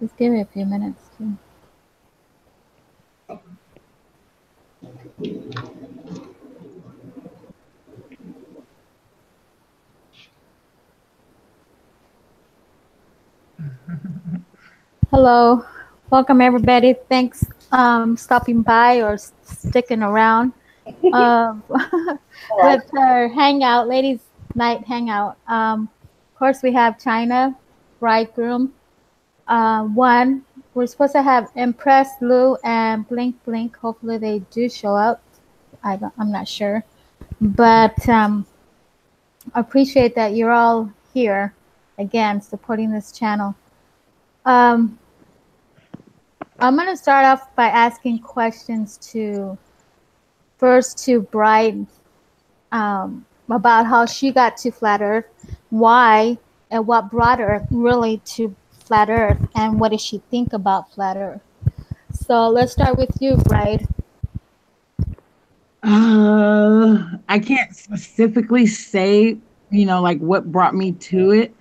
Just give it a few minutes too. Hello, welcome everybody. Thanks stopping by or sticking around with our hangout, ladies' night hangout. Of course, we have China, bridegroom. One, we're supposed to have Impress, Lou, and Blink Blink. Hopefully, they do show up. I'm not sure, but I appreciate that you're all here again supporting this channel. I'm going to start off by asking questions to Bride about how she got to Flat Earth, why, and what brought her really to Flat Earth, and what does she think about Flat Earth. So let's start with you, Bride. I can't specifically say, like what brought me to it,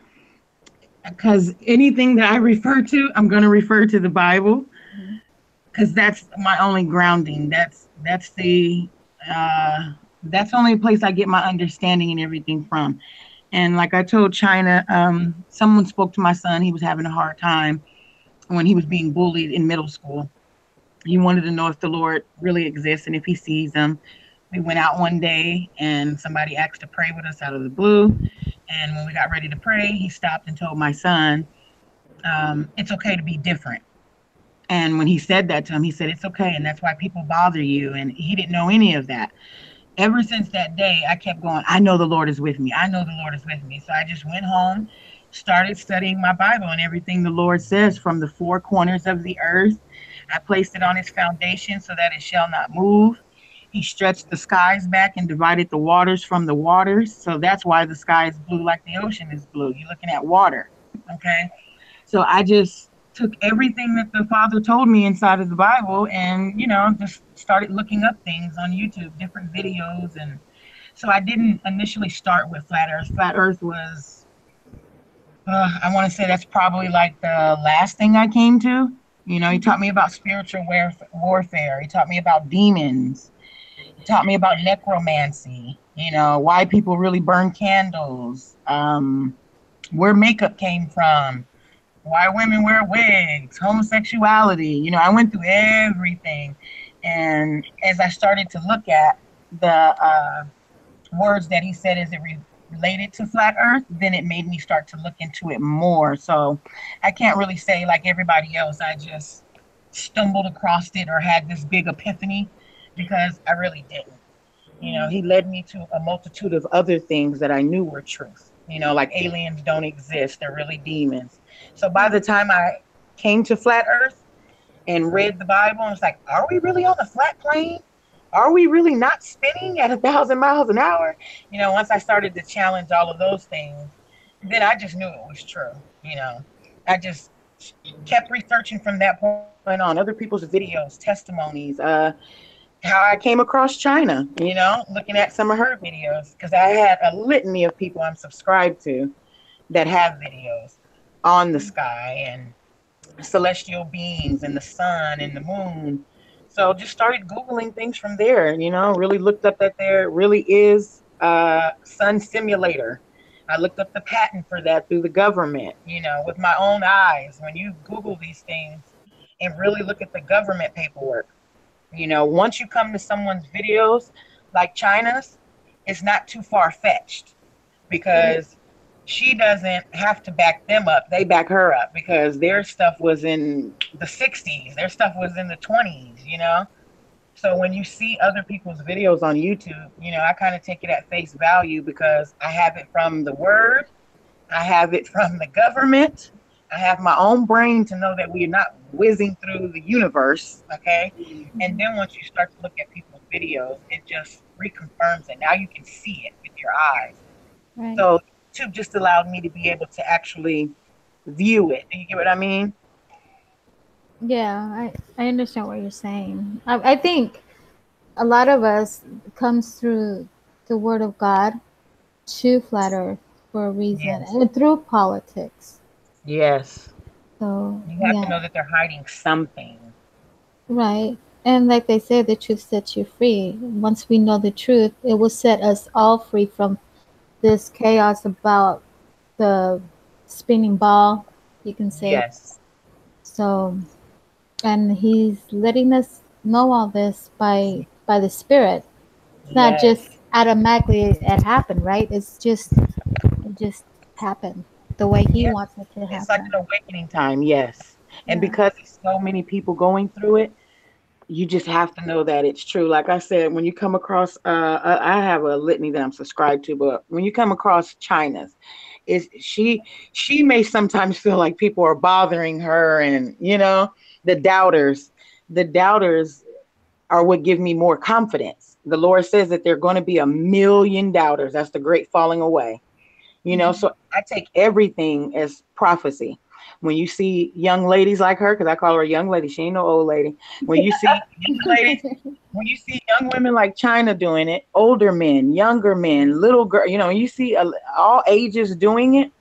because anything that I refer to, I'm going to refer to the Bible, because that's my only grounding. That's the only place I get my understanding and everything from. And like I told China, someone spoke to my son. He was having a hard time when he was being bullied in middle school. He wanted to know if the Lord really exists and if he sees him. We went out one day and somebody asked to pray with us out of the blue. And when we got ready to pray, he stopped and told my son, it's okay to be different. And when he said that to him, he said, it's okay. And that's why people bother you. And he didn't know any of that. Ever since that day, I kept going, I know the Lord is with me. I know the Lord is with me. So I just went home, started studying my Bible and everything the Lord says from the four corners of the earth. I placed it on its foundation so that it shall not move. He stretched the skies back and divided the waters from the waters. So that's why the sky is blue like the ocean is blue. You're looking at water. Okay. So I just took everything that the Father told me inside of the Bible and, just started looking up things on YouTube, different videos. And so I didn't initially start with Flat Earth. Flat Earth was, I want to say that's probably like the last thing I came to. He taught me about spiritual warfare. He taught me about demons. He taught me about necromancy, why people really burn candles, where makeup came from, why women wear wigs, homosexuality. I went through everything. And as I started to look at the words that he said, is it related to Flat Earth, then it made me start to look into it more. So I can't really say like everybody else, I just stumbled across it or had this big epiphany, because I really didn't. He led me to a multitude of other things that I knew were truth. Like aliens don't exist, they're really demons. So by the time I came to Flat Earth and read the Bible, I was like, are we really on a flat plane? Are we really not spinning at 1,000 miles an hour? Once I started to challenge all of those things, then I just knew it was true. I just kept researching from that point on, other people's videos, testimonies, how I came across China, looking at some of her videos, because I had a litany of people I'm subscribed to that have videos on the sky and celestial beings and the sun and the moon. So just started Googling things from there, really looked up that there really is a sun simulator. I looked up the patent for that through the government, with my own eyes. When you Google these things and really look at the government paperwork, once you come to someone's videos like China's, it's not too far-fetched, because she doesn't have to back them up. They back her up, because their stuff was in the 60s. Their stuff was in the 20s, So when you see other people's videos on YouTube, I kind of take it at face value, because I have it from the word. I have it from the government. I have my own brain to know that we are not whizzing through the universe, okay? And then once you start to look at people's videos, it just reconfirms it. Now you can see it with your eyes. Right. So YouTube just allowed me to be able to actually view it. Do you get what I mean? Yeah, I understand what you're saying. I think a lot of us comes through the Word of God to Flat Earth for a reason, yes, and through politics. Yes. So You have to yeah, know that they're hiding something. right. And like they say, the truth sets you free. Once we know the truth, it will set us all free from this chaos about the spinning ball, you can say. Yes. So, and he's letting us know all this by the Spirit. It's not just Yes. automatically it happened, right? It just happened the way he Yeah. wants it to It's like happen. an awakening time. Yes. And Yeah. because there's so many people going through it, you just have to know that it's true. Like I said, when you come across, I have a litany that I'm subscribed to, but when you come across China's, is she may sometimes feel like people are bothering her, and the doubters, the doubters are what give me more confidence. The Lord says that there are going to be a million doubters. That's the great falling away. Mhm. So I take everything as prophecy. When you see young ladies like her, because I call her a young lady, she ain't no old lady. When you see young ladies, when you see young women like China doing it, older men, younger men, little girl, you see all ages doing it.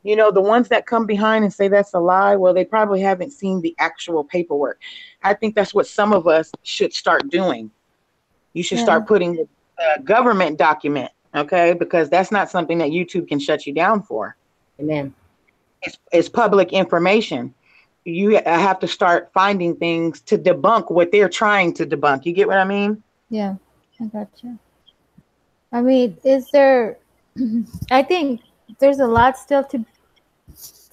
The ones that come behind and say that's a lie, well, they probably haven't seen the actual paperwork. I think that's what some of us should start doing. You should Yeah. start putting the government document, okay? Because that's not something that YouTube can shut you down for. Amen. It's public information. You have to start finding things to debunk what they're trying to debunk. You get what I mean? Yeah. I gotcha. I mean, is there? I think there's a lot still to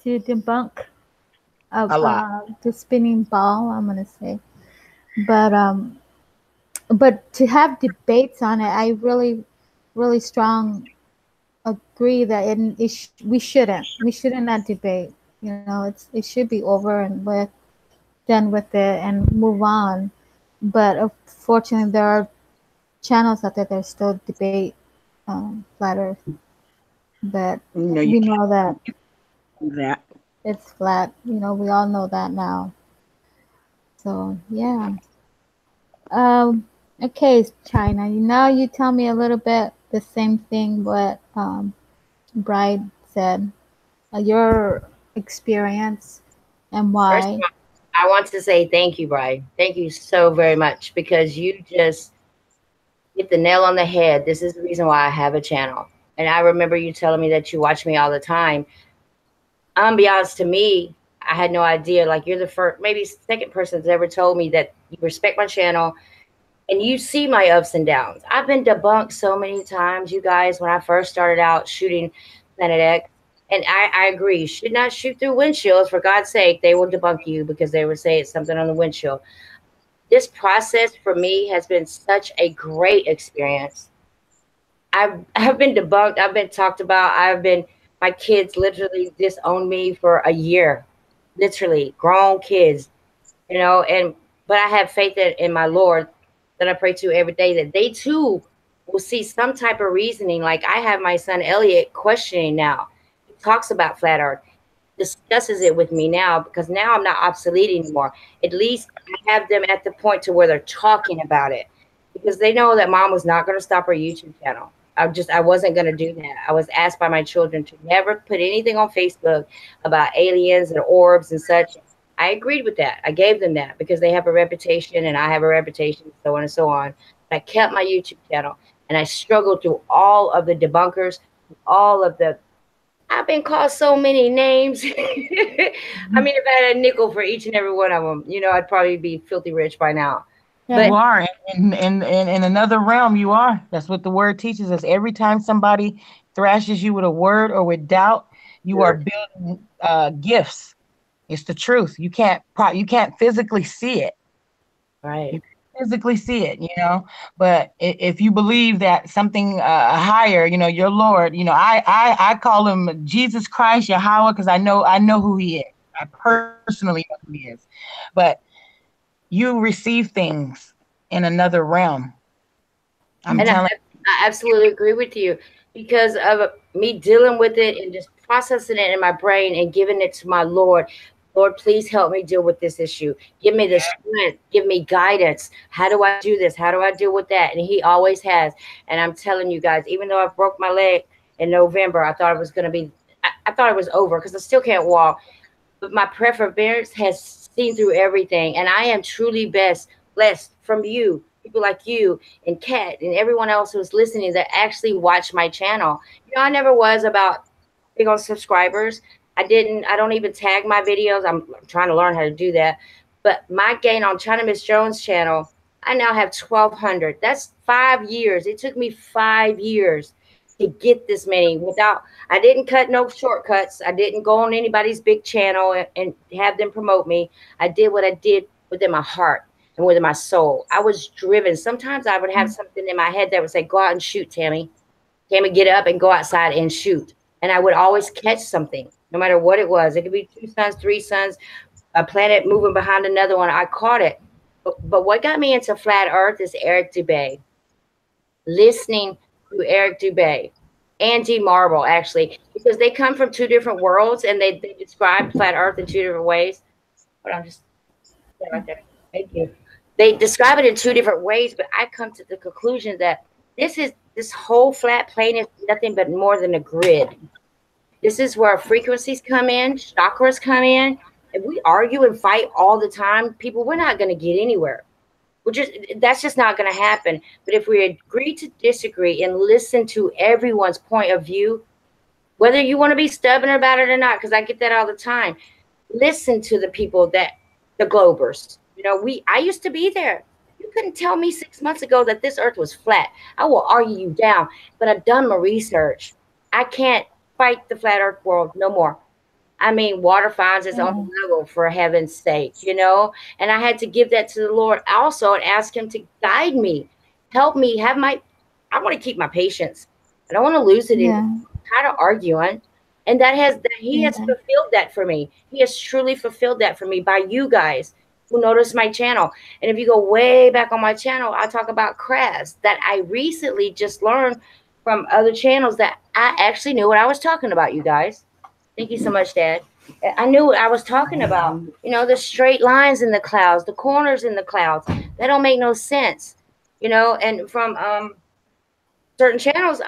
debunk of A lot. the spinning ball. I'm gonna say, but to have debates on it, I really strong agree that we shouldn't not debate. It should be over and with done with it and move on. But unfortunately, there are channels out there that still debate flat Earth, but You we know that can't do that. it's flat. We all know that now. So yeah. Um. Okay, China. Now you tell me a little bit the same thing what Bride said. Your experience and First why. of all, I want to say thank you, Brian. Thank you so very much because you just hit the nail on the head. This is the reason why I have a channel. And I remember you telling me that you watch me all the time. Unbeknownst to me, I had no idea. Like you're the first, maybe second person that's ever told me that you respect my channel and you see my ups and downs. I've been debunked so many times, you guys, when I first started out shooting Planet X. And I agree, you should not shoot through windshields. For God's sake, they will debunk you because they would say it's something on the windshield. This process for me has been such a great experience. I've been debunked. I've been talked about. My kids literally disowned me for a year, literally grown kids, and but I have faith in my Lord that I pray to every day that they too will see some type of reasoning. Like I have my son Elliot questioning now. He talks about flat earth, discusses it with me now because now I'm not obsolete anymore. At least I have them at the point to where they're talking about it because they know that mom was not going to stop her YouTube channel. I wasn't going to do that. I was asked by my children to never put anything on Facebook about aliens and orbs and such. I agreed with that. I gave them that because they have a reputation and I have a reputation, so on and so on. But I kept my YouTube channel and I struggled through all of the debunkers, all of the I've been called so many names. I mean, if I had a nickel for each and every one of them, I'd probably be filthy rich by now. Yeah. You But are in another realm. You are. That's what the word teaches us. Every time somebody thrashes you with a word or with doubt, you are building gifts. It's the truth. You can't physically see it. You right, physically see it, But if you believe that something higher, your Lord, I call him Jesus Christ, Yahweh, because I know who he is. I personally know who he is. But you receive things in another realm. I'm and telling I absolutely agree with you because of me dealing with it and just processing it in my brain and giving it to my Lord. Lord, please help me deal with this issue. Give me the strength. Give me guidance. How do I do this? How do I deal with that? And He always has. And I'm telling you guys, even though I broke my leg in November, I thought it was going to be, I thought it was over because I still can't walk. but my perseverance has seen through everything, and I am truly blessed from you, people like you and Kat and everyone else who's listening that actually watch my channel. I never was about big on subscribers. I don't even tag my videos. I'm trying to learn how to do that. But my gain on China Miss Jones channel, I now have 1,200. That's 5 years. It took me 5 years to get this many without, I didn't cut no shortcuts. I didn't go on anybody's big channel and have them promote me. I did what I did within my heart and within my soul. I was driven. Sometimes I would have something in my head that would say, go out and shoot, Tammy. Tammy, get up and go outside and shoot. And I would always catch something, no matter what it was. It could be 2 suns, 3 suns, a planet moving behind another one. I caught it. But what got me into flat earth is Eric Dubay. Listening to Eric Dubay, Angie Marble, actually, because they come from 2 different worlds and they describe flat earth in 2 different ways. But I'm just right there. Thank you. They describe it in 2 different ways, but I come to the conclusion that this whole flat plane is nothing but more than a grid. This is where frequencies come in, chakras come in. If we argue and fight all the time, people, we're not going to get anywhere. That's just not going to happen. But if we agree to disagree and listen to everyone's point of view, whether you want to be stubborn about it or not, because I get that all the time, listen to the people the globers. I used to be there. You couldn't tell me 6 months ago that this earth was flat. I will argue you down, but I've done my research. I can't fight the flat earth world no more. I mean, water finds its own level, for heaven's sake, and I had to give that to the Lord also and ask him to guide me, help me I want to keep my patience. I don't want to lose it. I'm tired of arguing. And he has fulfilled that for me. He has truly fulfilled that for me by you guys who notice my channel. And if you go way back on my channel, I talk about crafts that I recently just learned from other channels that I actually knew what I was talking about, you guys. Thank you so much, Dad. I knew what I was talking about. The straight lines in the clouds, the corners in the clouds. That don't make no sense. And from certain channels,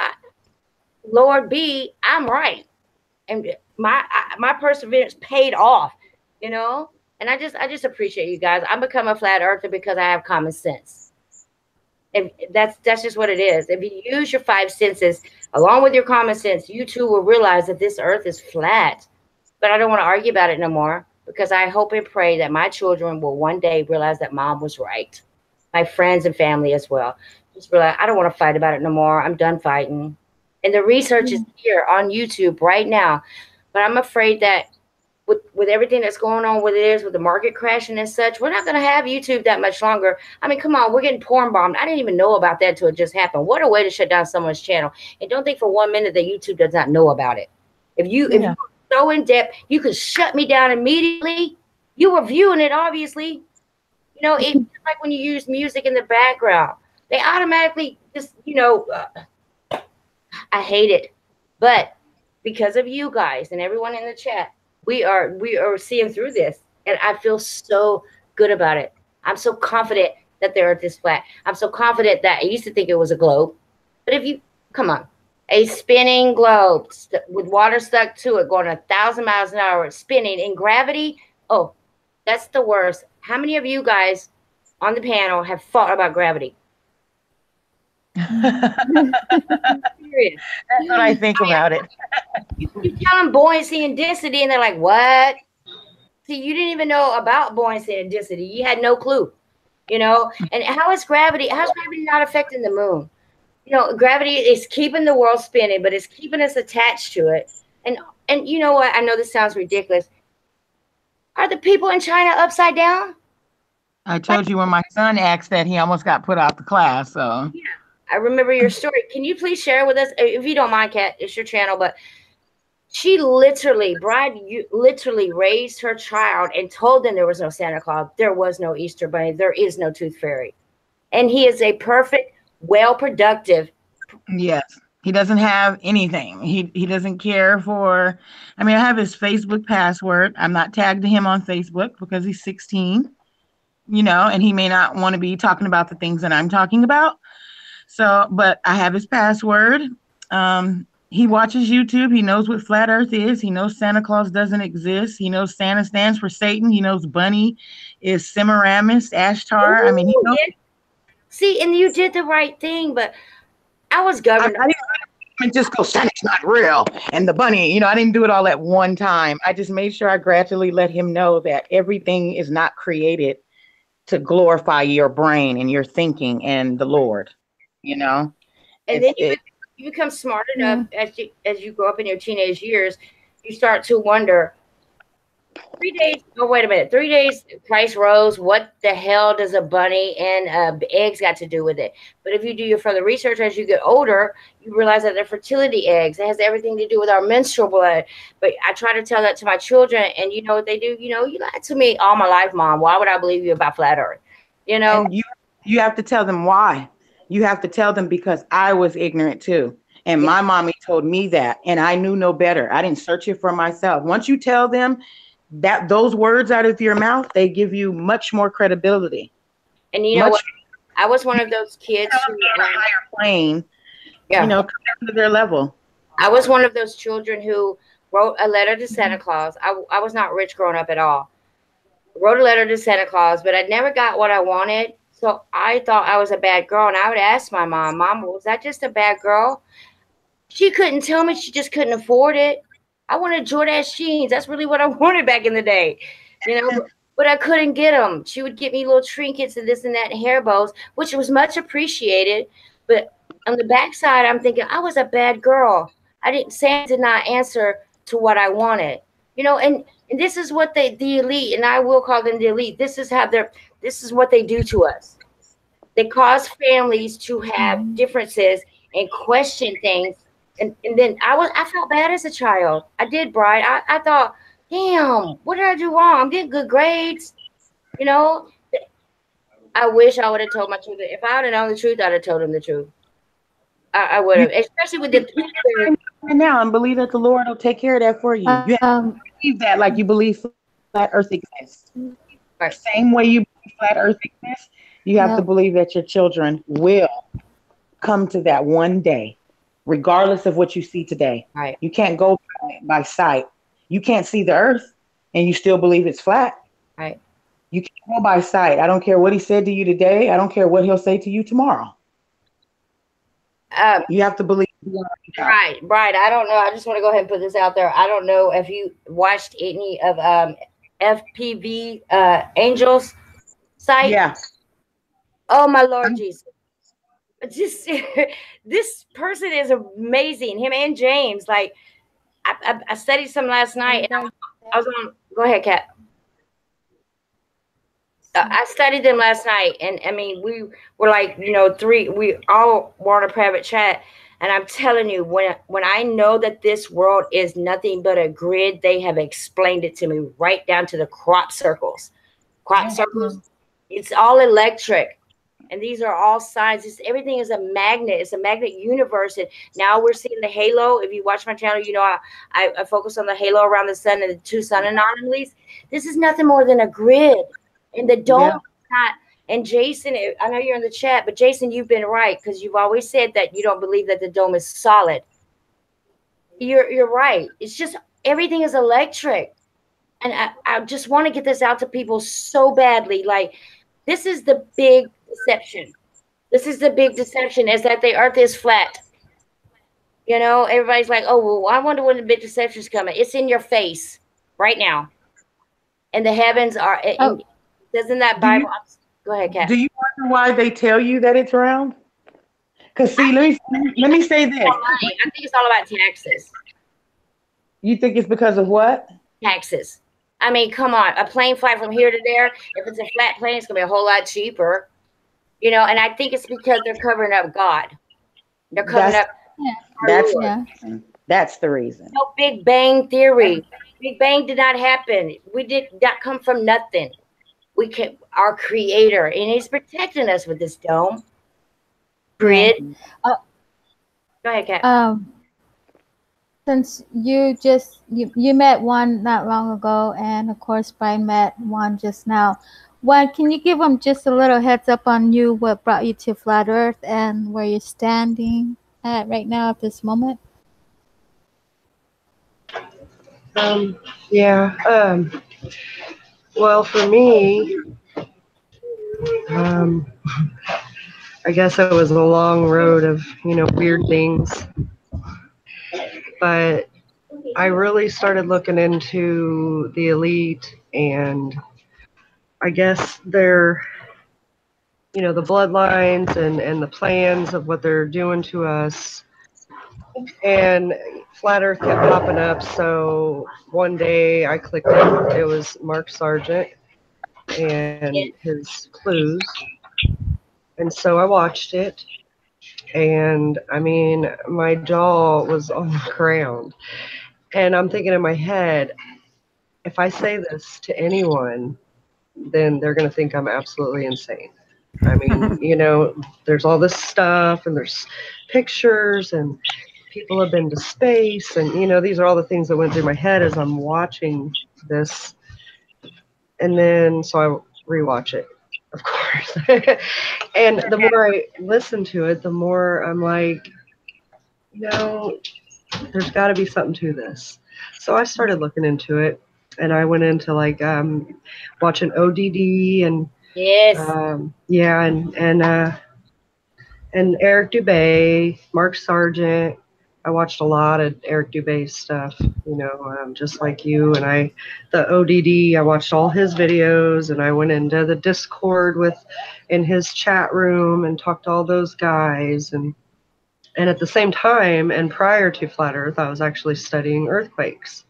Lord B, I'm right. And my perseverance paid off, And I just appreciate you guys. I'm become a flat earther because I have common sense. And that's just what it is. If you use your 5 senses along with your common sense, you too will realize that this earth is flat. But I don't want to argue about it no more because I hope and pray that my children will one day realize that mom was right. My friends and family as well. Just realize I don't want to fight about it no more. I'm done fighting. And the research is here on YouTube right now. But I'm afraid that with everything that's going on with the market crashing and such, we're not going to have YouTube that much longer. I mean, come on, we're getting porn bombed. I didn't even know about that until it just happened. What a way to shut down someone's channel. And don't think for 1 minute that YouTube does not know about it. If you're so in depth, you could shut me down immediately. You were viewing it, obviously. It's like when you use music in the background. They automatically just, I hate it. But because of you guys and everyone in the chat, we are seeing through this, and I feel so good about it. I'm so confident that the earth is flat. I'm so confident that I used to think it was a globe. But if you, come on, a spinning globe with water stuck to it going 1,000 miles an hour, spinning in gravity, oh, that's the worst. How many of you guys on the panel have thought about gravity? Serious. That's what I think about it. You tell them buoyancy and density, and they're like, what? See, you didn't even know about buoyancy and density. You had no clue, And how's gravity not affecting the moon? Gravity is keeping the world spinning, but it's keeping us attached to it. And you know what? I know this sounds ridiculous. Are the people in China upside down? I told you when my son asked that, he almost got put out the class. So yeah. I remember your story. Can you please share with us, if you don't mind, Kat, it's your channel, but she Bride literally raised her child and told them there was no Santa Claus, there was no Easter Bunny, there is no Tooth Fairy. And he is a perfect, well-productive. Yes. He doesn't have anything. He doesn't care for, I have his Facebook password. I'm not tagged to him on Facebook because he's 16, and he may not want to be talking about the things that I'm talking about. So, but I have his password. He watches YouTube. He knows what flat Earth is. He knows Santa Claus doesn't exist. He knows Santa stands for Satan. He knows Bunny is Semiramis, Ashtar. I mean, he Ooh, knows. yeah. See, and you did the right thing, but I was governed. I didn't just go, Santa's not real. And the bunny, I didn't do it all at one time. I just made sure I gradually let him know that everything is not created to glorify your brain and your thinking and the Lord, And then you become smart enough as you grow up in your teenage years, you start to wonder, 3 days, oh, wait a minute, 3 days, Christ rose. What the hell does a bunny and eggs got to do with it? But if you do your further research as you get older, you realize that they're fertility eggs. It has everything to do with our menstrual blood. But I try to tell that to my children, and you know what they do? You lied to me all my life, Mom. Why would I believe you about flat Earth? And you have to tell them why. You have to tell them because I was ignorant too. And my mommy told me that, and I knew no better. I didn't search it for myself. Once you tell them that those words out of your mouth, they give you much more credibility. And you know what? I was one of those kids who on a higher plane, come to their level. I was one of those children who wrote a letter to Santa Claus. I was not rich growing up at all. Wrote a letter to Santa Claus, but I never got what I wanted. So I thought I was a bad girl, and I would ask my mom, was that just a bad girl? She couldn't tell me. She just couldn't afford it. I wanted Jordache jeans. That's really what I wanted back in the day, but I couldn't get them. She would get me little trinkets and this and that and hair bows, which was much appreciated. But on the backside, I'm thinking I was a bad girl. Santa did not answer to what I wanted, and this is what the elite, and I will call them the elite. This is what they do to us. They cause families to have differences and question things. And then I felt bad as a child. I did, Bride. I thought, damn, what did I do wrong? I'm getting good grades. I wish I would have told my children. If I would have known the truth, I'd have told them the truth. I would have, especially with the right now, and believe that the Lord will take care of that for you. You have to believe that, like you believe flat Earth exists. Right. Same way you believe flat Earth exists, you have to believe that your children will come to that one day, regardless of what you see today. Right. You can't go by sight. You can't see the Earth, and you still believe it's flat. Right. You can't go by sight. I don't care what he said to you today. I don't care what he'll say to you tomorrow. You have to believe. Right. I don't know. I just want to go ahead and put this out there. I don't know if you watched any of FPV Angels site. Yeah. Oh my Lord Jesus! Just this person is amazing. Him and James. Like I studied some last night, and I was on. Go ahead, Kat. I studied them last night, and I mean, we were like, we all were on a private chat, and I'm telling you, when I know that this world is nothing but a grid, they have explained it to me right down to the crop circles. It's all electric, and these are all signs. Everything is a magnet. It's a magnet universe, and now we're seeing the halo. If you watch my channel, I focus on the halo around the sun and the two sun anomalies. This is nothing more than a grid. And the dome is not. And Jason, I know you're in the chat, but Jason, you've been right, because you've always said that you don't believe that the dome is solid. You're right. It's just everything is electric. And I just want to get this out to people so badly. Like, this is the big deception. This is the big deception, is that the earth is flat. Everybody's like, oh, well, I wonder when the big deception is coming. It's in your face right now. And the heavens are... Doesn't that Bible? Go ahead, Kat. Do you wonder why they tell you that it's round? Because see, let me say this. I think it's all about taxes. You think it's because of what? Taxes. I mean, come on. A plane flight from here to there, if it's a flat plane, it's going to be a whole lot cheaper. And I think it's because they're covering up God. They're covering up. That's the reason. No Big Bang Theory. Big Bang did not happen. We did not come from nothing. Our creator, and he's protecting us with this dome grid. Go ahead, Kat. Since you met one not long ago, and of course Brian met one just now. Can you give them just a little heads up on what brought you to Flat Earth and where you're standing at right now at this moment? Yeah. Well, for me, I guess it was a long road of, weird things. But I really started looking into the elite and I guess their, the bloodlines and the plans of what they're doing to us. And Flat Earth kept popping up. So one day I clicked it. It was Mark Sargent and his clues. And so I watched it. And I mean, my jaw was on the ground. And I'm thinking in my head, if I say this to anyone, then they're going to think I'm absolutely insane. I mean, there's all this stuff and there's pictures and people have been to space. And, these are all the things that went through my head as I'm watching this. And then, so I rewatch it, of course. And the more I listen to it, the more I'm like, there's got to be something to this. So I started looking into it, and I went into like watching ODD and yeah, and Eric Dubay, Mark Sargent. I watched a lot of Eric Dubay stuff, just like you. And the ODD, I watched all his videos, and I went into the Discord in his chat room and talked to all those guys. And at the same time, and prior to Flat Earth, I was actually studying earthquakes.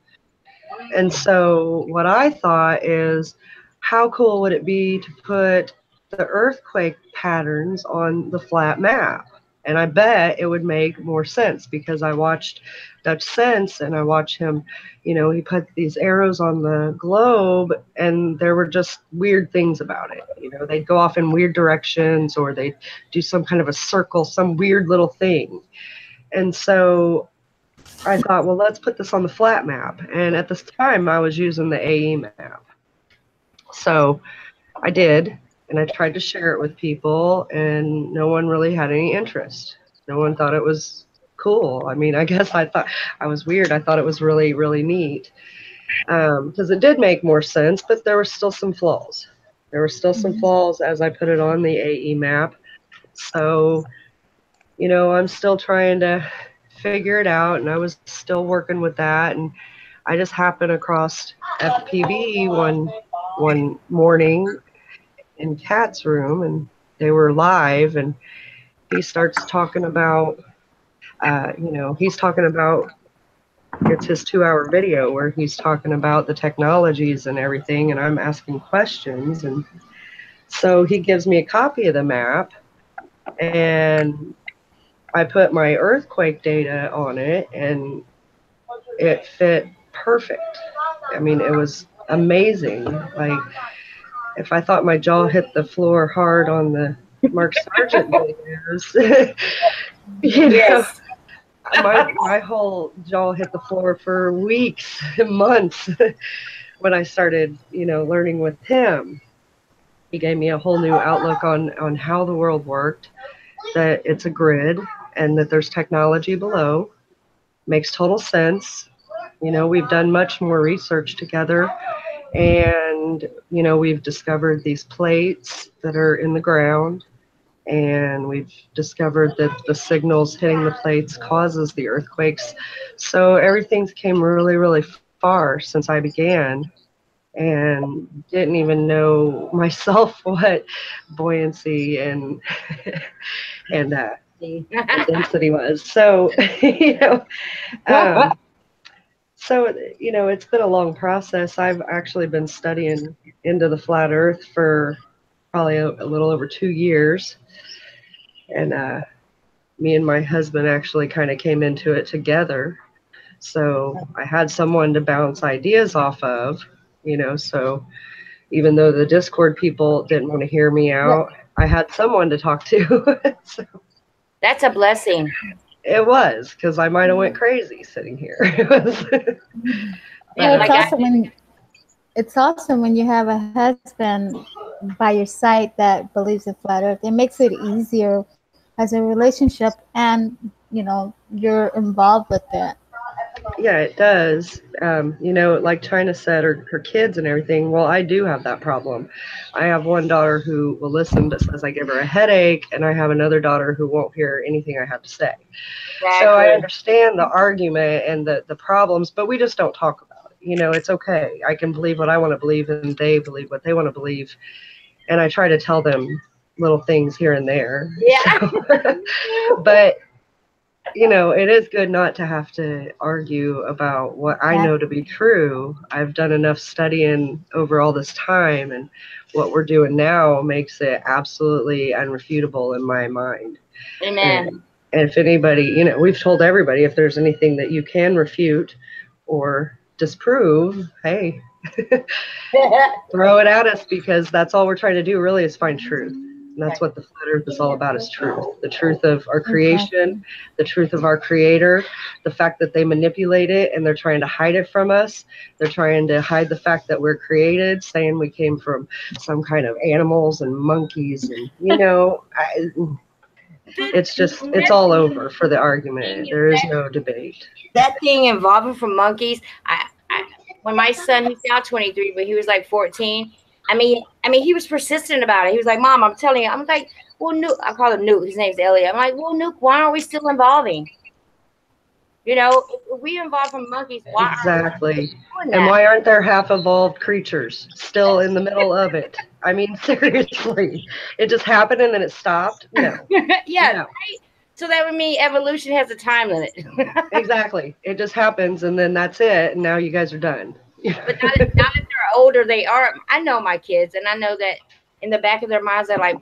And so what I thought is, how cool would it be to put the earthquake patterns on the flat map? And I bet it would make more sense because I watched Dutch Sense and I watched him, he put these arrows on the globe and there were just weird things about it. They'd go off in weird directions or they'd do some kind of a circle, some weird little thing. And so I thought, well, let's put this on the flat map. And at this time, I was using the AE map. So I did, and I tried to share it with people, and no one really had any interest. No one thought it was cool. I mean, I guess I thought I was weird. I thought it was really, really neat because it did make more sense, but there were still some flaws. There were still some flaws as I put it on the AE map. So, I'm still trying to figure it out, and I was still working with that, and I just happened across FPV one morning in Kat's room, and they were live, and he starts talking about it's his 2-hour video where he's talking about the technologies and everything, and I'm asking questions, and so he gives me a copy of the map, and I put my earthquake data on it, and it fit perfect. I mean, it was amazing. Like, if I thought my jaw hit the floor hard on the Mark Sargent videos, my whole jaw hit the floor for weeks, months when I started, learning with him. He gave me a whole new outlook on how the world worked, that it's a grid and that there's technology below. Makes total sense. We've done much more research together, and we've discovered these plates that are in the ground, and we've discovered that the signals hitting the plates causes the earthquakes. So everything's came really, really far since I began, and didn't even know myself what buoyancy and density was. So so it's been a long process. I've actually been studying into the flat Earth for probably a little over 2 years, and me and my husband actually kind of came into it together. So I had someone to bounce ideas off of, so even though the Discord people didn't want to hear me out, I had someone to talk to. So that's a blessing. It was, because I might have went crazy sitting here. It's awesome when you have a husband by your side that believes in flat Earth. It makes it easier as a relationship, and you're involved with it. Yeah, it does. You know, like China said, her kids and everything. Well, I do have that problem. I have one daughter who will listen but says I give her a headache, and I have another daughter who won't hear anything I have to say. Exactly. So I understand the argument and the problems, but we just don't talk about it. You know, it's okay. I can believe what I want to believe, and they believe what they want to believe. And I try to tell them little things here and there. Yeah. So, but you know, it is good not to have to argue about what I know to be true. I've done enough studying over all this time, and what we're doing now makes it absolutely unrefutable in my mind. Amen. And if anybody, you know, we've told everybody, if there's anything that you can refute or disprove, hey, throw it at us, because that's all we're trying to do really is find truth. And that's what the flat earth is all about, is truth. The truth of our creation, the truth of our creator, the fact that they manipulate it and they're trying to hide it from us. They're trying to hide the fact that we're created, saying we came from some kind of animals and monkeys. And, you know, it's just, it's all over for the argument. There is no debate. That thing involving from monkeys, when my son, he's now 23, but he was like 14. I mean, he was persistent about it. He was like, Mom, I'm telling you. I'm like, well, Nuke, I call him Nuke. His name's Elliot. I'm like, well, Nuke, why aren't we still involving? You know, if we involve from monkeys, why Exactly. aren't we doing that? And why aren't there half-evolved creatures still in the middle of it? I mean, seriously. It just happened and then it stopped? No. Yeah, No. right? So that would mean evolution has a time limit. Exactly. It just happens and then that's it. And now you guys are done. But now that they're older, they are. I know my kids, and I know that in the back of their minds, they're like,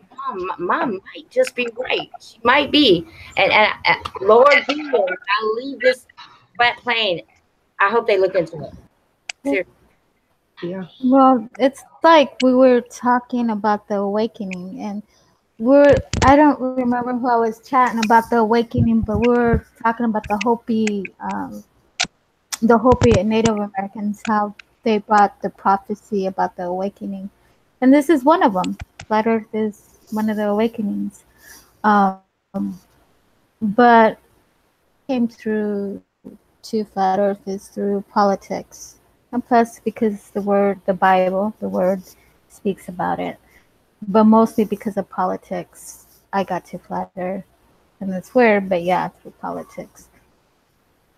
Mom might just be right. She might be. And Lord Jesus, I leave this flat plane. I hope they look into it. Seriously. Yeah. Well, it's like we were talking about the awakening, and I don't remember who I was chatting about the awakening, but we're talking about the Hopi and Native Americans, how they brought the prophecy about the awakening. And this is one of them. Flat Earth is one of the awakenings. But came through to Flat Earth is through politics. And plus because the Bible, the word speaks about it. But mostly because of politics, I got to Flat Earth. And it's weird, but yeah, through politics.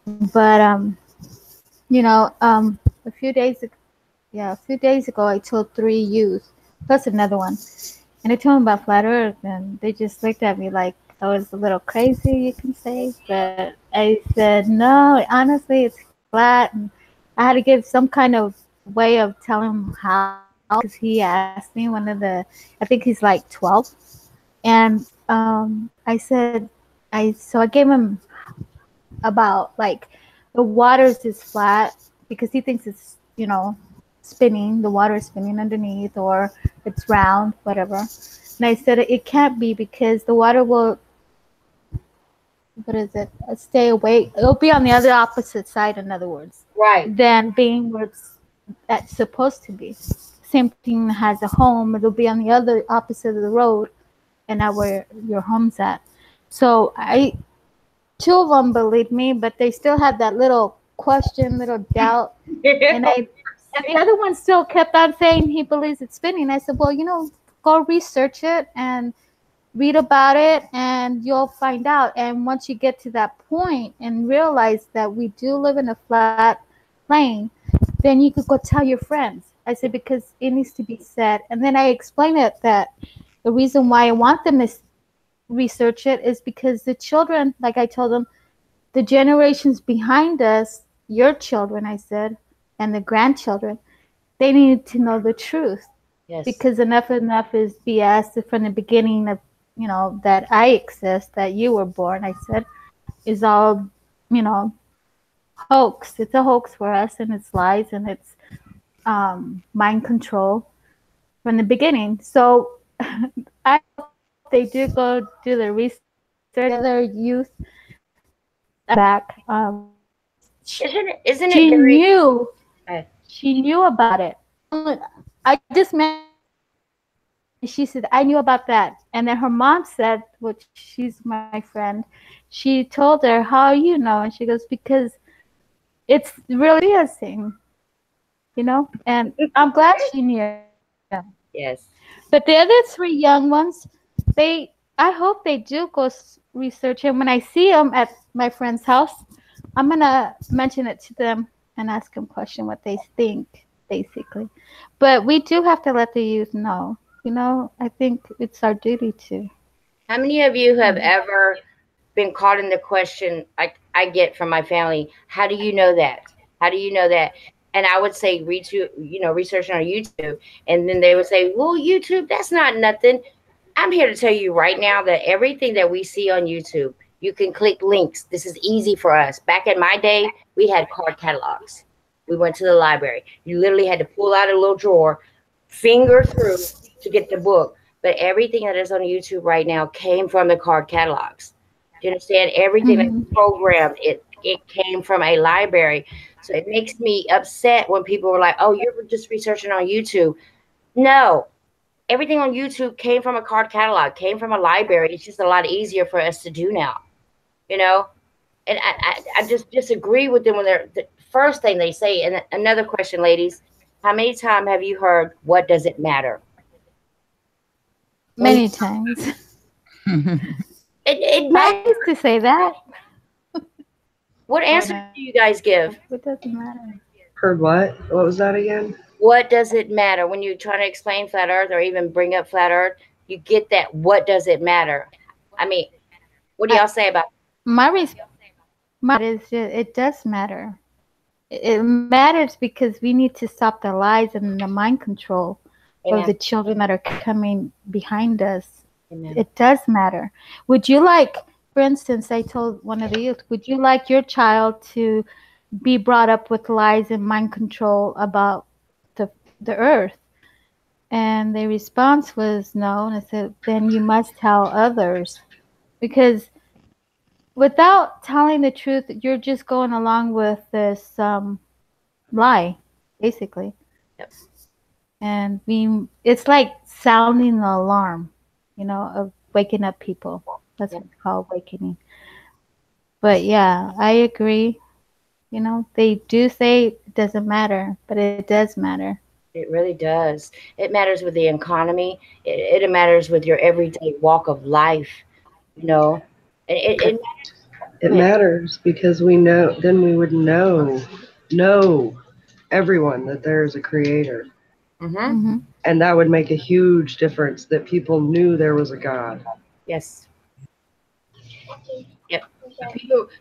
But you know, a few days ago, I told 3 youth, plus another one, and I told them about Flat Earth, and they just looked at me like I was a little crazy, you can say. But I said, no, honestly, it's flat, and I had to give some kind of way of telling him how, because he asked me, I think he's like 12, and I said, so I gave him about like the water is just flat because he thinks it's, you know, spinning, the water is spinning underneath, or it's round, whatever. And I said it can't be, because the water will, stay away. It'll be on the other opposite side, in other words, Right. than being where that's supposed to be. Same thing has a home, it'll be on the other opposite of the road and not where your home's at. So 2 of them believed me, but they still had that little question, little doubt. And the other one still kept on saying he believes it's spinning. I said, well, you know, go research it and read about it, and you'll find out. And once you get to that point and realize that we do live in a flat plane, then you could go tell your friends. I said, because it needs to be said. And then I explained it that the reason why I want them to research it is because the children, like I told them, the generations behind us, your children, I said, and the grandchildren, they need to know the truth. Yes. Because enough is BS from the beginning of, you know, that I exist, that you were born, I said, is all, you know, hoax. It's a hoax for us, and it's lies, and it's mind control from the beginning. So I hope they do go do the research. Other youth back. Isn't it She knew about it. I just met. She said, I knew about that. And then her mom said, which she's my friend, she told her, how you know? And she goes, because it's really a thing, you know. And I'm glad she knew. Yes. But the other three young ones, I hope they do go research. And when I see them at my friend's house, I'm gonna mention it to them and ask them question what they think, basically. But we do have to let the youth know. You know, I think it's our duty to. How many of you have ever been caught in the question I get from my family? How do you know that? How do you know that? And I would say researching on YouTube, and then they would say, well, YouTube, that's not nothing. I'm here to tell you right now that everything that we see on YouTube, you can click links. This is easy for us. Back in my day, we had card catalogs. We went to the library. You literally had to pull out a little drawer, finger through to get the book. But everything that is on YouTube right now came from the card catalogs. Do you understand? Everything that's programmed, it came from a library. So it makes me upset when people are like, oh, you're just researching on YouTube. No, everything on YouTube came from a card catalog, came from a library. It's just a lot easier for us to do now, you know? And I just disagree with them when they're the first thing they say. And another question, ladies, how many times have you heard, what does it matter? Many times. It I matters. used to say that. What answer do you guys give? It doesn't matter. Heard what? What was that again? What does it matter when you're trying to explain flat earth or even bring up flat earth? You get that. What does it matter? I mean, what do y'all say about it? My response is it does matter. It matters because we need to stop the lies and the mind control of the children that are coming behind us. Amen. It does matter. Would you like, for instance, I told one of the youth, would you like your child to be brought up with lies and mind control about the earth? And the response was no. And I said, then you must tell others. Because without telling the truth, you're just going along with this lie, basically. Yep. And it's like sounding the alarm, you know, of waking up people. That's what it's called, awakening. But yeah, I agree. You know, they do say it doesn't matter, but it does matter. It really does. It matters with the economy. It matters with your everyday walk of life, you know. And It matters because we know, then we would know everyone that there is a creator. And that would make a huge difference that people knew there was a God. Yes. Yep.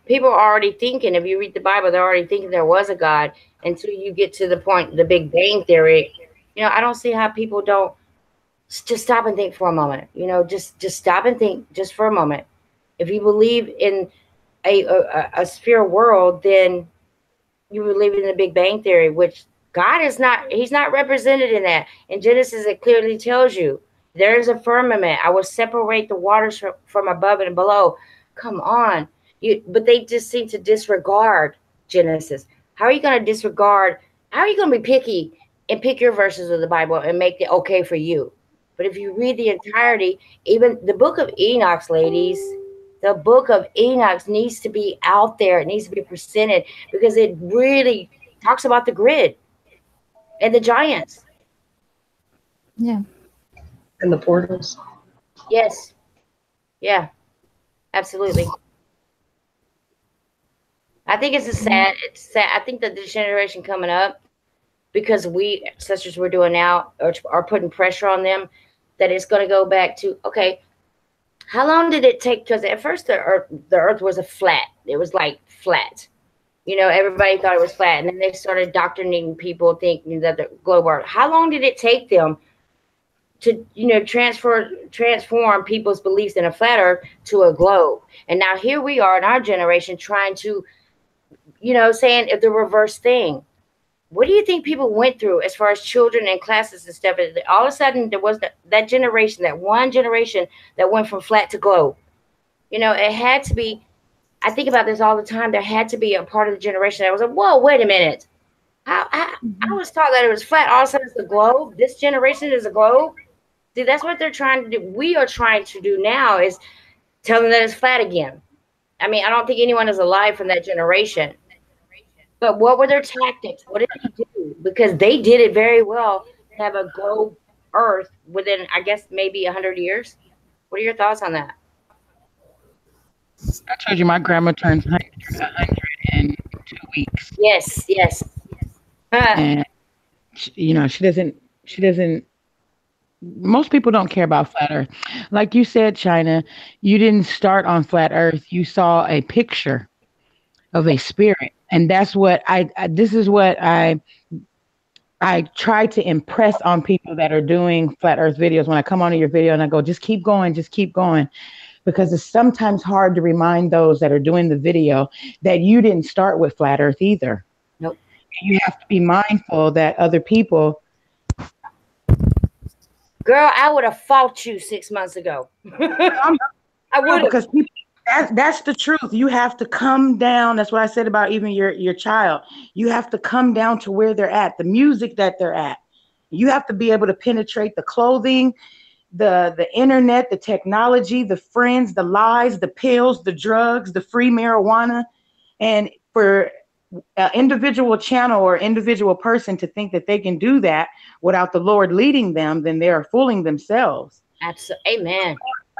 People are already thinking, if you read the Bible, they're already thinking there was a God until you get to the point, the Big Bang Theory. You know, I don't see how people don't just stop and think for a moment. You know, just stop and think just for a moment. If you believe in a sphere world, then you believe in the Big Bang Theory, which God is not, he's not represented in that. In Genesis, it clearly tells you there is a firmament. I will separate the waters from above and below. Come on. But they just seem to disregard Genesis. How are you going to disregard? How are you going to be picky and pick your verses of the Bible and make it okay for you? But if you read the entirety, even the book of Enoch, ladies, the book of Enoch needs to be out there. It needs to be presented because it really talks about the grid and the giants. Yeah. And the portals. Yes. Yeah. Absolutely. I think it's sad. It's sad. I think that this generation coming up, because we, such as we're doing now, are putting pressure on them, that it's going to go back to, okay, how long did it take? Because at first the earth was a flat. It was like flat. You know, everybody thought it was flat. And then they started indoctrinating people thinking that the globe earth. How long did it take them to, you know, transform people's beliefs in a flat earth to a globe? And now here we are in our generation trying to, you know, saying the reverse thing. What do you think people went through as far as children and classes and stuff? All of a sudden, there was that generation, that one generation that went from flat to globe. You know, it had to be, I think about this all the time, there had to be a part of the generation that was like, whoa, wait a minute. I was taught that it was flat. All of a sudden, it's a globe. This generation is a globe. See, that's what they're trying to do. We are trying to do now is tell them that it's flat again. I mean, I don't think anyone is alive from that generation. But what were their tactics? What did he do? Because they did it very well to have a globe Earth within, I guess, maybe 100 years. What are your thoughts on that? I told you my grandma turns 100 in 2 weeks, Yes, yes. and she doesn't. Most people don't care about flat Earth, like you said, China. You didn't start on flat Earth. You saw a picture of a spirit, and that's what this is what I try to impress on people that are doing flat Earth videos. When I come onto your video and I go, just keep going, because it's sometimes hard to remind those that are doing the video that you didn't start with flat Earth either. Nope. You have to be mindful that other people. Girl, I would have fought you 6 months ago. I would have. Because people, that's the truth. You have to come down. That's what I said about even your child. You have to come down to where they're at, the music that they're at. You have to be able to penetrate the clothing, the internet, the technology, the friends, the lies, the pills, the drugs, the free marijuana. And for an individual channel or individual person to think that they can do that without the Lord leading them, then they are fooling themselves. Absolutely. Amen.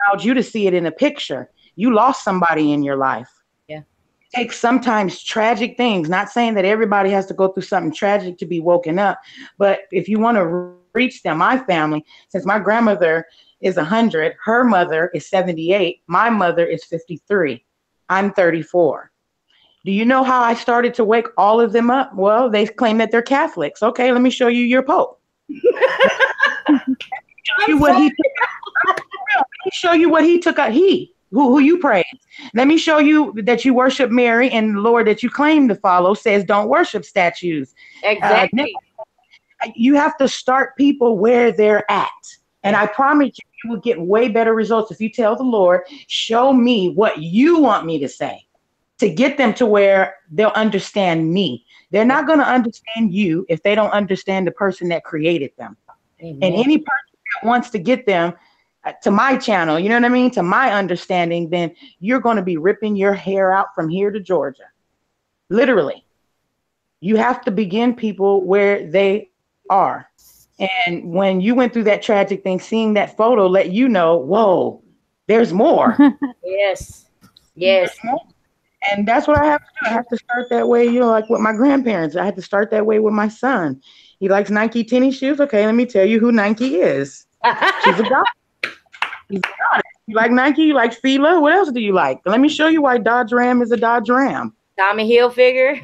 Allowed you to see it in a picture. You lost somebody in your life. Yeah. It takes sometimes tragic things. Not saying that everybody has to go through something tragic to be woken up, but if you want to reach them, my family, since my grandmother is 100, her mother is 78, my mother is 53, I'm 34. Do you know how I started to wake all of them up? Well, they claim that they're Catholics. Okay, let me show you your Pope. Show you what he took out. Who you praise. Let me show you that you worship Mary, and the Lord that you claim to follow says don't worship statues. Exactly. You have to start people where they're at. And I promise you will get way better results if you tell the Lord, show me what you want me to say, to get them to where they'll understand me. They're not going to understand you if they don't understand the person that created them. Amen. And any person that wants to get them to my channel, you know what I mean, to my understanding, then you're going to be ripping your hair out from here to Georgia. Literally. You have to begin people where they are. And when you went through that tragic thing, seeing that photo let you know, whoa, there's more. Yes. Yes. And that's what I have to do. I have to start that way, like with my grandparents. I had to start that way with my son. He likes Nike tennis shoes. Okay, let me tell you who Nike is. She's a god. He's a goddess. You like Nike? You like Fila? What else do you like? Let me show you why Dodge Ram is a Dodge Ram. Tommy Hilfiger.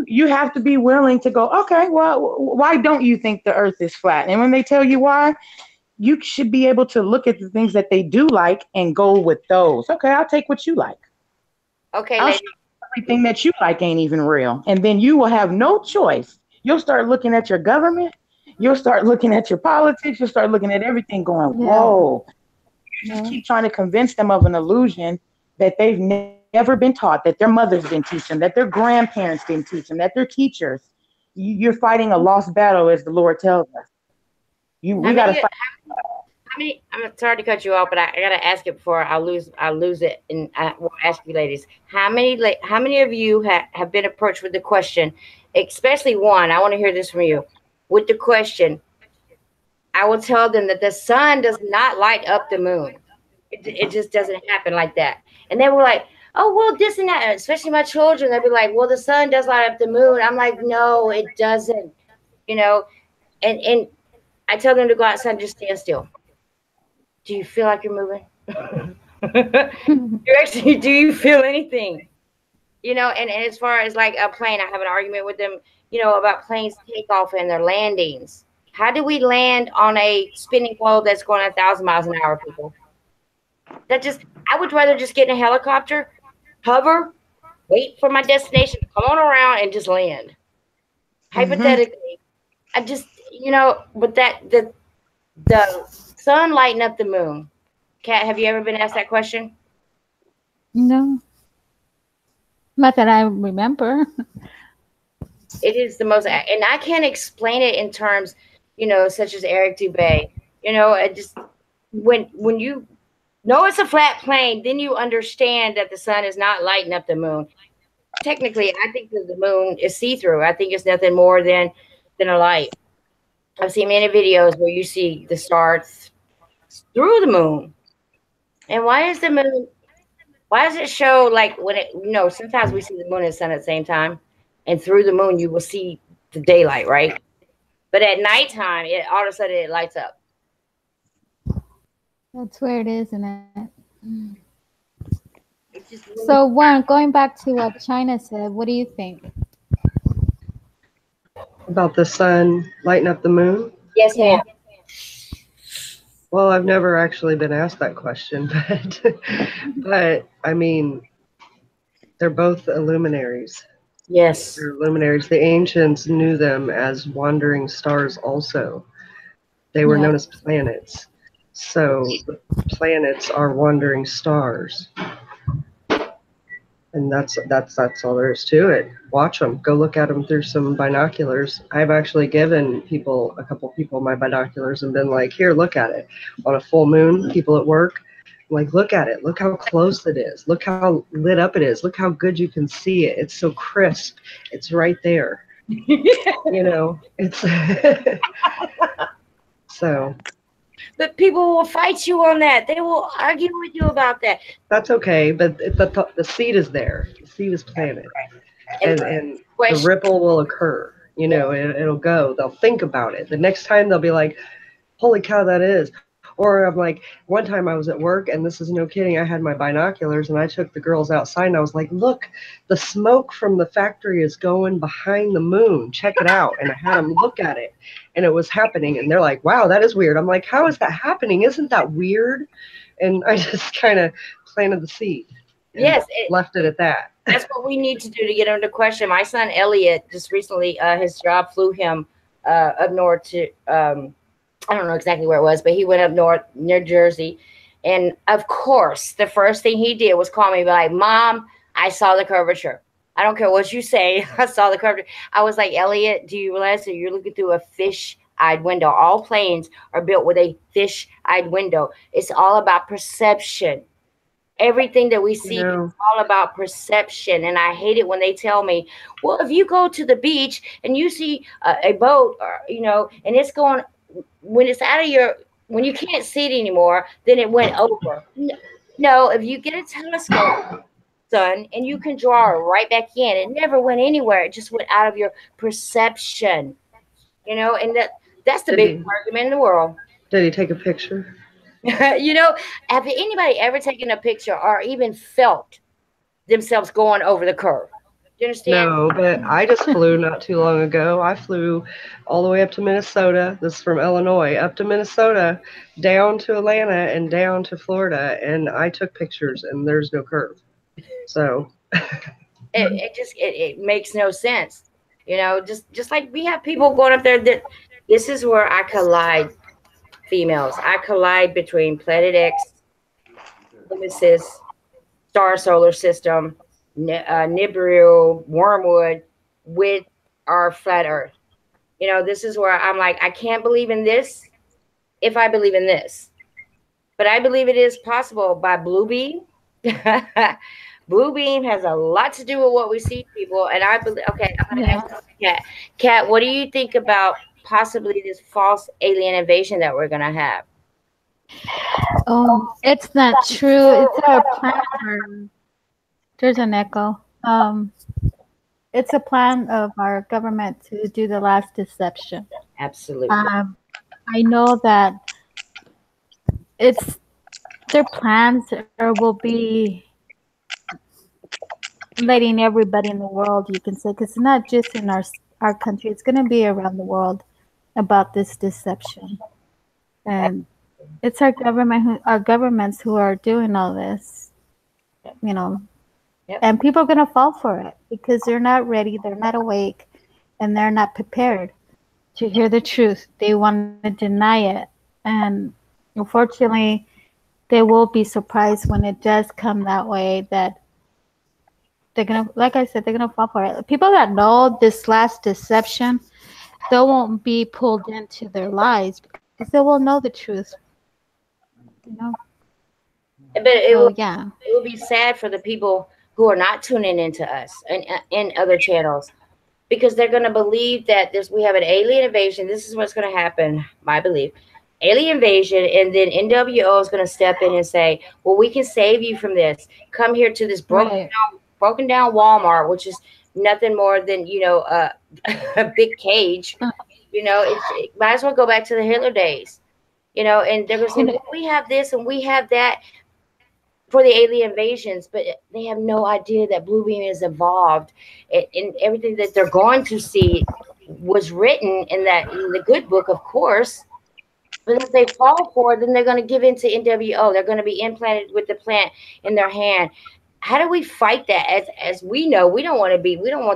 You have to be willing to go, okay, well, why don't you think the earth is flat? And when they tell you why, you should be able to look at the things that they do like and go with those. Okay, I'll take what you like. Okay, everything that you like ain't even real. And then you will have no choice. You'll start looking at your government. You'll start looking at your politics. You'll start looking at everything going, whoa. You just keep trying to convince them of an illusion that they've never been taught, that their mothers didn't teach them, that their grandparents didn't teach them, that their teachers. You're fighting a lost battle, as the Lord tells us. We got to fight. I'm sorry to cut you off, but I gotta ask it before I lose it, and I will ask you, ladies, how many of you have been approached with the question, especially one? I want to hear this from you, with the question. I will tell them that the sun does not light up the moon. It just doesn't happen like that. And they were like, oh, well, this and that. Especially my children, they'd be like, well, the sun does light up the moon. I'm like, no, it doesn't. And I tell them to go outside and just stand still. Do you feel like you're moving? Do you feel anything? And as far as like a plane, I have an argument with them, about planes takeoff and their landings. How do we land on a spinning globe that's going 1,000 miles an hour, people? I would rather just get in a helicopter, hover, wait for my destination, come on around and just land. Hypothetically, I just, but the sun lighting up the moon. Kat, have you ever been asked that question? No. Not that I remember. It is the most, and I can't explain it in terms, such as Eric Dubay. It just, when you know it's a flat plane, then you understand that the sun is not lighting up the moon. technically, I think that the moon is see-through. I think it's nothing more than a light. I've seen many videos where you see the stars through the moon. And why is the moon? Why does it show like when it? Sometimes we see the moon and sun at the same time, and through the moon you will see the daylight, right? But at nighttime, all of a sudden it lights up. That's weird, isn't it? It's just So, one, going back to what China said, what do you think? About the sun lighting up the moon? yes, ma'am. Well, I've never actually been asked that question, but I mean, they're both illuminaries. Yes. They're luminaries. The ancients knew them as wandering stars also. They were known as planets. So the planets are wandering stars. And that's all there is to it. Watch them. Go look at them through some binoculars. I've actually given a couple people my binoculars and been like, here, look at it. On a full moon, people at work, I'm like, look at it. Look how close it is. Look how lit up it is. Look how good you can see it. It's so crisp. It's right there. It's so. But people will fight you on that. They will argue with you about that. That's okay, but the seed is there. The seed is planted, and the ripple will occur. It'll go. They'll think about it. The next time they'll be like, "Holy cow, that is." Or I'm like, one time I was at work, and this is no kidding. I had my binoculars, and I took the girls outside, and I was like, "Look, the smoke from the factory is going behind the moon. Check it out." And I had them look at it, and it was happening. And they're like, "Wow, that is weird." I'm like, "How is that happening? Isn't that weird?" And I just kind of planted the seed. Yes, left it at that. That's what we need to do to get under question. My son Elliot just recently, his job flew him up north to. I don't know exactly where it was, but he went up north near Jersey. And of course, the first thing he did was call me and be like, "Mom, I saw the curvature. I don't care what you say. I saw the curvature." I was like, "Elliot, do you realize that you're looking through a fish-eyed window? All planes are built with a fish-eyed window. It's all about perception. Everything that we see is all about perception." And I hate it when they tell me, "Well, if you go to the beach and you see a boat, and it's going, when it's out of when you can't see it anymore, then it went over." No, if you get a telescope, son, and you can draw it right back in, it never went anywhere. It just went out of your perception, and that's the big argument in the world. Did he take a picture? Have anybody ever taken a picture or even felt themselves going over the curve? Do you understand? No, but I just flew not too long ago. I flew all the way up to Minnesota. This is from Illinois, up to Minnesota, down to Atlanta, and down to Florida. And I took pictures, and there's no curve. So it makes no sense. Just like we have people going up there. This is where I collide. Females, I collide between Planet X, Nemesis, Star Solar System, Nibiru, Wormwood, with our flat Earth. This is where I'm like, I can't believe in this if I believe in this, but I believe it is possible by Blue Beam. Blue Beam has a lot to do with what we see, people, and I believe. Okay, I'm gonna ask Kat. Kat, what do you think about possibly this false alien invasion that we're gonna have? It's not true. It's our plan. There's an echo. It's a plan of our government to do the last deception. Absolutely. I know that it's their plans will be letting everybody in the world, you can say, because it's not just in our country. It's going to be around the world about this deception. And it's our governments who are doing all this, and people are going to fall for it because they're not ready, they're not awake, and they're not prepared to hear the truth. They want to deny it. And unfortunately, they will be surprised when it does come that way, that they're going to, like I said, they're going to fall for it. People that know this last deception, they won't be pulled into their lies because they will know the truth. But it will be sad for the people who are not tuning into us and in other channels, because they're going to believe that we have an alien invasion. This is what's going to happen, my belief. Alien invasion, and then NWO is going to step in and say, well, we can save you from this. Come here to this broken down Walmart, which is nothing more than, a big cage. It might as well go back to the Hitler days, and they're going to say, well, we have this and we have that for the alien invasions, but they have no idea that Blue Beam is evolved, and everything that they're going to see was written in the good book, of course. But if they fall for it, then they're going to give into NWO. They're going to be implanted with the plant in their hand. How do we fight that? As we know, we don't want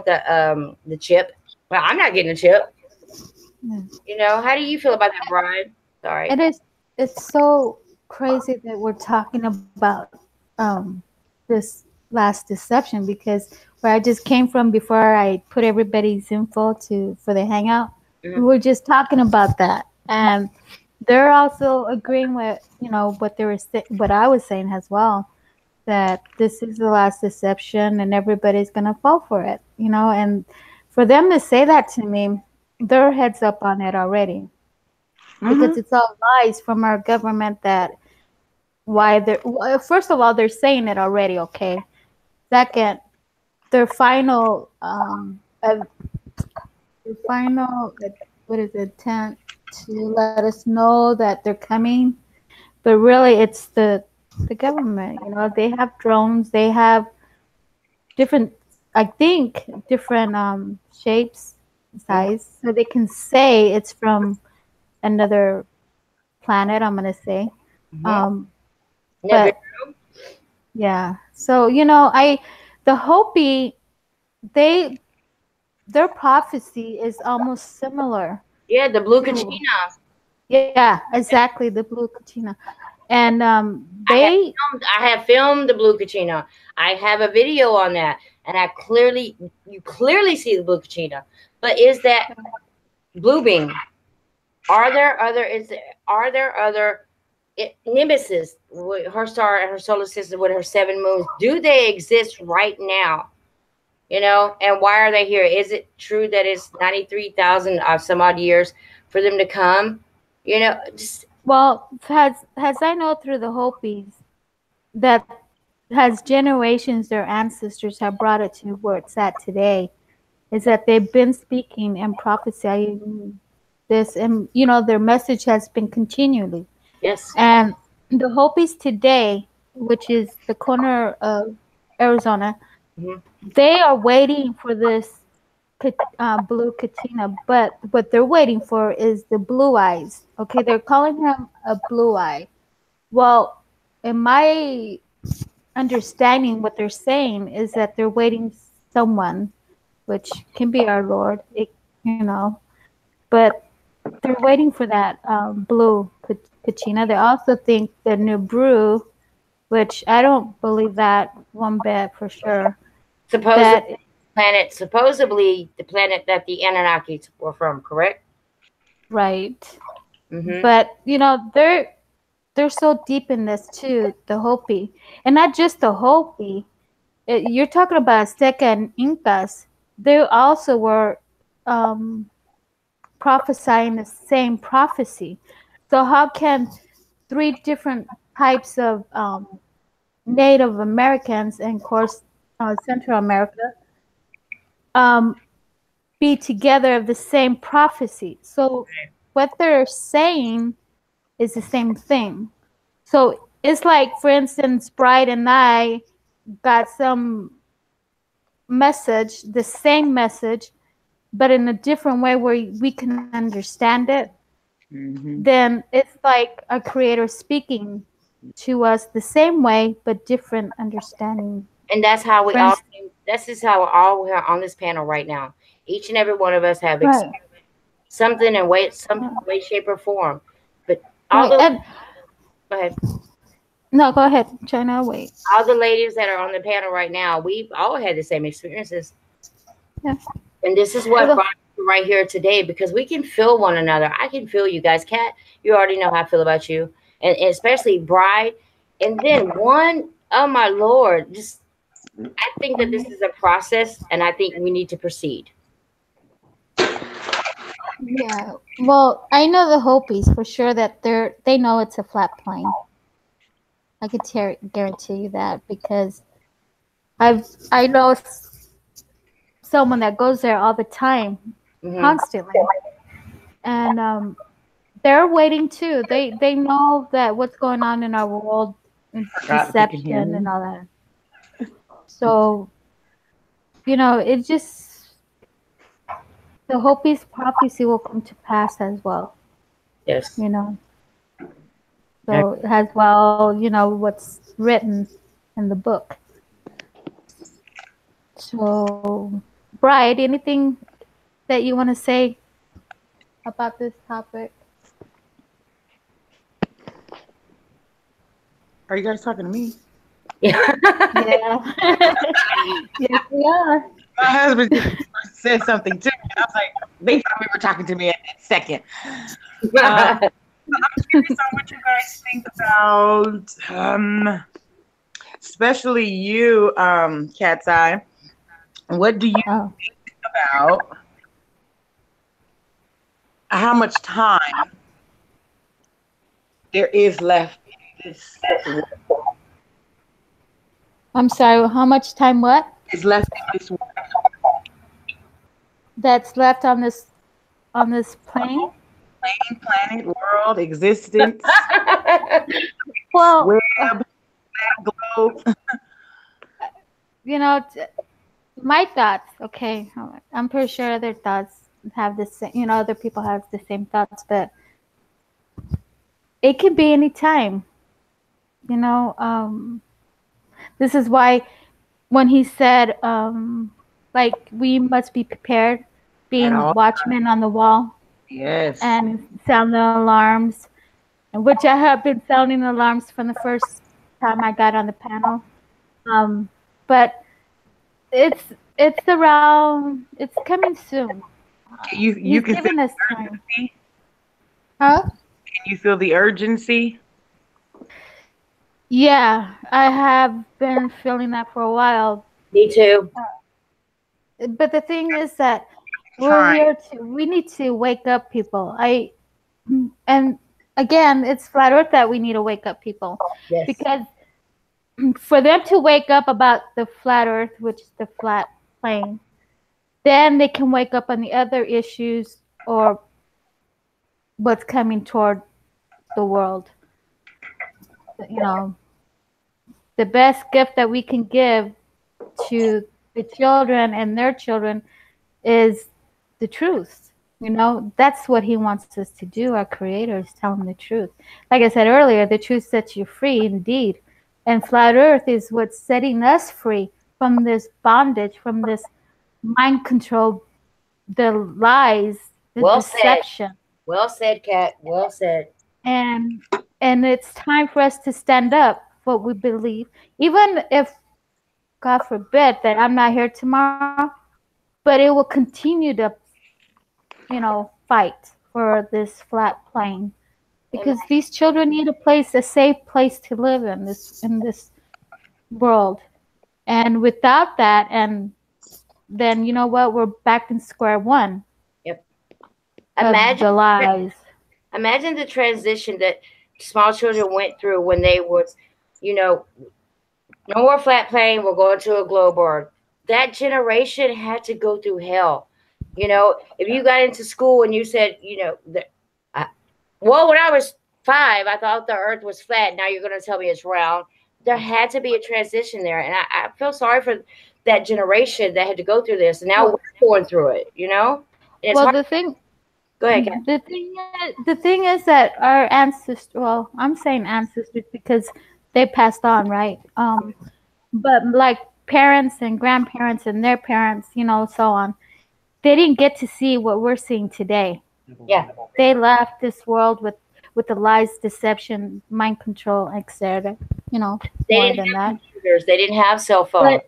the chip. Well, I'm not getting a chip. How do you feel about that, Brian? Sorry. It's so crazy that we're talking about this last deception, because where I just came from before I put everybody's info for the hangout, we were just talking about that, and they're also agreeing with what I was saying as well, that this is the last deception and everybody's gonna fall for it, and for them to say that to me, they're heads up on it already, because it's all lies from our government. That why they're first of all, they're saying it already. Okay, second, their final what is it, attempt to let us know that they're coming, but really it's the government. They have drones, they have different shapes, size, so they can say it's from another planet, I'm gonna say. But yeah, so the Hopi, their prophecy is almost similar. Yeah, the blue Kachina. Yeah, exactly, the blue Kachina. And I have filmed the blue Kachina. I have a video on that, and you clearly see the blue Kachina. But is that Blue Beam? Are there other Nemesis, her star and her solar system with her 7 moons? Do they exist right now? And why are they here? Is it true that it's 93,000 some odd years for them to come? Well, as I know through the Hopis, that has generations, their ancestors have brought it to where it's at today, is that they've been speaking and prophesying this, and their message has been continually. Yes. And the Hopis today, which is the corner of Arizona, they are waiting for this blue Katina, but what they're waiting for is the blue eyes. Okay, they're calling him a blue eye. Well, in my understanding, what they're saying is that they're waiting someone, which can be our Lord, but they're waiting for that blue Kachina. They also think the new brew, which I don't believe that one bit for sure. Supposedly the planet that the Anunnakis were from, correct? Right. But they're so deep in this too, the Hopi, and not just the Hopi. You're talking about Azteca and Incas. They also were prophesying the same prophecy. So how can 3 different types of Native Americans and, of course, Central America be together of the same prophecy? So what they're saying is the same thing. So it's like, for instance, Bride and I got some message, the same message, but in a different way where we can understand it. Then it's like a creator speaking to us the same way, but different understanding. And that's how this is how all we're on this panel right now. Each and every one of us have something in some way, shape, or form. But go ahead. No, go ahead, China. Wait. All the ladies that are on the panel right now, we've all had the same experiences. Yeah. And this is what brought me right here today, because we can feel one another. I can feel you guys. Kat, you already know how I feel about you, and especially Bride. And then one, oh my Lord, just I think that this is a process, and I think we need to proceed. Yeah. Well, I know the Hopis for sure that they know it's a flat plane. I could guarantee you that because I know someone that goes there all the time, constantly, and they're waiting too. They know that what's going on in our world, and deception and all that. So, it just the Hopi's prophecy will come to pass as well. Yes. So as well, what's written in the book. So, Bride, anything that you want to say about this topic? Are you guys talking to me? Yeah. Yes, we are. My husband said something too, and I was like, they thought we were talking to me at that second. I'm curious on what you guys think about, especially you, Cat's Eye. What do you think about how much time there is left in this world? I'm sorry, how much time what? Is left in this world? That's left on this plane? Planet, world, existence, Well, web, globe. My thoughts, okay. I'm pretty sure other thoughts have the same, other people have the same thoughts, but it can be any time. This is why when he said, like, we must be prepared, being watchmen on the wall. Yes. And sound the alarms, which I have been sounding alarms from the first time I got on the panel. But it's coming soon. You can feel us the time. urgency? Huh? Can you feel the urgency? Yeah, I have been feeling that for a while. Me too. But the thing is that we need to wake up people. And again, it's flat earth that we need to wake up people. Yes. Because for them to wake up about the flat earth, which is the flat plane, then they can wake up on the other issues or what's coming toward the world. The best gift that we can give to the children and their children is the truth. That's what he wants us to do. Our creator is telling the truth. Like I said earlier, the truth sets you free indeed. And flat earth is what's setting us free from this bondage, from this mind control, the lies, the deception. Well said, Kat. Well said. And it's time for us to stand up for what we believe. Even if, God forbid, that I'm not here tomorrow, but it will continue to fight for this flat plane, because these children need a safe place to live in this world. And without that, and then we're back in square one. Yep. Imagine the transition that small children went through when they was, no more flat plane, we're going to a globe, or that generation had to go through hell. If you got into school and you said, when I was 5, I thought the earth was flat. Now you're going to tell me it's round. There had to be a transition there. And I feel sorry for that generation that had to go through this. And now we're going through it, And it's hard. Go ahead, Kat. The thing is that our ancestors, well, I'm saying ancestors because they passed on, right? But like parents and grandparents and their parents, so on, they didn't get to see what we're seeing today. Yeah. They left this world with the lies, deception, mind control, etc. More than that. Computers. They didn't have cell phones.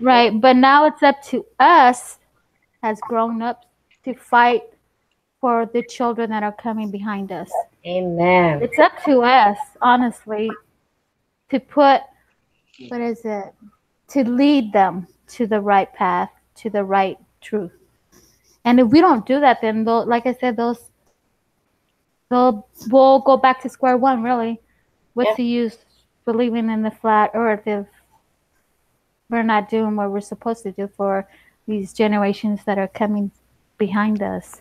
But now it's up to us as grown-ups to fight for the children that are coming behind us. Amen. It's up to us, honestly, to put, to lead them to the right path, to the right truth. And if we don't do that, then like I said, we'll go back to square one. Really, what's the use believing in the flat Earth if we're not doing what we're supposed to do for these generations that are coming behind us?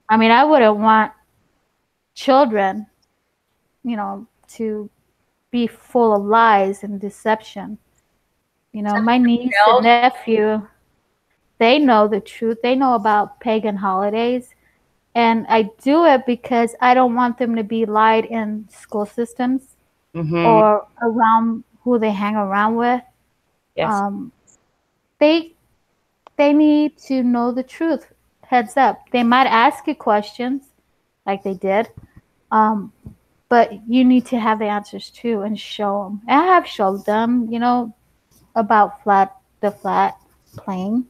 I mean, I wouldn't want children, to be full of lies and deception. My niece and nephew, they know the truth. They know about pagan holidays. And I do it because I don't want them to be lied in school systems or around who they hang around with. Yes. They need to know the truth. Heads up. They might ask you questions like they did. But you need to have the answers too and show them. I have showed them, about the flat plane.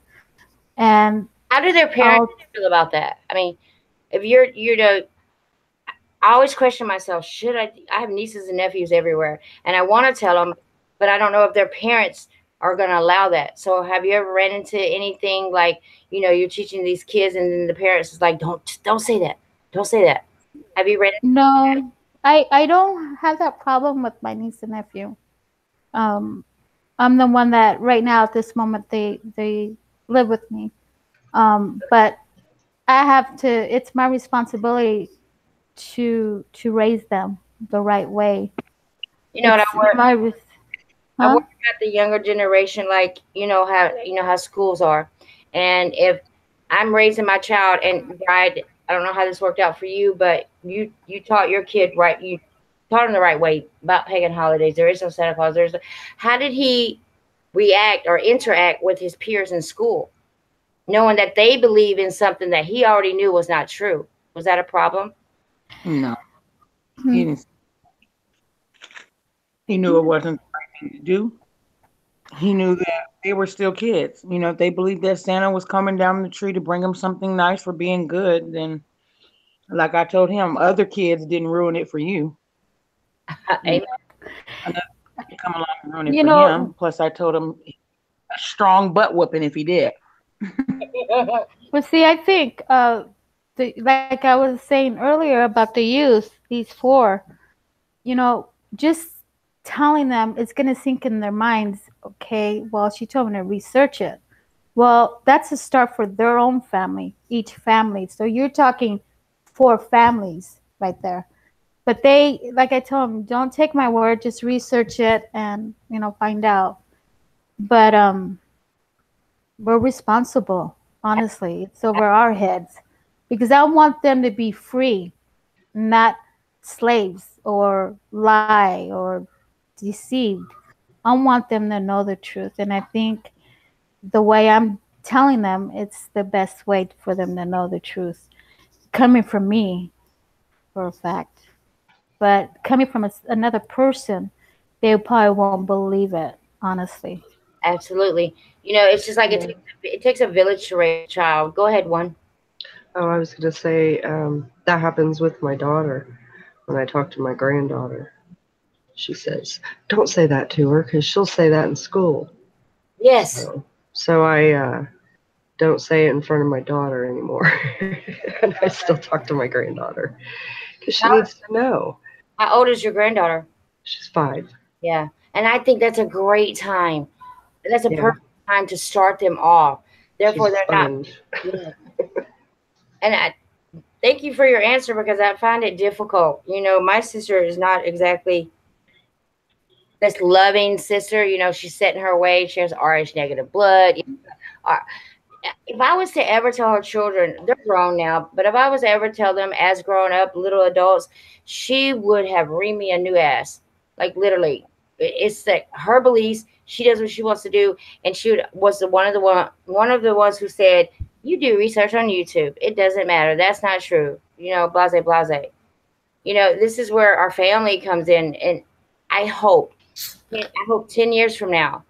And how do their parents feel about that? I mean, if I always question myself, I have nieces and nephews everywhere, and I want to tell them, but I don't know if their parents are going to allow that. So have you ever ran into anything like, you're teaching these kids and then the parents is like, don't say that. Don't say that. Have you read it? No, I don't have that problem with my niece and nephew. I'm the one that right now at this moment they live with me. But I have to, it's my responsibility to raise them the right way. What I work I work at the younger generation, like how schools are. And if I'm raising my child, and Bride, I don't know how this worked out for you, but you taught your kid right. You taught him the right way about pagan holidays. There is no Santa Claus. How did he react or interact with his peers in school, knowing that they believe in something that he already knew was not true? Was that a problem? No. He didn't. He knew it wasn't the right thing to do. He knew that they were still kids. If they believed that Santa was coming down the tree to bring them something nice for being good, then, like I told him, other kids didn't ruin it for you. Amen. Come along and ruin it for him. Plus, I told him a strong butt whooping if he did. Well, see, I think, like I was saying earlier about the youth, these four, just telling them it's going to sink in their minds. Okay, well, she told me to research it. Well, that's a start for their own family, each family. So you're talking 4 families right there. But they, like I told them, don't take my word, just research it and, find out. But we're responsible, honestly. It's over our heads. Because I want them to be free, not slaves or lie or deceived. I want them to know the truth. And I think the way I'm telling them, it's the best way for them to know the truth. Coming from me, for a fact. But coming from another person, they probably won't believe it, honestly. Absolutely. It's just like it takes a village to raise a child. Go ahead, one. Oh, I was going to say that happens with my daughter. When I talk to my granddaughter, she says, don't say that to her because she'll say that in school. Yes. So I don't say it in front of my daughter anymore. And I still talk to my granddaughter because she needs to know. How old is your granddaughter? She's 5. Yeah. And I think that's a great time. That's a perfect time to start them off. Therefore, they're not. Yeah. And I thank you for your answer because I find it difficult. My sister is not exactly this loving sister. She's set in her way. She has RH negative blood. If I was to ever tell her children, they're grown now, but if I was to ever tell them as grown up little adults, she would have reamed me a new ass. Like literally. It's that her beliefs, she does what she wants to do, and she was one of the ones who said, you do research on YouTube. It doesn't matter. That's not true. Blase, blase. This is where our family comes in, and I hope 10 years from now,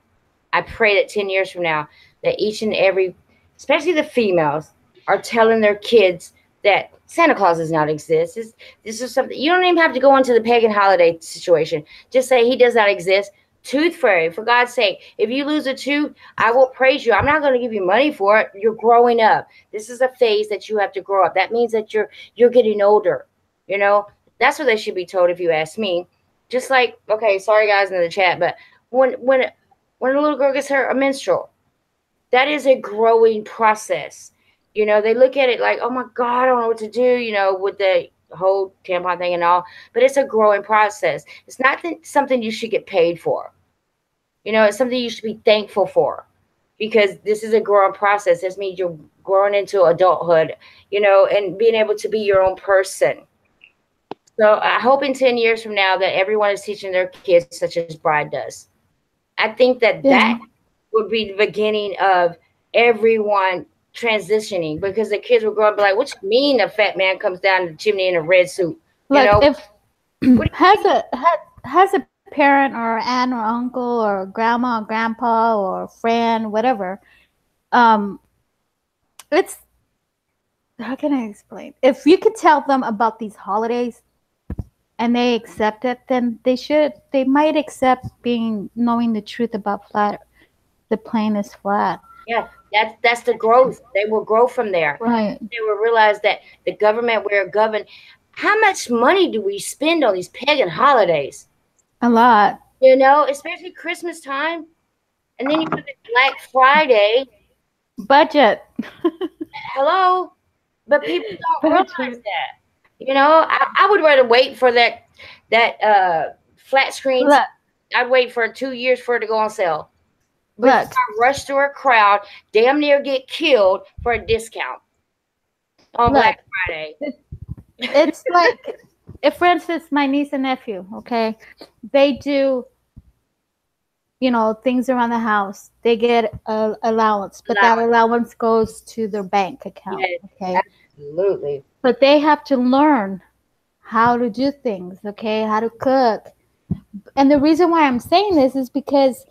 I pray that 10 years from now, that each and every, especially the females, are telling their kids that Santa Claus does not exist. This is something, you don't even have to go into the pagan holiday situation. Just say he does not exist. Tooth fairy, for God's sake, if you lose a tooth, I will praise you. I'm not going to give you money for it. You're growing up. This is a phase that you have to grow up. That means that you're getting older. You know, that's what they should be told, if you ask me. Just like, okay, sorry guys in the chat, but when a little girl gets her a menstrual, that is a growing process. You know, they look at it like, oh my God, I don't know what to do, you know, with the whole tampon thing and all, but it's a growing process. It's not something you should get paid for. You know, it's something you should be thankful for, because this is a growing process. This means you're growing into adulthood, you know, and being able to be your own person. So I hope in 10 years from now that everyone is teaching their kids such as Bride does. I think that that would be the beginning of everyone transitioning, because the kids will grow up and be like, what you mean a fat man comes down the chimney in a red suit? You know, if has a parent or aunt or uncle or grandma or grandpa or friend, whatever, it's, how can I explain? If you could tell them about these holidays and they accept it, then they might accept knowing the truth about the plane is flat. Yeah, that's the growth. They will grow from there. Right. They will realize that the government, we're governed. How much money do we spend on these pagan holidays? A lot. You know, especially Christmas time. And then you have the Black Friday. Budget. Hello? But people don't realize that. You know, I would rather wait for that flat screen. Look. I'd wait for 2 years for it to go on sale. Look. I rush through a crowd, damn near get killed for a discount on Black Friday. It's like, if for instance, my niece and nephew, okay, they do, you know, things around the house. They get a allowance, but that allowance goes to their bank account. Yes, okay, absolutely. But they have to learn how to do things, okay, how to cook. And the reason why I'm saying this is because,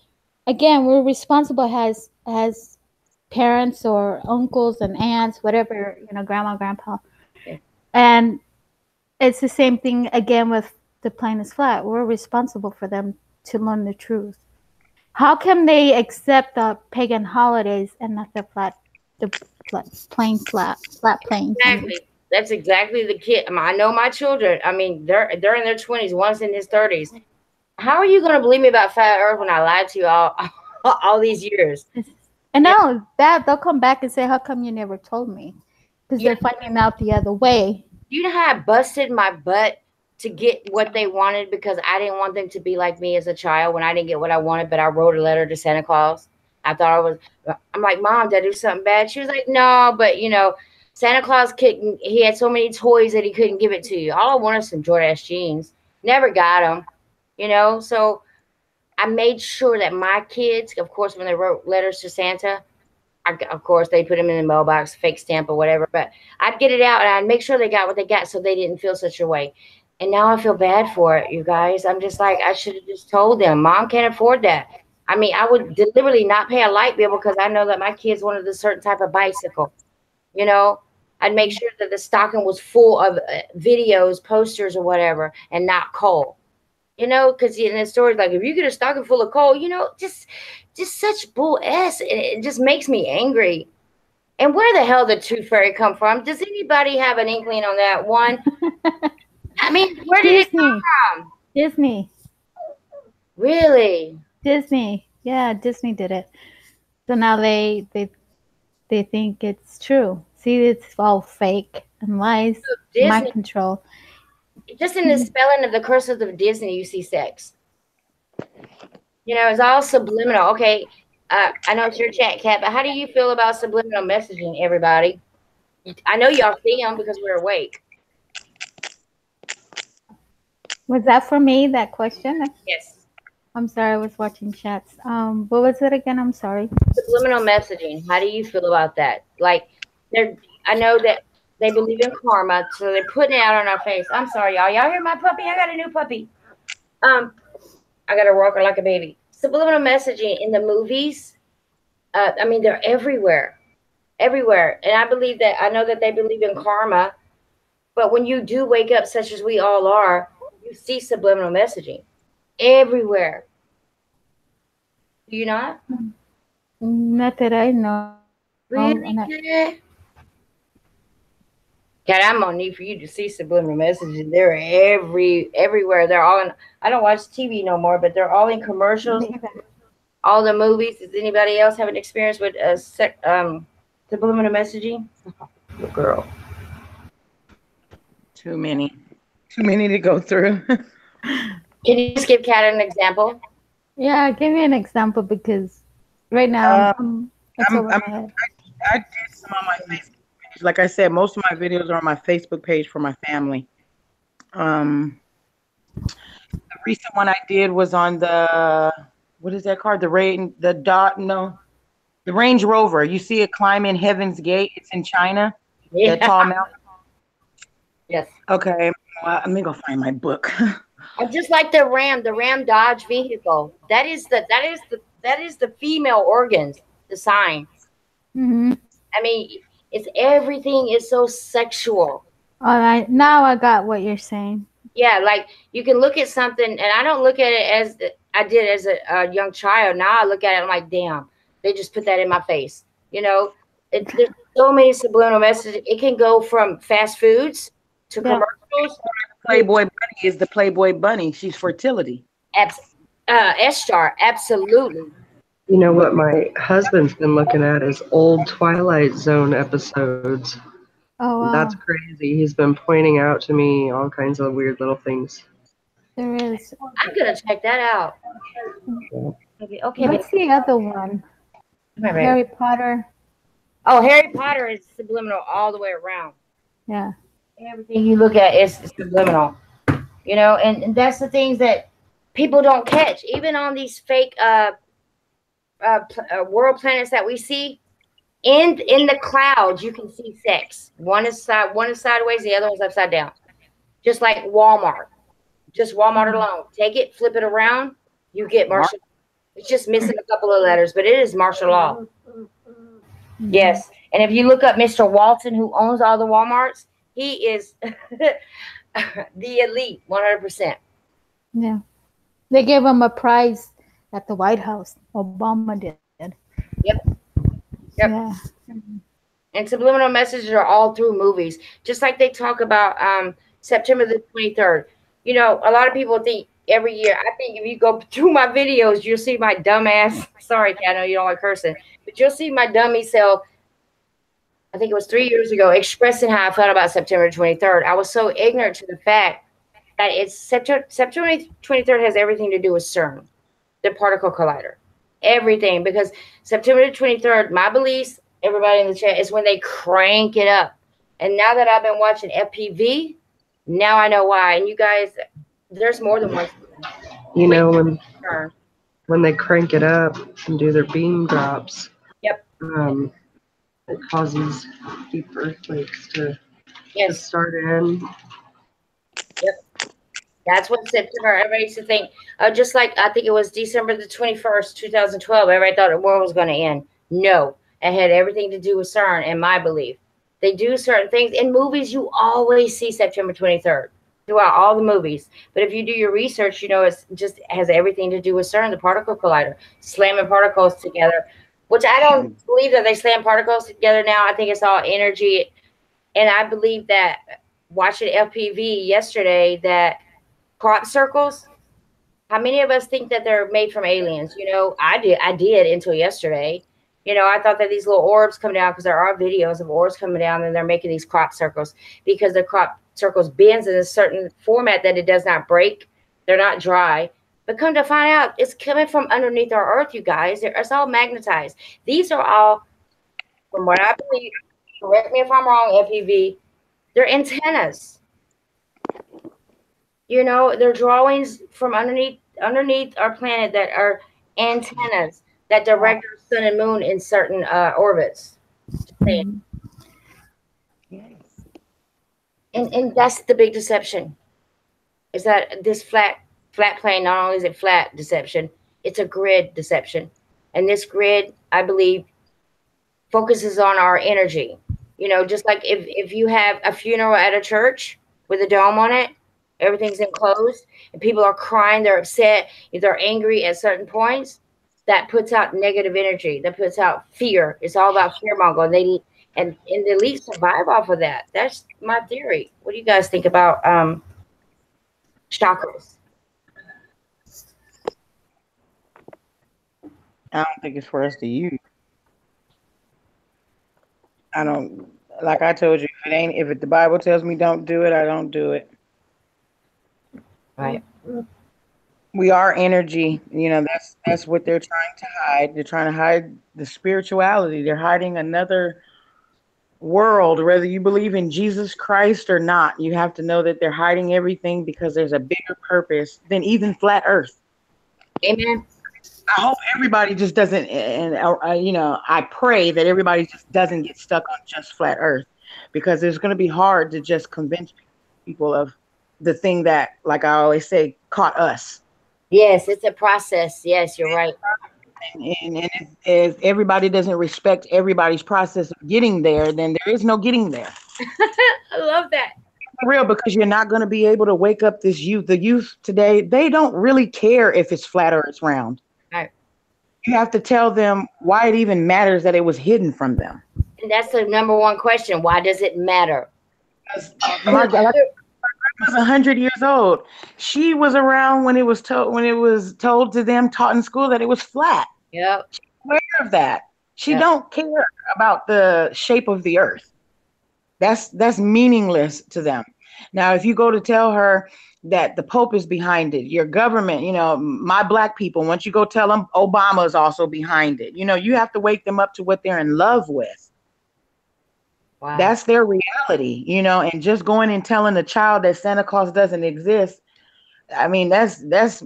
again, we're responsible as parents or uncles and aunts, whatever, you know, grandma, grandpa. Okay. And it's the same thing again with the plane is flat. We're responsible for them to learn the truth. How can they accept the pagan holidays and not the flat plane? Exactly. That's exactly the kid. I know my children. I mean, they're in their 20s. One's in his 30s. How are you going to believe me about flat Earth when I lied to you all these years? And now that they'll come back and say, "How come you never told me?" Because they're finding out the other way. Do you know how I busted my butt to get what they wanted, because I didn't want them to be like me as a child when I didn't get what I wanted, but I wrote a letter to Santa Claus. I'm like, Mom, did I do something bad? She was like, no, but you know, Santa Claus he had so many toys that he couldn't give it to you. All I wanted was some Jordache jeans. Never got them, you know? So I made sure that my kids, of course, when they wrote letters to Santa, of course, they put them in the mailbox, fake stamp or whatever, but I'd get it out and I'd make sure they got what they got so they didn't feel such a way. And now I feel bad for it, you guys. I'm just like, I should have just told them, Mom can't afford that. I mean, I would deliberately not pay a light bill because I know that my kids wanted a certain type of bicycle. You know, I'd make sure that the stocking was full of videos, posters or whatever, and not coal. You know, because in the stories, like, if you get a stocking full of coal, you know, just such bull s. It just makes me angry. And where the hell did Tooth Fairy come from? Does anybody have an inkling on that one? I mean, where did it come from? Disney. Really? Disney. Yeah, Disney did it. So now they think it's true. See, it's all fake and lies, mind control. Just in the spelling of the curses of Disney, you see sex. You know, it's all subliminal. Okay, I know it's your chat, Kat, but how do you feel about subliminal messaging, everybody? I know y'all see them because we're awake. Was that for me, that question? Yes. I'm sorry, I was watching chats. What was it again? I'm sorry. Subliminal messaging. How do you feel about that? Like, I know that they believe in karma, so they're putting it out on our face. I'm sorry, y'all. Y'all hear my puppy? I got a new puppy. I got to rock her like a baby. Subliminal messaging in the movies. I mean, they're everywhere. Everywhere. And I know that they believe in karma. But when you do wake up, such as we all are, you see subliminal messaging everywhere. Do you not? Not that I know. Really? Cat, I'm gonna need for you to see subliminal messages. They're everywhere. They're all in. I don't watch TV no more, but they're all in commercials. All the movies. Does anybody else have an experience with subliminal messaging? Good girl. Too many to go through. Can you just give Kat an example? Yeah, give me an example because right now it's over my head. I did some on my Facebook page. Like I said, most of my videos are on my Facebook page for my family. The recent one I did was on the, what is that called? The Range Rover. You see it climbing Heaven's Gate. It's in China. Yeah. That tall mountain. Yes. Okay. Well, let me go find my book. Just like the Ram Dodge vehicle. That is the female organs, the sign. Mm-hmm. I mean, it's everything is so sexual. All right, now I got what you're saying. Yeah, like you can look at something, and I don't look at it as I did as a young child. Now I look at it, I'm like, damn, they just put that in my face. You know, there's so many subliminal messages. It can go from fast foods to commercials. Playboy Bunny is the Playboy Bunny. She's fertility. S-Star, absolutely. You know what my husband's been looking at is old Twilight Zone episodes. Oh, wow. That's crazy. He's been pointing out to me all kinds of weird little things. There is. I'm gonna check that out. Okay. What's the other one? Harry Potter. Oh, Harry Potter is subliminal all the way around. Yeah. Everything you look at is subliminal. You know, and that's the things that people don't catch. Even on these fake world planets that we see, in the clouds, you can see sex. One is sideways, the other one's upside down. Just like Walmart. Just Walmart alone. Take it, flip it around, you get martial. It's just missing a couple of letters, but it is martial law. Yes. And if you look up Mr. Walton, who owns all the Walmarts, he is the elite, 100%. Yeah. They gave him a prize at the White House. Obama did. Yep. Yeah. And subliminal messages are all through movies. Just like they talk about September the 23rd. You know, a lot of people think every year, I think if you go through my videos, you'll see my dumb ass. Sorry, I know you don't like cursing, but you'll see my dummy self. I think it was 3 years ago, expressing how I felt about September 23rd. I was so ignorant to the fact that it's September 23rd has everything to do with CERN, the particle collider. Everything, because September 23rd, my beliefs, everybody in the chat, is when they crank it up. And now that I've been watching FPV, now I know why. And you guys, there's more than one. You know, when they crank it up and do their beam drops, yep, it causes deep earthquakes to start in. Yep. That's what September, everybody used to think, just like I think it was December the 21st, 2012, everybody thought the world was going to end. No, it had everything to do with CERN, in my belief. They do certain things. In movies, you always see September 23rd throughout all the movies. But if you do your research, you know, it just has everything to do with CERN, the particle collider, slamming particles together, which I don't believe that they slam particles together now. I think it's all energy. And I believe that watching FPV yesterday, that crop circles, how many of us think that they're made from aliens? You know, I did until yesterday. You know, I thought that these little orbs come down, because there are videos of orbs coming down and they're making these crop circles because the crop circles bends in a certain format that it does not break. They're not dry. But come to find out, it's coming from underneath our earth, you guys. It's all magnetized. These are all, from what I believe, correct me if I'm wrong, FPV, they're antennas. You know, they're drawings from underneath our planet that are antennas that direct our sun and moon in certain orbits. And that's the big deception, is that this flat plane, not only is it flat deception, it's a grid deception. And this grid, I believe, focuses on our energy. You know, just like if you have a funeral at a church with a dome on it, everything's enclosed, and people are crying, they're upset, they're angry at certain points. that puts out negative energy, that puts out fear. It's all about fear mongering. And the elites survive off of that. That's my theory. What do you guys think about chakras? I don't think it's for us to use. I don't, like I told you, if the Bible tells me don't do it, I don't do it. Right. We are energy. That's what they're trying to hide. They're trying to hide the spirituality. They're hiding another world, whether you believe in Jesus Christ or not. You have to know that they're hiding everything because there's a bigger purpose than even flat earth. Amen. I hope everybody just doesn't, and I pray that everybody just doesn't get stuck on just flat earth, because it's going to be hard to just convince people of the thing that, like I always say, caught us. Yes, it's a process. Yes, you're right. And if everybody doesn't respect everybody's process of getting there, then there is no getting there. I love that. For real, because you're not going to be able to wake up this youth. The youth today, they don't really care if it's flat or it's round. Right. You have to tell them why it even matters that it was hidden from them. And that's the number one question. Why does it matter? My grandma was 100 years old. She was around when it was told to them, taught in school, that it was flat. Yep. She's aware of that. She don't care about the shape of the earth. That's meaningless to them. Now, if you go to tell her that the Pope is behind it, your government, my black people, once you go tell them Obama is also behind it, you have to wake them up to what they're in love with. Wow. That's their reality, and just going and telling a child that Santa Claus doesn't exist, I mean, that's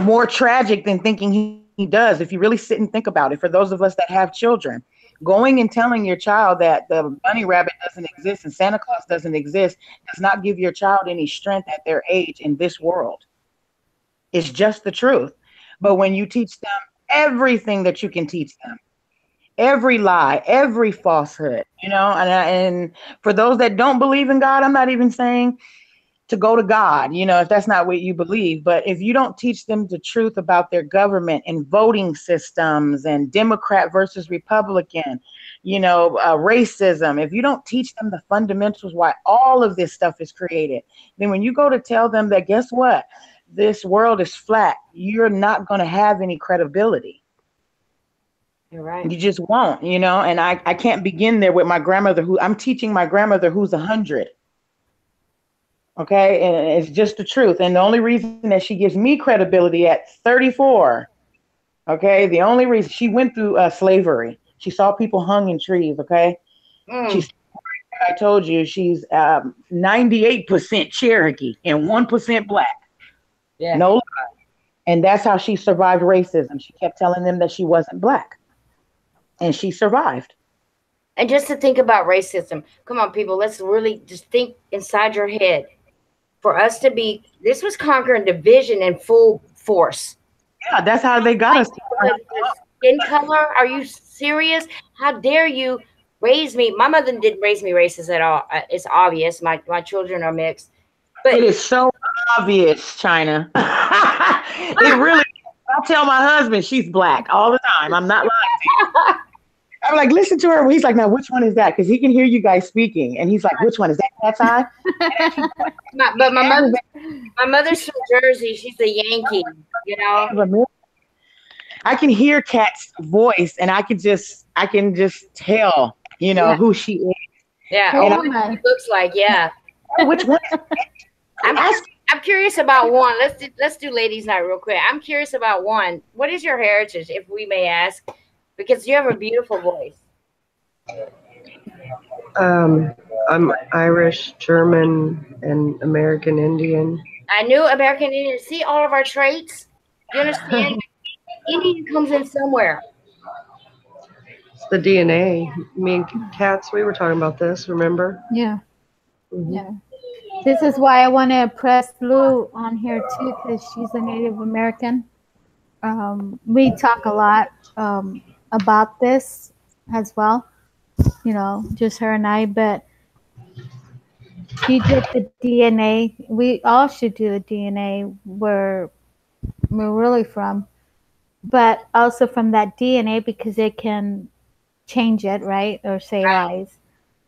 more tragic than thinking he does. If you really sit and think about it, for those of us that have children, going and telling your child that the bunny rabbit doesn't exist and Santa Claus doesn't exist does not give your child any strength at their age in this world. It's just the truth. But when you teach them everything that you can teach them, every lie, every falsehood, and for those that don't believe in God, I'm not even saying to go to God, if that's not what you believe. But if you don't teach them the truth about their government and voting systems and Democrat versus Republican, racism, if you don't teach them the fundamentals why all of this stuff is created, then when you go to tell them that, guess what, this world is flat, you're not going to have any credibility. You're right. You just won't, and I can't begin there with my grandmother, who I'm teaching my grandmother who's 100. Okay, and it's just the truth. And the only reason that she gives me credibility at 34, okay, the only reason, she went through slavery. She saw people hung in trees, okay? She's, I told you, she's 98% Cherokee and 1% black. Yeah. No lie. And that's how she survived racism. She kept telling them that she wasn't black. And she survived. And just to think about racism, come on, people, let's really just think inside your head. For us to be, this was conquering division in full force. Yeah, that's how they got us. Skin color? Are you serious? How dare you raise me? My mother didn't raise me racist at all. It's obvious. My children are mixed. But it is so obvious, China. It really. I tell my husband she's black all the time. I'm not lying to you. I'm like, listen to her. He's like, now, which one is that? Because he can hear you guys speaking. And he's like, which one is that? Cat's eye? But my mother's from Jersey. She's a Yankee, I can hear Kat's voice, and I can just tell, who she is. Yeah. And what it looks like, yeah. Which one? I'm curious about one. Let's do ladies' night real quick. I'm curious about one. What is your heritage, if we may ask? Because you have a beautiful voice. I'm Irish, German, and American Indian. I knew American Indian. See all of our traits? You understand? Indian comes in somewhere. It's the DNA. Me and Cats, we were talking about this, remember? Yeah. Mm-hmm. Yeah. This is why I want to press Lou on here too, because she's a Native American. We talk a lot about this as well, just her and I, but she did the DNA. We all should do the DNA where we're really from. but also from that DNA because they can change it, right, or say lies.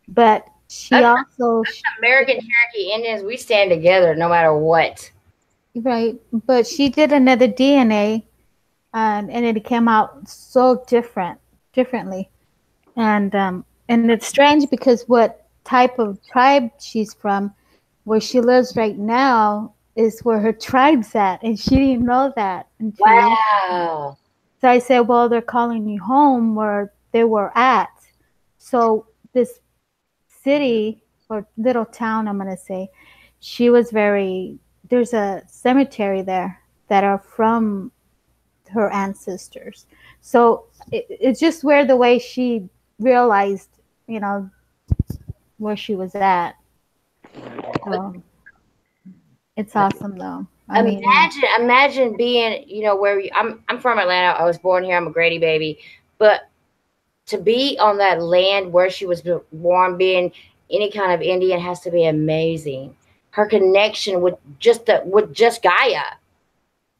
But she Us also, American Cherokee Indians, we stand together no matter what. right, but she did another DNA, and it came out so differently, and it's strange because what type of tribe she's from, where she lives right now, is where her tribe's at, and she didn't know that until Wow. so I said, well, they're calling you home where they were at. So this city or little town, I'm gonna say, she was very. There's a cemetery there that are from her ancestors. So it's just weird the way she realized, you know, where she was at. So it's awesome though. I mean, Imagine being, where I'm from Atlanta. I was born here. I'm a Grady baby, but to be on that land where she was born, being any kind of Indian, has to be amazing. Her connection with just Gaia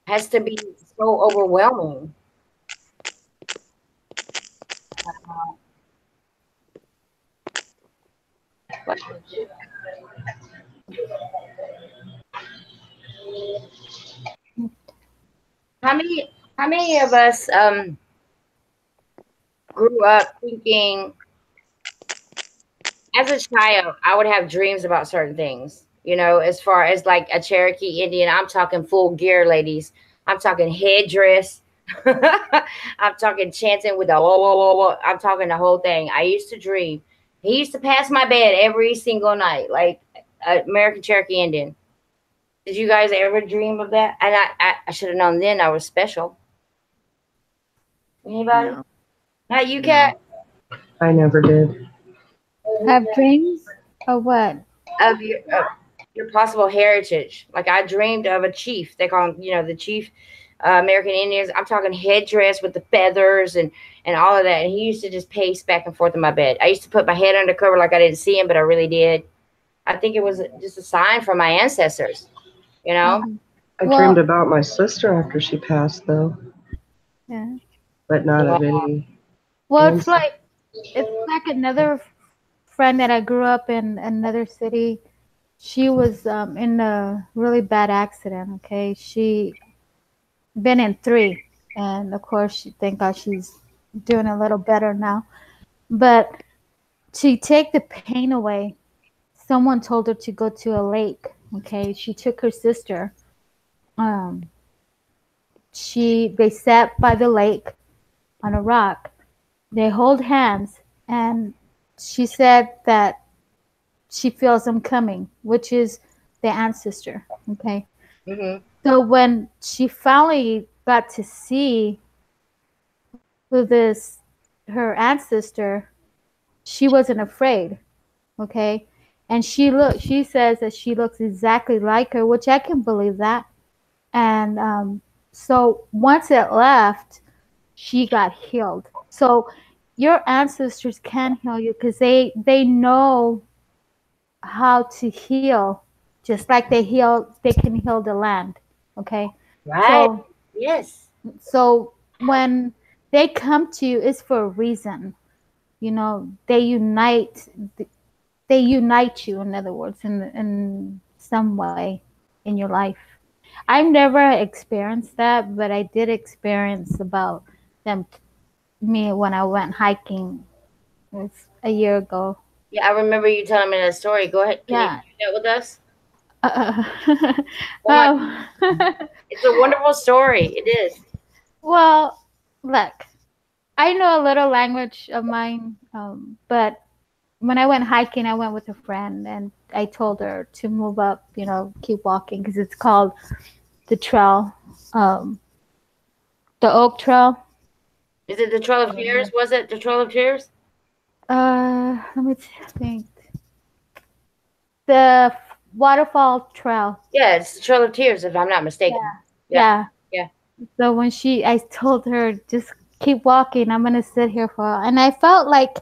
has to be so overwhelming. How many of us grew up thinking, as a child, I would have dreams about certain things. As far as like a Cherokee Indian, I'm talking full gear, ladies. I'm talking headdress. I'm talking chanting with the whoa, whoa, whoa, whoa. I'm talking the whole thing. I used to dream. He used to pass my bed every single night, like American Cherokee Indian. Did you guys ever dream of that? And I should have known then I was special. Anybody? no. Not you, Kat? I never did. Have dreams or what? Of your possible heritage. Like I dreamed of a chief. They call him, the chief. American Indians. I'm talking headdress with the feathers and all of that. And he used to just pace back and forth in my bed. I used to put my head under cover like I didn't see him, but I really did. I think it was just a sign from my ancestors. Mhm. I Well, dreamed about my sister after she passed, though, yeah. but not Yeah. of any Well, ancestor. it's like another friend that I grew up in another city. She was in a really bad accident. Okay, she been in three, and of course, thank God she's doing a little better now. But to take the pain away, someone told her to go to a lake. Okay, she took her sister. Um, they sat by the lake on a rock. They hold hands, and she said that she feels them coming, which is the ancestor. Okay. Hmm. So when she finally got to see who her ancestor, she wasn't afraid. Okay. And she says that she looks exactly like her, which I can believe that. And so once it left, she got healed. So your ancestors can heal you because they know how to heal, just like they can heal the land. Okay, Right. so Yes. when they come to you, it's for a reason. They unite you, in other words, in some way in your life. I've never experienced that, but I did experience about them me when I went hiking. It was a year ago. Yeah, I remember you telling me that story. Go ahead. Can you Yeah. share that with us? Uh, Oh my, um, it's a wonderful story. It is. well, look, I know a little language of mine, but when I went hiking, I went with a friend, and I told her to move up, keep walking, because it's called the trail, um, the Oak Trail. Is it the Trail of Tears? Was it the Trail of Tears? Let me think. The Waterfall Trail. Yeah, it's the Trail of Tears, if I'm not mistaken. Yeah. Yeah. Yeah. Yeah. So I told her, just keep walking. I'm gonna sit here for a while. And I felt like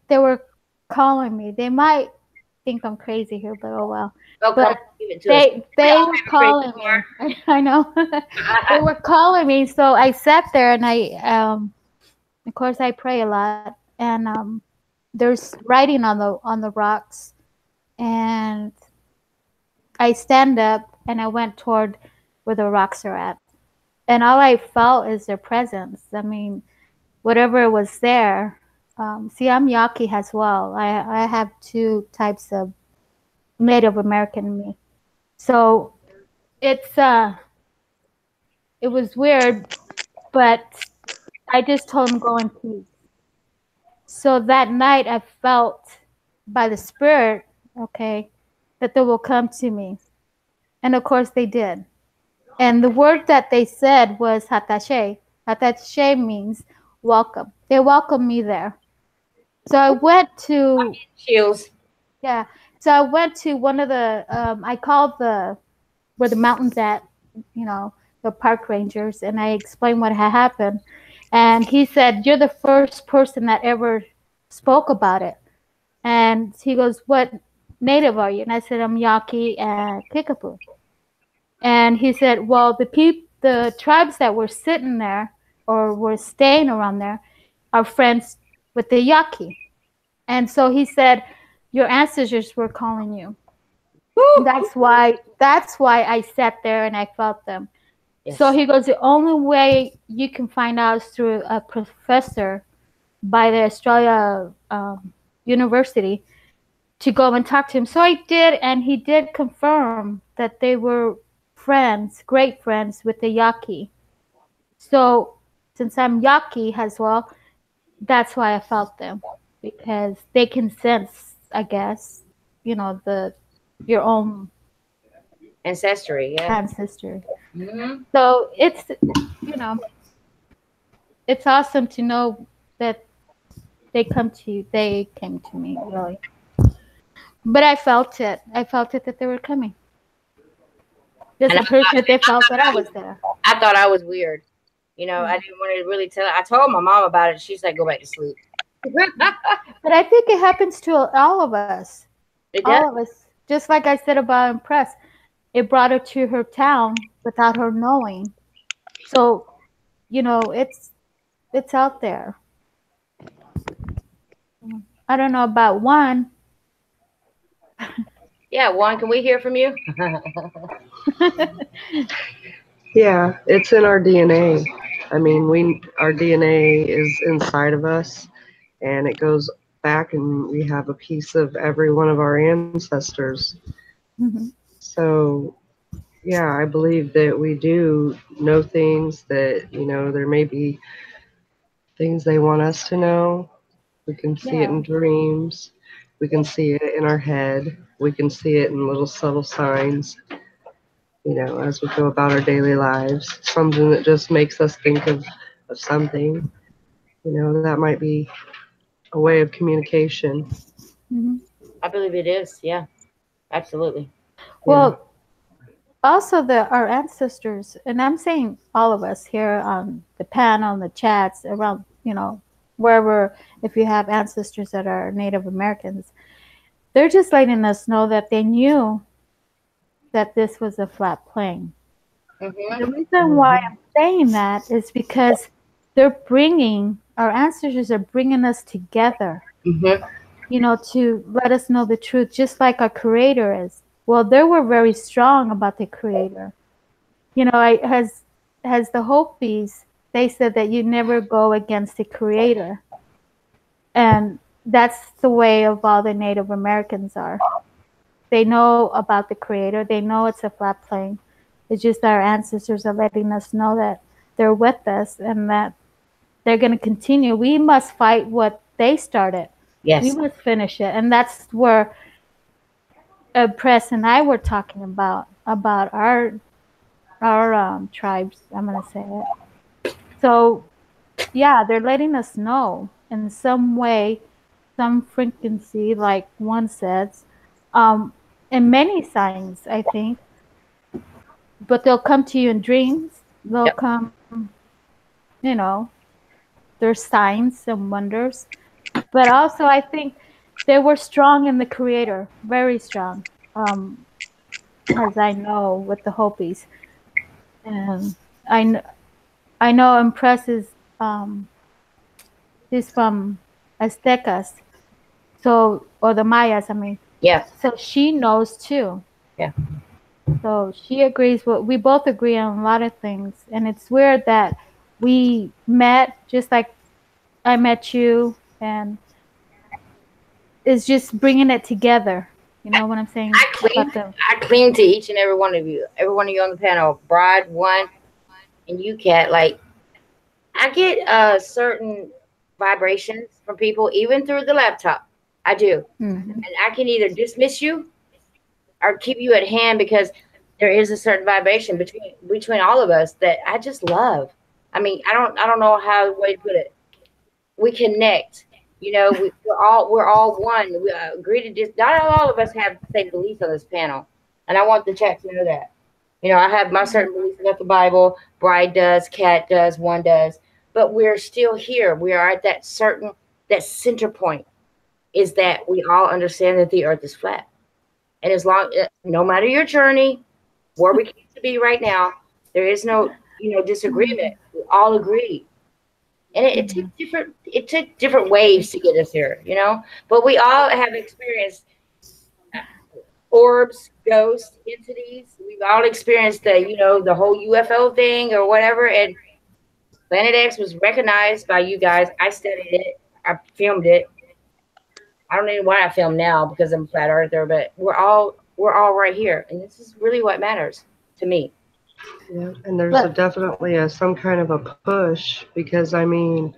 they were calling me. They might think I'm crazy here, but oh well. Oh, come But on, give it to us. they were calling me. I know. They were calling me, so I sat there and I of course I pray a lot, and there's writing on the rocks, and I stand up and I went toward where the rocks are at, and all I felt is their presence. I mean, whatever was there. See, I'm Yaqui as well. I have two types of Native American in me. So it's it was weird, but I just told him go in peace. So that night I felt by the spirit, okay, that they will come to me. And of course they did. And the word that they said was hatashe. Hatashe means welcome. They welcomed me there. So I went to Chills. yeah. So I went to one of the I called the where the mountains at, you know, the park rangers, and I explained what had happened. And he said, "You're the first person that ever spoke about it." And he goes, "What native are you?" And I said, "I'm Yaqui and Kickapoo." And he said, "Well, the tribes that were sitting there or were staying around there are friends with the Yaqui." And so he said, "Your ancestors were calling you." That's why I sat there and I felt them. Yes. So he goes, the only way you can find out is through a professor by the Australia University to go and talk to him. So I did, and he did confirm that they were friends, great friends with the Yaqui. So since I'm Yaqui as well, that's why I felt them, because they can sense, I guess, you know, your own Ancestry, yeah. ancestry. Mm-hmm. So it's, you know, it's awesome to know that they came to me, really. But I felt it. I felt it that they were coming. Just And a person that they felt that I was there. I thought I was weird. You know, I didn't want to really tell her. I told my mom about it. She's like, go back to sleep. But I think it happens to all of us. It All does. of us. Just like I said about Impress, it brought her to her town without her knowing. So, you know, it's out there. I don't know about one. Yeah, Juan, can we hear from you? Yeah, it's in our DNA. I mean, our DNA is inside of us, and it goes back, and we have a piece of every one of our ancestors. Mm-hmm. So, yeah, I believe that we do know things that, there may be things they want us to know. We can see it in dreams. We can see it in our head. We can see it in little subtle signs, as we go about our daily lives. Something that just makes us think of something, that might be a way of communication. Mm-hmm. I believe it is. Yeah, absolutely. Well, also our ancestors, and I'm saying all of us here on the panel, the chats, around, wherever, if you have ancestors that are Native Americans, they're just letting us know that they knew that this was a flat plane. Mm-hmm. The reason why I'm saying that is because our ancestors are bringing us together, Mm-hmm. to let us know the truth, just like our Creator is. Well, they were very strong about the Creator. As the Hopis, they said that you never go against the Creator. And that's the way of all the Native Americans are. They know about the Creator. They know it's a flat plane. It's just our ancestors are letting us know that they're with us and that they're going to continue. We must fight what they started. Yes. We must finish it. And that's where Press and I were talking about our tribes. I'm going to say it. So, yeah, they're letting us know in some way, some frequency, like one says, and many signs, I think. But they'll come to you in dreams. They'll come, there's signs and wonders. But also, I think they were strong in the Creator, very strong, as I know with the Hopis, and I know Empress is she's from Aztecas, so or the Mayas, I mean. Yeah. So she knows too. Yeah. So she agrees with, we both agree on a lot of things. And it's weird that we met just like I met you, and it's just bringing it together. You know what I'm saying? I cling to each and every one of you. Every one of you on the panel. Bride, one, and you, Kat. Like, I get certain vibrations from people, even through the laptop. I do. Mm-hmm. And I can either dismiss you or keep you at hand, because there is a certain vibration between all of us that I just love. I mean, I don't know how way to put it. We connect. You know, we're all one. We agree to just. Not all of us have the same beliefs on this panel, and I want the chat to know that. You know, I have my certain beliefs about the Bible. Bride does, Kat does, one does, but we're still here. We are at that center point. Is that we all understand that the earth is flat. And as long, no matter your journey, where we came to be right now, there is no, disagreement. We all agree. And it took different waves to get us here, but we all have experienced orbs, ghosts, entities. We've all experienced the whole UFO thing or whatever. And Planet X was recognized by you guys. I studied it. I filmed it. I don't know why I film now because I'm a flat earther, but we're all right here, and this is really what matters to me. Yeah, and there's definitely some kind of a push, because I mean,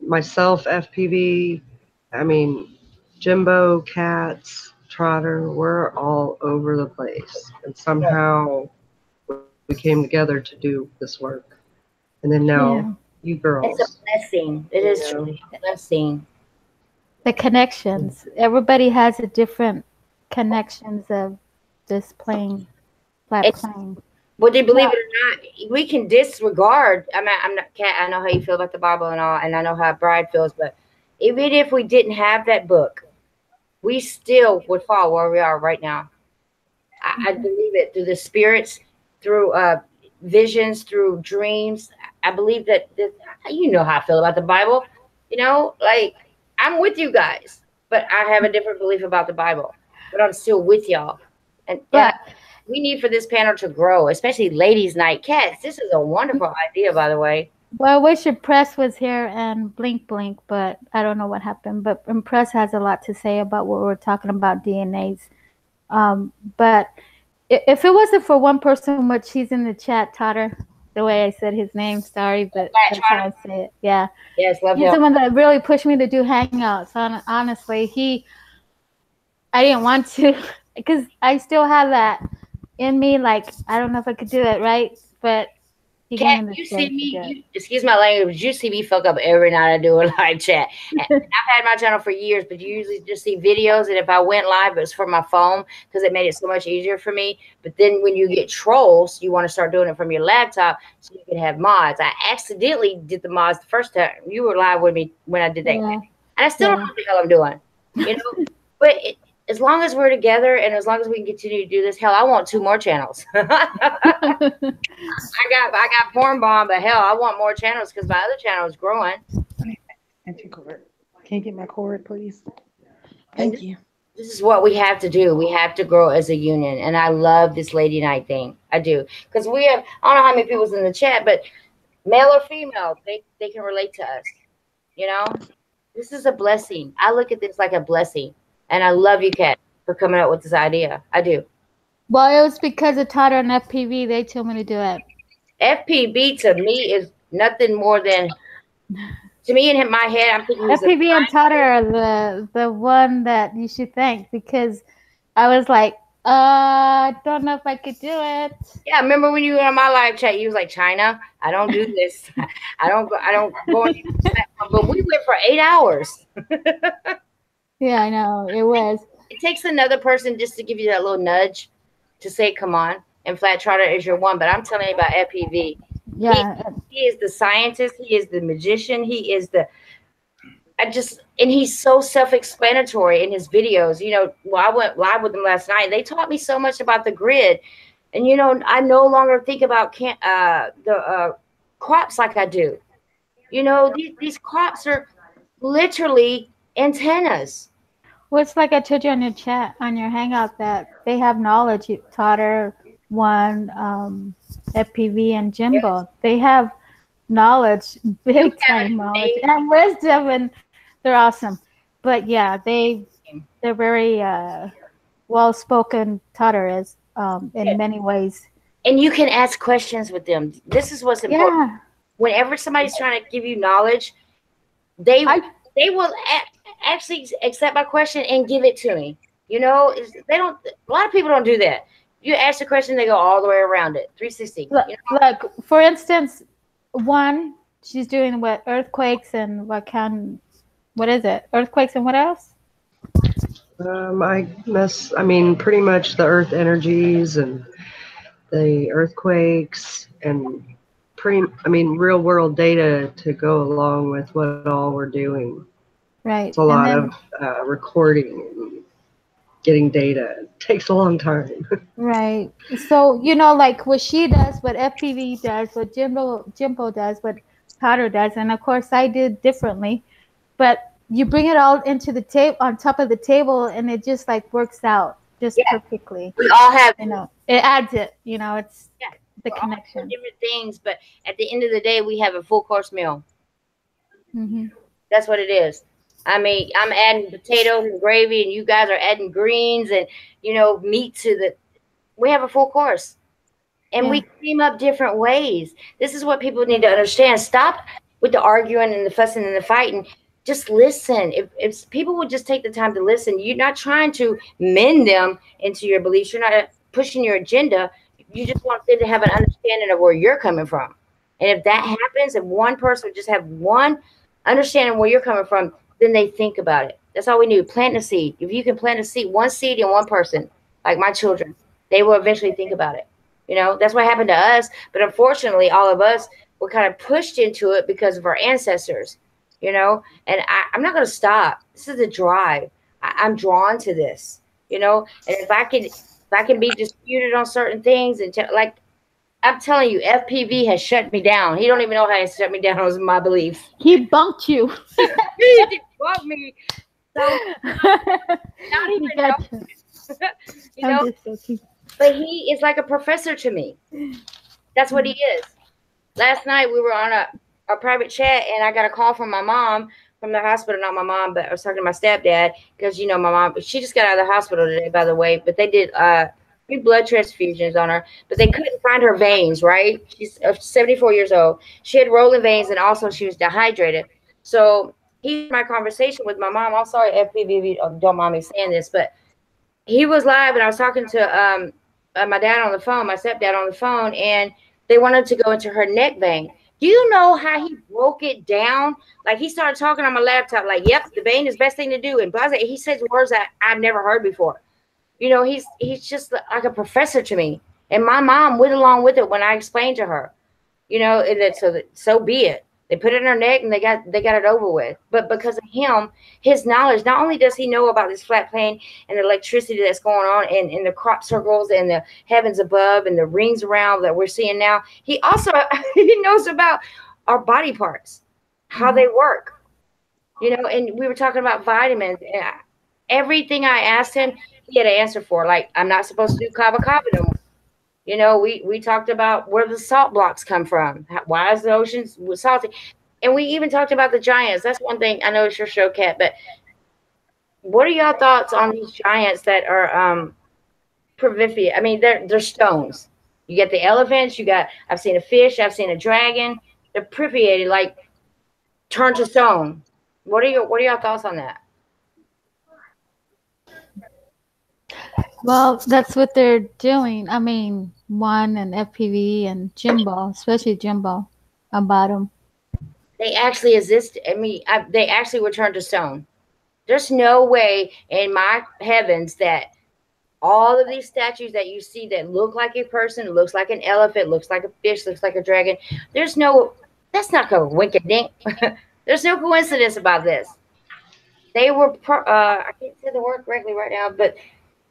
myself, FPV, I mean, Jimbo, Cats, Trotter, we're all over the place, and somehow we came together to do this work, and then now you girls. It's a blessing. It is truly a blessing. The connections. Everybody has a different connections of this plane, flat plane. Whether you believe it or not, we can disregard. I'm not, Kat, I know how you feel about the Bible and all, and I know how Bride feels, but even if we didn't have that book, we still would fall where we are right now. I believe it through the spirits, through visions, through dreams. I believe that you know how I feel about the Bible. Like, I'm with you guys, but I have a different belief about the Bible. But I'm still with y'all. And we need for this panel to grow, especially ladies' night. Cats, this is a wonderful idea, by the way. Well, I wish Impress was here and Blink, but I don't know what happened. But Impress has a lot to say about what we're talking about, DNAs. But if it wasn't for one person, which he's in the chat, Totter, the way I said his name, sorry, but that's how I say it. Yeah. Yes, love him. He's the one that really pushed me to do Hangouts. Honestly, I didn't want to, because I still have that in me. Like, I don't know if I could do it, right? But Kat, you see me, excuse my language, you see me fuck up every night I do a live chat. And I've had my channel for years, but you usually just see videos. And if I went live, it was from my phone because it made it so much easier for me. But then when you get trolls, you want to start doing it from your laptop so you can have mods. I accidentally did the mods the first time. You were live with me when I did that. Yeah. And I still don't know what the hell I'm doing, but as long as we're together and as long as we can continue to do this, hell, I want 2 more channels. I got Porn Bomb, but hell, I want more channels because my other channel is growing. Can you get my cord, please? Thank you. This is what we have to do. We have to grow as a union. And I love this lady night thing. I do. Because we have, I don't know how many people's in the chat, but male or female, they can relate to us. This is a blessing. I look at this like a blessing. And I love you, Kat, for coming up with this idea. I do. Well, it was because of Totter and FPV. They told me to do it. FPV to me is nothing more than, to me in my head, I'm thinking FPV and Totter are the one that you should thank, because I was like, I don't know if I could do it. Yeah, remember when you were on my live chat, you was like, China, I don't do this. I don't go on your platform. But we went for 8 hours. Yeah, I know. It was. It takes another person just to give you that little nudge to say, come on. And Flat Trotter is your one. But I'm telling you about FPV. Yeah. He is the scientist. He is the magician. He is the and he's so self-explanatory in his videos. You know, well, I went live with them last night. They taught me so much about the grid. And, you know, I no longer think about the crops like I do. You know, these crops are literally antennas. Well, it's like I told you on your chat, on your hangout, that they have knowledge. Totter, One, FPV, and Jimbo. They have knowledge, big time knowledge, and wisdom, and they're awesome. But yeah, they're very well spoken. Totter is in many ways. And you can ask questions with them. This is what's important. Yeah. Whenever somebody's trying to give you knowledge, they will actually accept my question and give it to me. You know, they don't. A lot of people don't do that. You ask the question, they go all the way around it, 360. You know? Like for instance, One, she's doing what, earthquakes and what is it? Earthquakes and what else? I mean, pretty much the earth energies and the earthquakes and real world data to go along with what all we're doing. Right. It's a lot of recording and getting data. It takes a long time. Right. So, you know, like what she does, what FPV does, what Jimbo does, what Potter does, and of course I did differently, but you bring it all into the table, on top of the table, and it just like works out just perfectly. We all have, you know, it adds it, you know, it's the connection. Different things, but at the end of the day, we have a full course meal. Mm-hmm. That's what it is. I mean, I'm adding potatoes and gravy, and you guys are adding greens and, you know, meat to the. We have a full course, and we clean up different ways. This is what people need to understand. Stop with the arguing and the fussing and the fighting. Just listen. If people would just take the time to listen, you're not trying to mend them into your beliefs. You're not pushing your agenda. You just want them to have an understanding of where you're coming from. And if that happens, if one person would just have one understanding where you're coming from, then they think about it. That's all we need. Plant a seed. If you can plant a seed, one seed in one person, like my children, they will eventually think about it. You know, that's what happened to us. But unfortunately, all of us were kind of pushed into it because of our ancestors, you know, and I'm not going to stop. This is a drive. I'm drawn to this, you know, and if I can be disputed on certain things and like, I'm telling you, FPV has shut me down. He don't even know how he shut me down. It was my belief. He bunked you. He bunked me. So, not even know. You know? But he is like a professor to me. That's what he is. Last night we were on a private chat, and I got a call from my mom from the hospital. Not my mom, but I was talking to my stepdad because, you know, my mom, she just got out of the hospital today, by the way. But they did blood transfusions on her, but they couldn't find her veins, right? She's 74 years old. She had rolling veins, and also she was dehydrated. So he had my conversation with my mom. I'm sorry, FPV, if you don't mind me saying this, but he was live, and I was talking to my dad on the phone, my stepdad on the phone, and they wanted to go into her neck vein. Do you know how he broke it down? Like, he started talking on my laptop, like, yep, the vein is the best thing to do. And blah, he says words that I've never heard before. You know, he's just like a professor to me. And my mom went along with it when I explained to her, you know, and so be it. They put it in her neck and they got it over with. But because of him, his knowledge, not only does he know about this flat plane and the electricity that's going on in the crop circles and the heavens above and the rings around that we're seeing now, he also he knows about our body parts, how they work. You know, and we were talking about vitamins. And everything I asked him, he had an answer for. Like, I'm not supposed to do kava no more. You know, we talked about where the salt blocks come from. Why is the ocean salty? And we even talked about the giants. That's one thing. I know it's your show, Kat, but what are y'all thoughts on these giants that are prolific? I mean, they're stones. You get the elephants. I've seen a fish. I've seen a dragon. They're prolificated, like turned to stone. What are y'all thoughts on that? Well, that's what they're doing. I mean, One and FPV and Jimbo, especially Jimbo, about them. They actually exist. I mean, they actually were turned to stone. There's no way in my heavens that all of these statues that you see that look like a person, looks like an elephant, looks like a fish, looks like a dragon. That's not a wink and dink. There's no coincidence about this. they were, I can't say the word correctly right now, but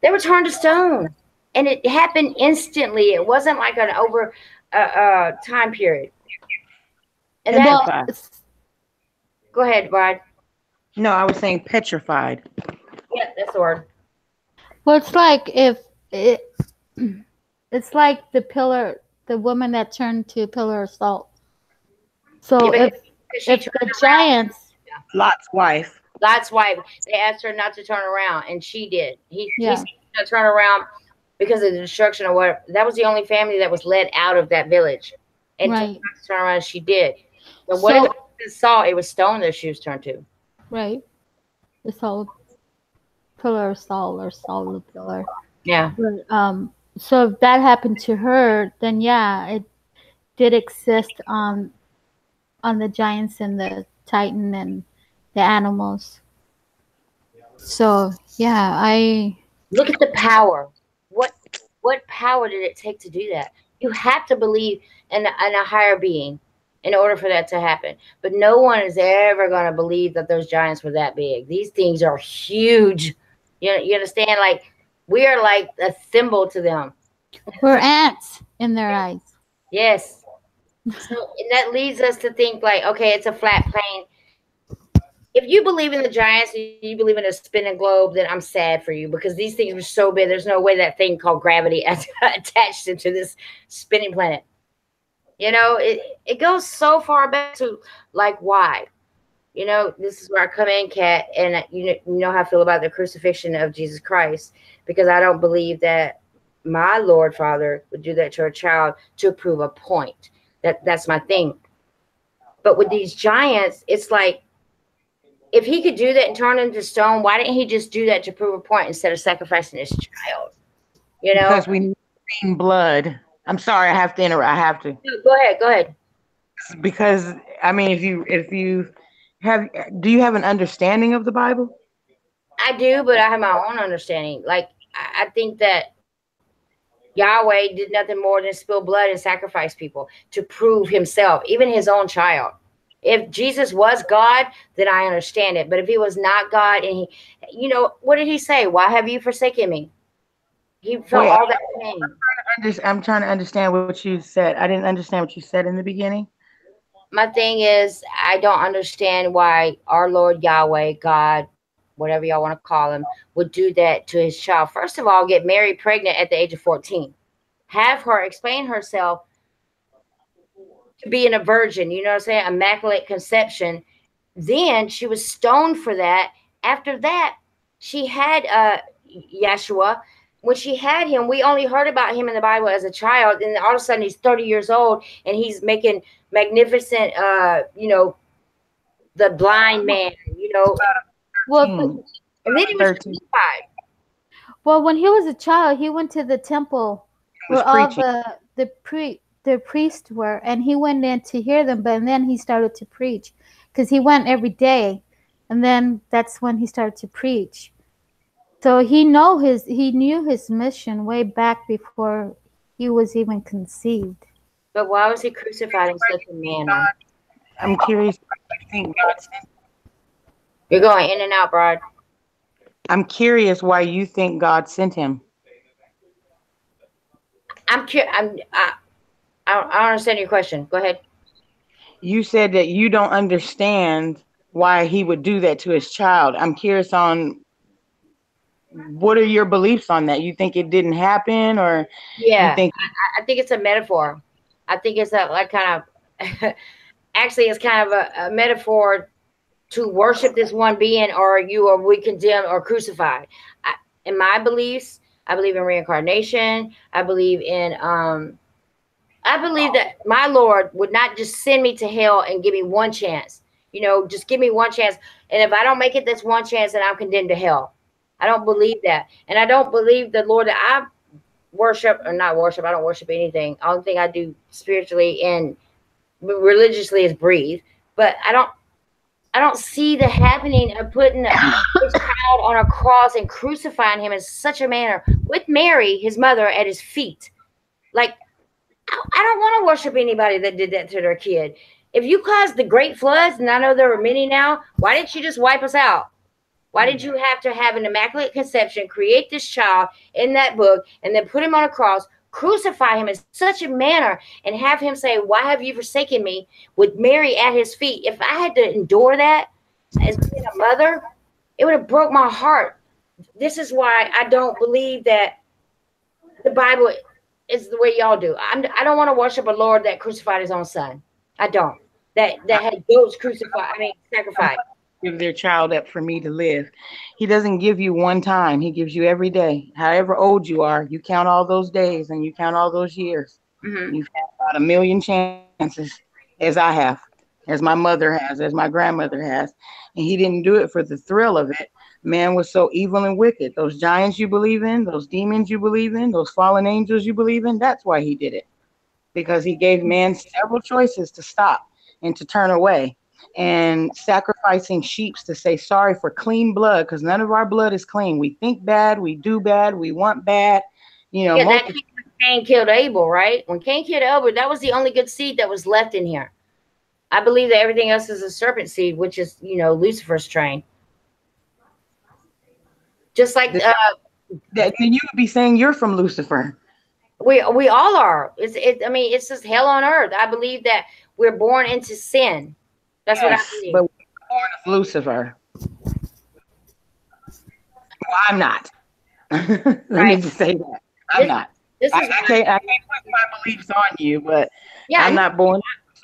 they were turned to stone. And it happened instantly. It wasn't like an over time period. And that, Well, go ahead, Brad. No, I was saying petrified. Yeah, that's the word. well, it's like if it, it's like the woman that turned to pillar of salt. So Yeah, if the giants, Lot's wife. Lot's wife, they asked her not to turn around, and she did. He yeah, said not to turn around because of the destruction of what. That was the only family that was led out of that village, and right, not to turn around, she did. But whatever they saw, it was stone their shoes turned to. right, the salt pillar of salt or salt of pillar. Yeah. But, so if that happened to her, then yeah, it did exist on the giants and the titan and the animals. So yeah, I Look at the power. What power did it take to do that? You have to believe in a higher being in order for that to happen. But no one is ever going to believe that those giants were that big. These things are huge. You understand? Like, we are like a thimble to them. we're ants in their eyes. Yes. So, and that leads us to think like, okay, it's a flat plane. If you believe in the giants and you believe in a spinning globe, then I'm sad for you, because these things are so big. There's no way that thing called gravity attached into this spinning planet. You know, it goes so far back to like, why? You know, this is where I come in, Kat, and you know how I feel about the crucifixion of Jesus Christ, because I don't believe that my Lord Father would do that to a child to prove a point. That's my thing. But with these giants, it's like, if he could do that and turn into stone, why didn't he just do that to prove a point instead of sacrificing his child? You know, Because we need blood. I'm sorry, I have to interrupt. I have to. Go ahead. Because I mean, if you have, do you have an understanding of the Bible? I do, but I have my own understanding. Like, I think that Yahweh did nothing more than spill blood and sacrifice people to prove himself, even his own child. If Jesus was God, then I understand it. But if he was not God, and he, you know, what did he say? Why have you forsaken me? He felt all that pain. I'm trying to understand what you said. I didn't understand what you said in the beginning. My thing is, I don't understand why our Lord Yahweh, God, whatever y'all want to call him, would do that to his child. First of all, get Mary pregnant at the age of 14. Have her explain herself to being a virgin, you know what I'm saying? Immaculate conception. Then she was stoned for that. After that, she had Yeshua. When she had him, we only heard about him in the Bible as a child, and all of a sudden he's 30 years old and he's making magnificent, you know, the blind man, you know. Well, and then he was crucified. Well, when he was a child, he went to the temple where all the priests were, and he went in to hear them. But then he started to preach, because he went every day, and then that's when he started to preach. So he knew his mission way back before he was even conceived. But why was he crucified in such a manner? I'm curious. You're going in and out, Brad. I'm curious why you think God sent him. I don't understand your question. Go ahead. You said that you don't understand why he would do that to his child. I'm curious on what are your beliefs on that? You think it didn't happen, or yeah? You think I think it's a metaphor. I think it's like kind of actually it's kind of a metaphor to worship this one being, or we condemn or crucified. In my beliefs, I believe in reincarnation. I believe that my Lord would not just send me to hell and give me one chance. You know, just give me one chance. And if I don't make it this one chance, then I'm condemned to hell. I don't believe that. And I don't believe the Lord that I worship, or not worship. I don't worship anything. The only thing I do spiritually and religiously is breathe. But I don't see the happening of putting his child on a cross and crucifying him in such a manner with Mary, his mother, at his feet. Like, I don't want to worship anybody that did that to their kid. If you caused the great floods, and I know there are many now, why didn't you just wipe us out? Why did you have to have an immaculate conception, create this child in that book, and then put him on a cross, crucify him in such a manner, and have him say, "Why have you forsaken me?" with Mary at his feet? If I had to endure that as being a mother, it would have broke my heart. This is why I don't believe that the Bible is the way y'all do. I don't want to worship a Lord that crucified his own son. I don't. That had goats crucified. I mean, sacrificed. Give their child up for me to live. He doesn't give you one time. He gives you every day. However old you are, you count all those days and you count all those years. Mm-hmm. You've had about a million chances, as I have, as my mother has, as my grandmother has. And he didn't do it for the thrill of it. Man was so evil and wicked. Those giants you believe in, those demons you believe in, those fallen angels you believe in, that's why he did it. Because he gave man several choices to stop and to turn away. And sacrificing sheep to say sorry for clean blood, because none of our blood is clean. We think bad, we do bad, we want bad. You know, Yeah, that came when Cain killed Abel, right? When Cain killed Abel, that was the only good seed that was left in here. I believe that everything else is a serpent seed, which is, Lucifer's train. Just like that then you would be saying you're from Lucifer. we all are. It's just hell on earth. I believe that we're born into sin. That's what I believe. But we're born of Lucifer. Well, I'm not. Let me just say that. I'm not. I can't put my beliefs on you, but yeah, I'm not born.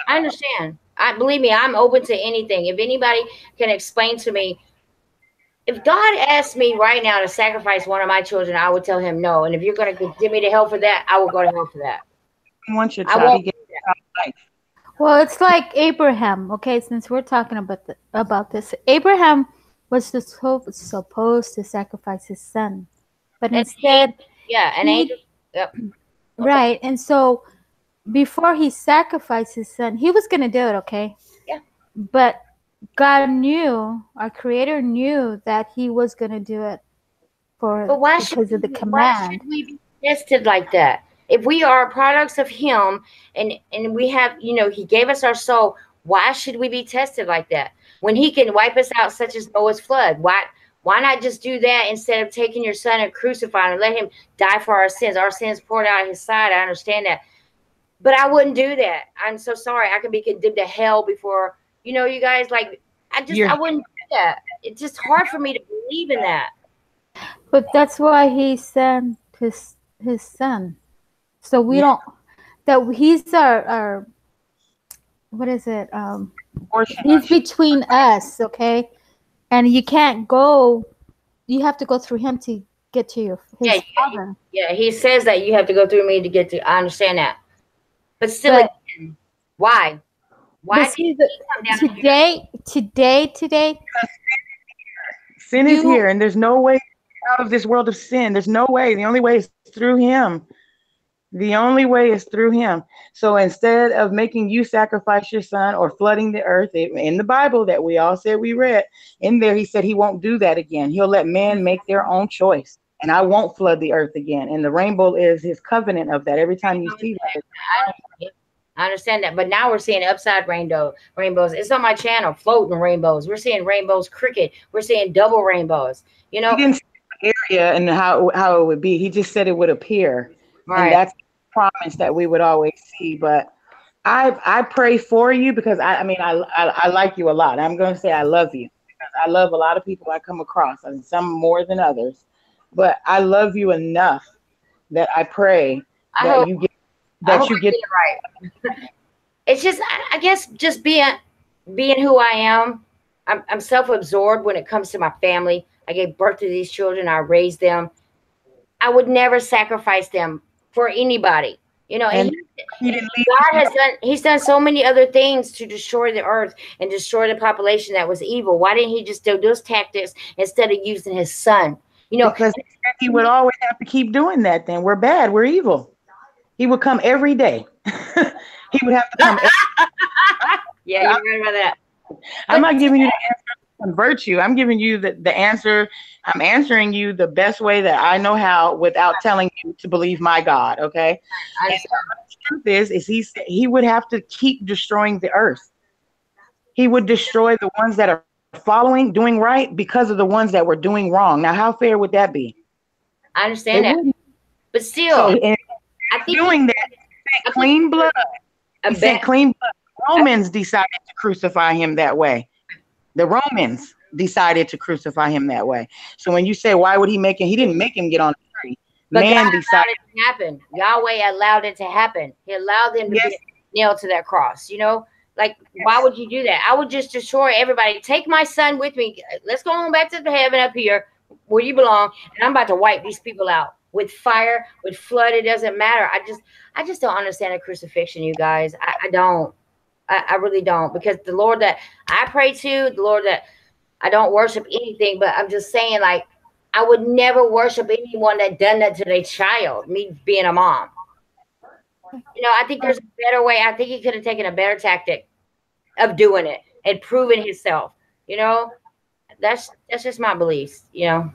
I understand. Believe me, I'm open to anything. If anybody can explain to me, if God asked me right now to sacrifice one of my children, I would tell him no. And if you're going to condemn me to hell for that, I will go to hell for that. I want your child to get life. Well, it's like Abraham. Okay, since we're talking about this, Abraham was supposed to sacrifice his son, but instead, an angel. Yep. Okay. Right, and so before he sacrificed his son, he was going to do it. Okay. Yeah. But God knew, our Creator knew that he was going to do it because of the command. Why should we be tested like that? If we are products of him and we have, he gave us our soul, why should we be tested like that? When he can wipe us out such as Noah's flood, why not just do that instead of taking your son and crucifying and let him die for our sins? Our sins poured out of his side. I understand that. But I wouldn't do that. I'm so sorry. I could be condemned to hell before, you guys, like, I wouldn't do that. It's just hard for me to believe in that. But that's why he sent his son. So we don't, that he's our what is it? He's between us, okay? And you can't go, you have to go through him to get to his father. Yeah, he says that you have to go through me to get to, I understand that. But still, again, why? Why did he come down today? Sin is here, and there's no way out of this world of sin. There's no way. The only way is through him. The only way is through him. So instead of making you sacrifice your son or flooding the earth, in the Bible that we all said we read, in there he said he won't do that again. He'll let man make their own choice. And I won't flood the earth again. And the rainbow is his covenant of that. Every time you see that. I understand that. But now we're seeing upside rainbows. It's on my channel, floating rainbows. We're seeing rainbows cricket. We're seeing double rainbows. He didn't say the area and how it would be. He just said it would appear. Right. And that's promise that we would always see. But I pray for you because I like you a lot. I'm going to say I love you because I love a lot of people I come across, and some more than others. But I love you enough that I pray that you get it right. It's just, I guess, just being who I am. I'm self-absorbed when it comes to my family. I gave birth to these children. I raised them. I would never sacrifice them for anybody, and God he's done so many other things to destroy the earth and destroy the population that was evil. Why didn't he just do those tactics instead of using his son? Because he would always have to keep doing that. Then we're bad. We're evil. He would come every day. He would have to come. Yeah, you're right about that. I'm not giving you the answer to convert you. I'm giving you the answer. I'm answering you the best way that I know how without telling you to believe my God. Okay. And the truth is he would have to keep destroying the earth. He would destroy the ones that are following, doing right because of the ones that were doing wrong. Now, how fair would that be? I understand It that, wouldn't. but still, So in I think doing that, I think clean blood. a He sent bet. clean blood. Romans decided to crucify him that way. The Romans decided to crucify him that way. So when you say, why would he make him? He didn't make him get on the tree. But God Man allowed decided. it to happen. Yahweh allowed it to happen. He allowed them to Yes. be nailed to that cross. You know, like, why would you do that? I would just destroy everybody. Take my son with me. Let's go on back to the heaven up here where you belong. And I'm about to wipe these people out with fire, with flood. It doesn't matter. I just don't understand the crucifixion, you guys. I don't. I really don't. Because the Lord that I pray to, the Lord that I don't worship anything, but I'm just saying, like, I would never worship anyone that done that to their child, me being a mom. You know, I think there's a better way. I think he could have taken a better tactic of doing it and proving himself. You know, that's just my beliefs, you know.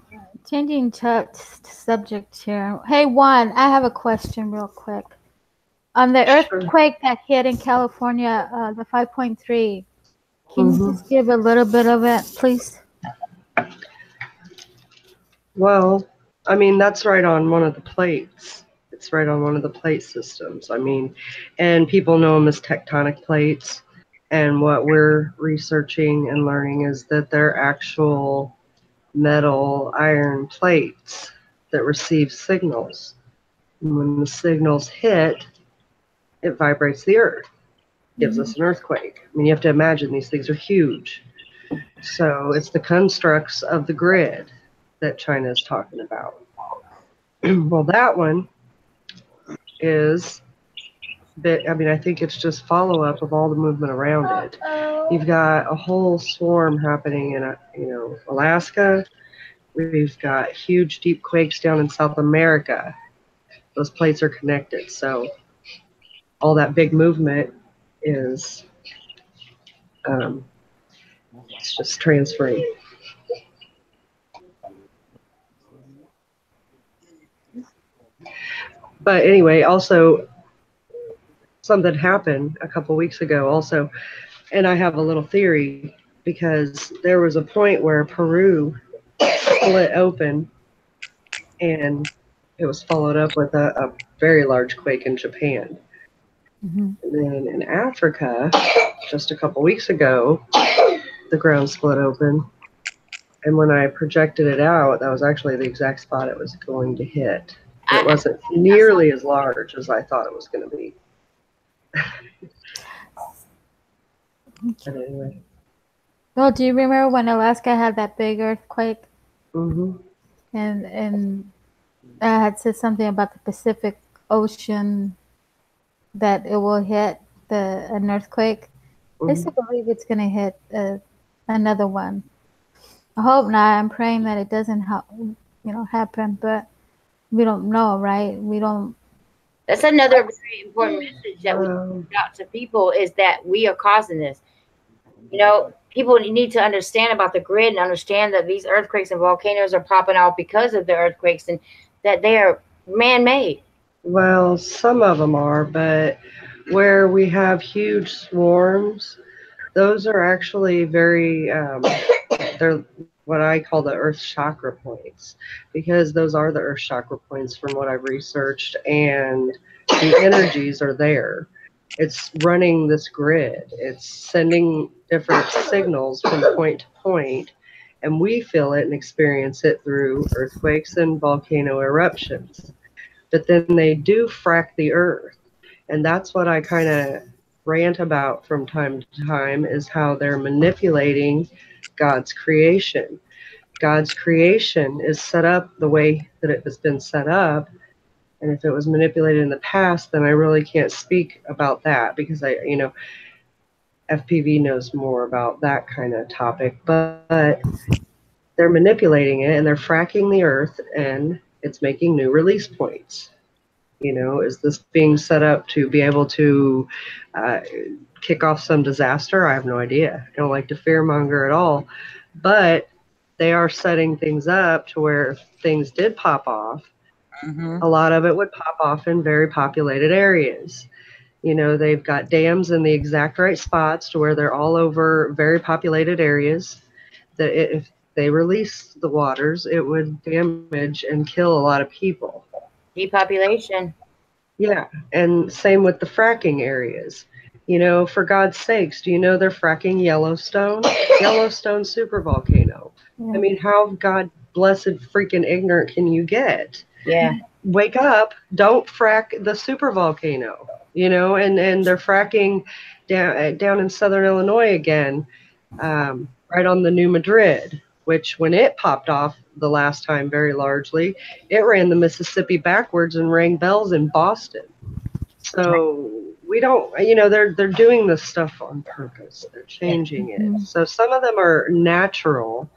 Changing subject here. Hey, Juan, I have a question real quick. On the earthquake that hit in California, the 5.3, can you just give a little bit of it, please? Well, I mean, that's right on one of the plates. It's right on one of the plate systems. I mean, and people know them as tectonic plates. And what we're researching and learning is that they're actual metal iron plates that receive signals. And when the signals hit, it vibrates the earth, gives us an earthquake. I mean, you have to imagine these things are huge. So it's the constructs of the grid that China is talking about. Well, that one is I mean, I think it's just follow-up of all the movement around it. You've got a whole swarm happening in, Alaska. We've got huge deep quakes down in South America. Those plates are connected, so all that big movement is it's just transferring. But anyway, also something happened a couple weeks ago also, and I have a little theory because there was a point where Peru split open and it was followed up with a very large quake in Japan. And then in Africa, just a couple weeks ago, the ground split open. And when I projected it out, that was actually the exact spot it was going to hit. It wasn't nearly as large as I thought it was going to be. But anyway. Well, do you remember when Alaska had that big earthquake? Mm-hmm. And I had said something about the Pacific Ocean that it will hit an earthquake. I still believe it's going to hit another one. I hope not. I'm praying that it doesn't happen, but we don't know, right? We don't. That's another very important message that we put out to people, is that we are causing this. You know, people need to understand about the grid and understand that these earthquakes and volcanoes are popping out because of the earthquakes, and that they are man-made. Well, some of them are, but where we have huge swarms, those are actually very, they're what I call the earth chakra points, because those are the earth chakra points from what I've researched, and the energies are there. It's running this grid. It's sending different signals from point to point, and we feel it and experience it through earthquakes and volcano eruptions. But then they do frack the earth, and that's what I kind of rant about from time to time, is how they're manipulating God's creation. God's creation is set up the way that it has been set up. And if it was manipulated in the past, then I really can't speak about that, because FPV knows more about that kind of topic. But they're manipulating it, and they're fracking the earth, and it's making new release points. Is this being set up to be able to kick off some disaster? I have no idea. I don't like to fearmonger at all. But they are setting things up to where if things did pop off, a lot of it would pop off in very populated areas. They've got dams in the exact right spots to where they're all over very populated areas. that if they release the waters, it would damage and kill a lot of people. Depopulation. Yeah, and same with the fracking areas. You know, for God's sakes, do you know they're fracking Yellowstone? Yellowstone supervolcano. I mean, how God blessed freaking ignorant can you get? Yeah. Wake up, don't frack the supervolcano. You know, and they're fracking down in southern Illinois again, right on the New Madrid, which when it popped off the last time very largely, it ran the Mississippi backwards and rang bells in Boston. So we don't, you know, they're doing this stuff on purpose. They're changing it. So some of them are natural,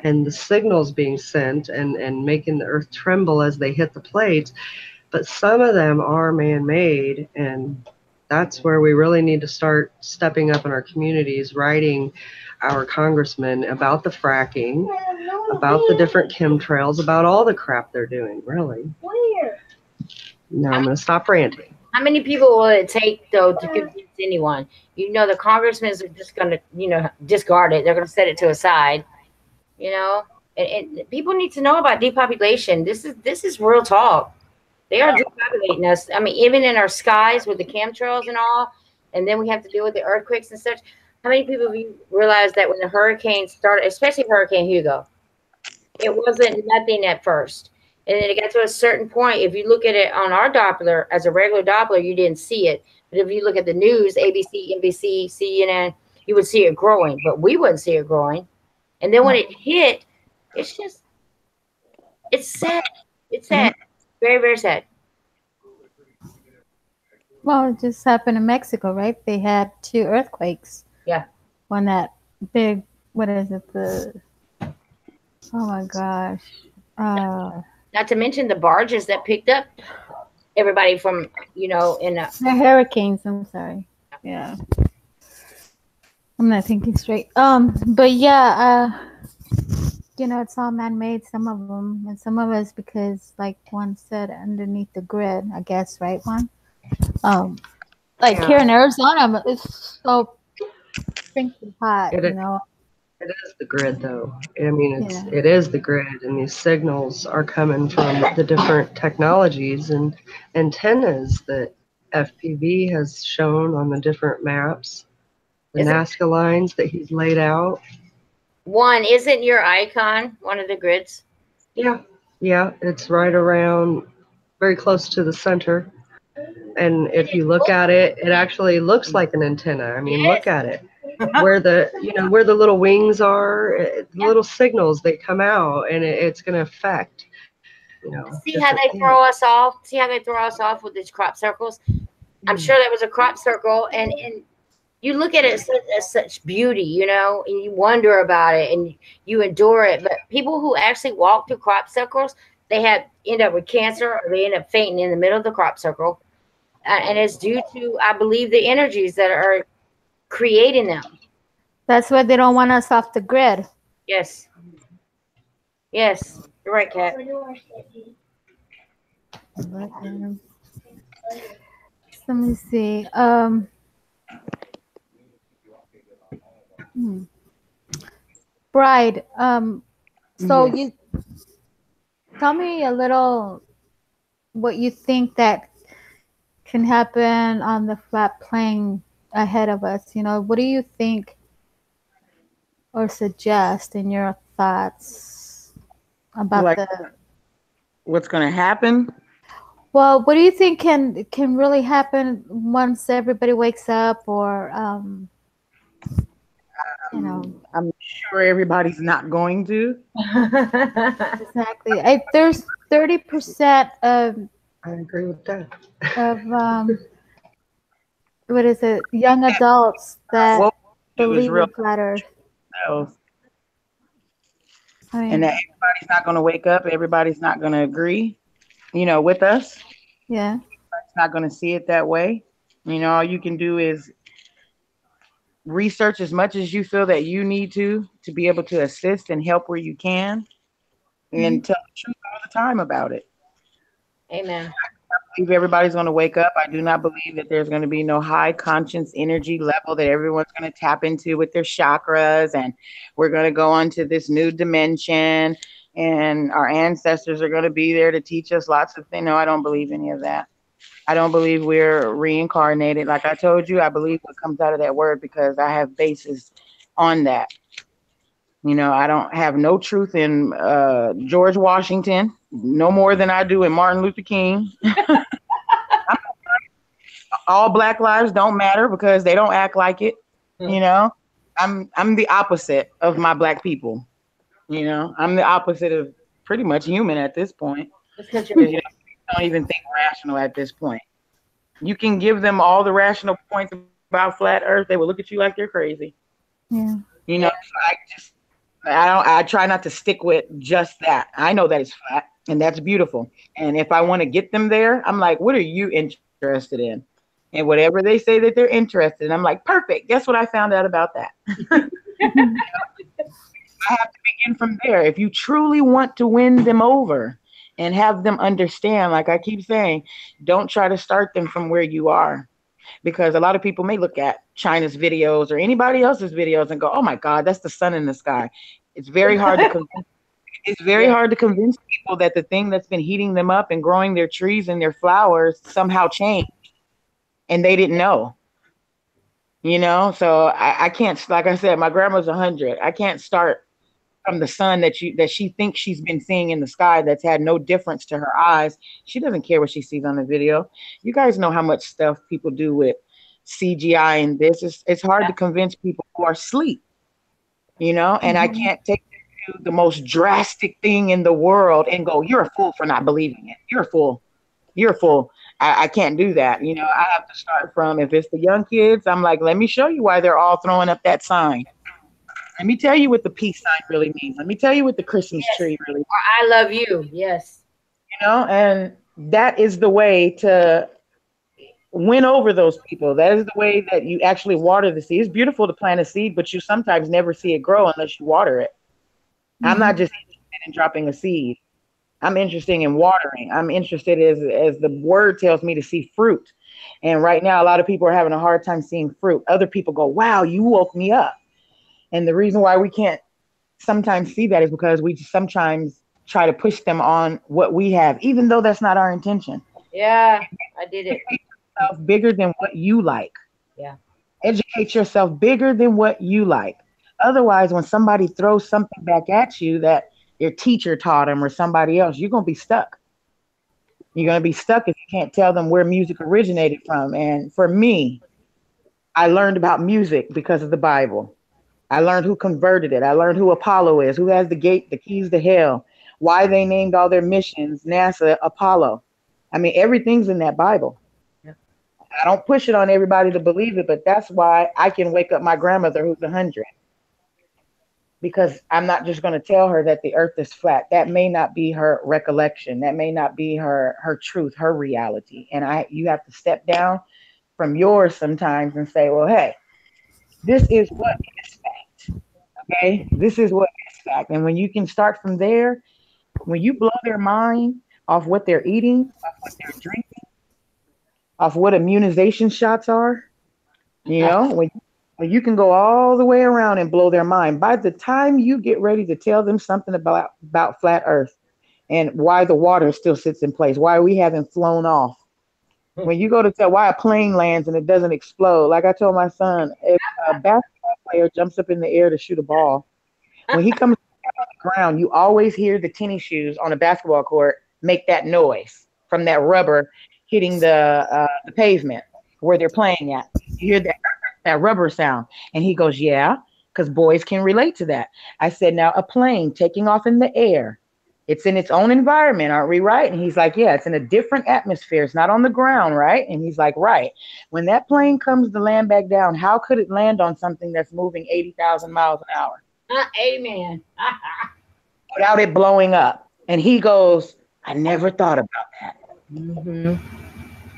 and the signals being sent and making the earth tremble as they hit the plates. But some of them are man-made, and that's where we really need to start stepping up in our communities, writing our congressmen about the fracking, about the different chemtrails, about all the crap they're doing, really. Now I'm going to stop ranting. How many people will it take, though, to convince anyone? You know, the congressmen are just going to, you know, discard it. They're going to set it to a side, you know. And people need to know about depopulation. This is real talk. They are depopulating us. I mean, even in our skies with the chemtrails and all, and then we have to deal with the earthquakes and such. How many people have you realized that when the hurricanes started, especially Hurricane Hugo, it wasn't nothing at first. And then it got to a certain point. If you look at it on our Doppler, as a regular Doppler, you didn't see it. But if you look at the news, ABC, NBC, CNN, you would see it growing. But we wouldn't see it growing. And then when it hit, it's just, it's sad. It's sad. Very, very sad. Well, it just happened in Mexico, right? They had 2 earthquakes. Yeah. When that big, what is it? Oh my gosh. Not to mention the barges that picked up everybody from, you know, in a... The hurricanes, I'm sorry. Yeah. I'm not thinking straight. But yeah, you know, it's all man-made, some of them, and some of us because, like Juan said, underneath the grid, I guess, right, Juan? Like here in Arizona, it's so stinking hot, you know. It is the grid, though. I mean, it is the grid, and these signals are coming from the different technologies and antennas that FPV has shown on the different maps, the Nazca lines that he's laid out. One, isn't your icon one of the grids? Yeah, it's right around, very close to the center. And if you look at it, it actually looks like an antenna. I mean, look at it. Where the little wings are, the little signals, they come out, and it's going to affect, you know. See how they throw us off? See how they throw us off with these crop circles? I'm sure that was a crop circle, and you look at it as such beauty, you know, and you wonder about it, and you endure it. But people who actually walk through crop circles, they end up with cancer, or they end up fainting in the middle of the crop circle. And it's due to, I believe, the energies that are creating them. That's why they don't want us off the grid. Yes. Yes. You're right, Kat. Let me see. Bride, so you tell me a little what you think that can happen on the flat plane ahead of us. You know, what do you think or suggest in your thoughts about like what's going to happen? Well, what do you think can really happen once everybody wakes up, or you know? I'm sure everybody's not going to. Exactly. There's 30% of. I agree with that. Of what is it? Young adults that believe in flat Earth. And that everybody's not going to wake up. Everybody's not going to agree, you know, with us. Yeah. Everybody's not going to see it that way. You know, all you can do is research as much as you feel that you need to be able to assist and help where you can, and tell the truth all the time about it. Amen. believe everybody's going to wake up. I do not believe that there's going to be no high conscience energy level that everyone's going to tap into with their chakras, and we're going to go on to this new dimension, and our ancestors are going to be there to teach us lots of things. No, I don't believe any of that. I don't believe we're reincarnated. Like I told you, I believe what comes out of that word because I have basis on that. You know, I don't have no truth in George Washington, no more than I do in Martin Luther King. All Black lives don't matter because they don't act like it. You know, I'm the opposite of my Black people. You know, I'm the opposite of pretty much human at this point. Because you know, don't even think rational at this point. You can give them all the rational points about flat Earth, they will look at you like you're crazy. Yeah. You know, I try not to stick with just that. I know that it's flat and that's beautiful. And if I want to get them there, I'm like, what are you interested in? And whatever they say that they're interested in, I'm like, perfect. Guess what I found out about that? I have to begin from there. If you truly want to win them over and have them understand, like I keep saying, don't try to start them from where you are. Because a lot of people may look at China's videos or anybody else's videos and go, oh my God, that's the sun in the sky. It's very hard to convince. It's very hard to convince people that the thing that's been heating them up and growing their trees and their flowers somehow changed. And they didn't know. You know, so I can't, like I said, my grandma's 100. I can't start from the sun that she thinks she's been seeing in the sky that's had no difference to her eyes. She doesn't care what she sees on the video. You guys know how much stuff people do with CGI and this. It's hard to convince people who are asleep, you know, and I can't take them to the most drastic thing in the world and go, you're a fool for not believing it. You're a fool. You're a fool. I can't do that. You know, I have to start from, if it's the young kids, I'm like, let me show you why they're all throwing up that sign. Let me tell you what the peace sign really means. Let me tell you what the Christmas tree really means. I love you. Yes. You know, and that is the way to win over those people. That is the way that you actually water the seed. It's beautiful to plant a seed, but you sometimes never see it grow unless you water it. I'm not just interested in dropping a seed. I'm interested in watering. I'm interested as the word tells me to see fruit. And right now, a lot of people are having a hard time seeing fruit. Other people go, wow, you woke me up. And the reason why we can't sometimes see that is because we sometimes try to push them on what we have, even though that's not our intention. Yeah, I did it. Educate yourself bigger than what you like. Yeah. Educate yourself bigger than what you like. Otherwise, when somebody throws something back at you that your teacher taught them or somebody else, you're going to be stuck. You're going to be stuck if you can't tell them where music originated from. And for me, I learned about music because of the Bible. I learned who converted it. I learned who Apollo is, who has the keys to hell, why they named all their missions, NASA, Apollo. I mean, everything's in that Bible. Yeah. I don't push it on everybody to believe it, but that's why I can wake up my grandmother who's 100. Because I'm not just going to tell her that the earth is flat. That may not be her recollection. That may not be her truth, her reality. And you have to step down from yours sometimes and say, well, hey, this is what is fact. Okay? This is what is fact. And when you can start from there, when you blow their mind off what they're eating, off what they're drinking, off what immunization shots are, you know, when you can go all the way around and blow their mind. By the time you get ready to tell them something about flat earth and why the water still sits in place, why we haven't flown off. When you go to tell why a plane lands and it doesn't explode, like I told my son, if a basketball player jumps up in the air to shoot a ball, when he comes on the ground, you always hear the tennis shoes on a basketball court make that noise from that rubber hitting the pavement where they're playing at. You hear that rubber sound. And he goes, yeah, because boys can relate to that. I said, now a plane taking off in the air, it's in its own environment, aren't we right? And he's like, yeah, it's in a different atmosphere. It's not on the ground, right? And he's like, right. When that plane comes to land back down, how could it land on something that's moving 80,000 miles an hour? Amen. Without it blowing up. And he goes, I never thought about that. Mm-hmm.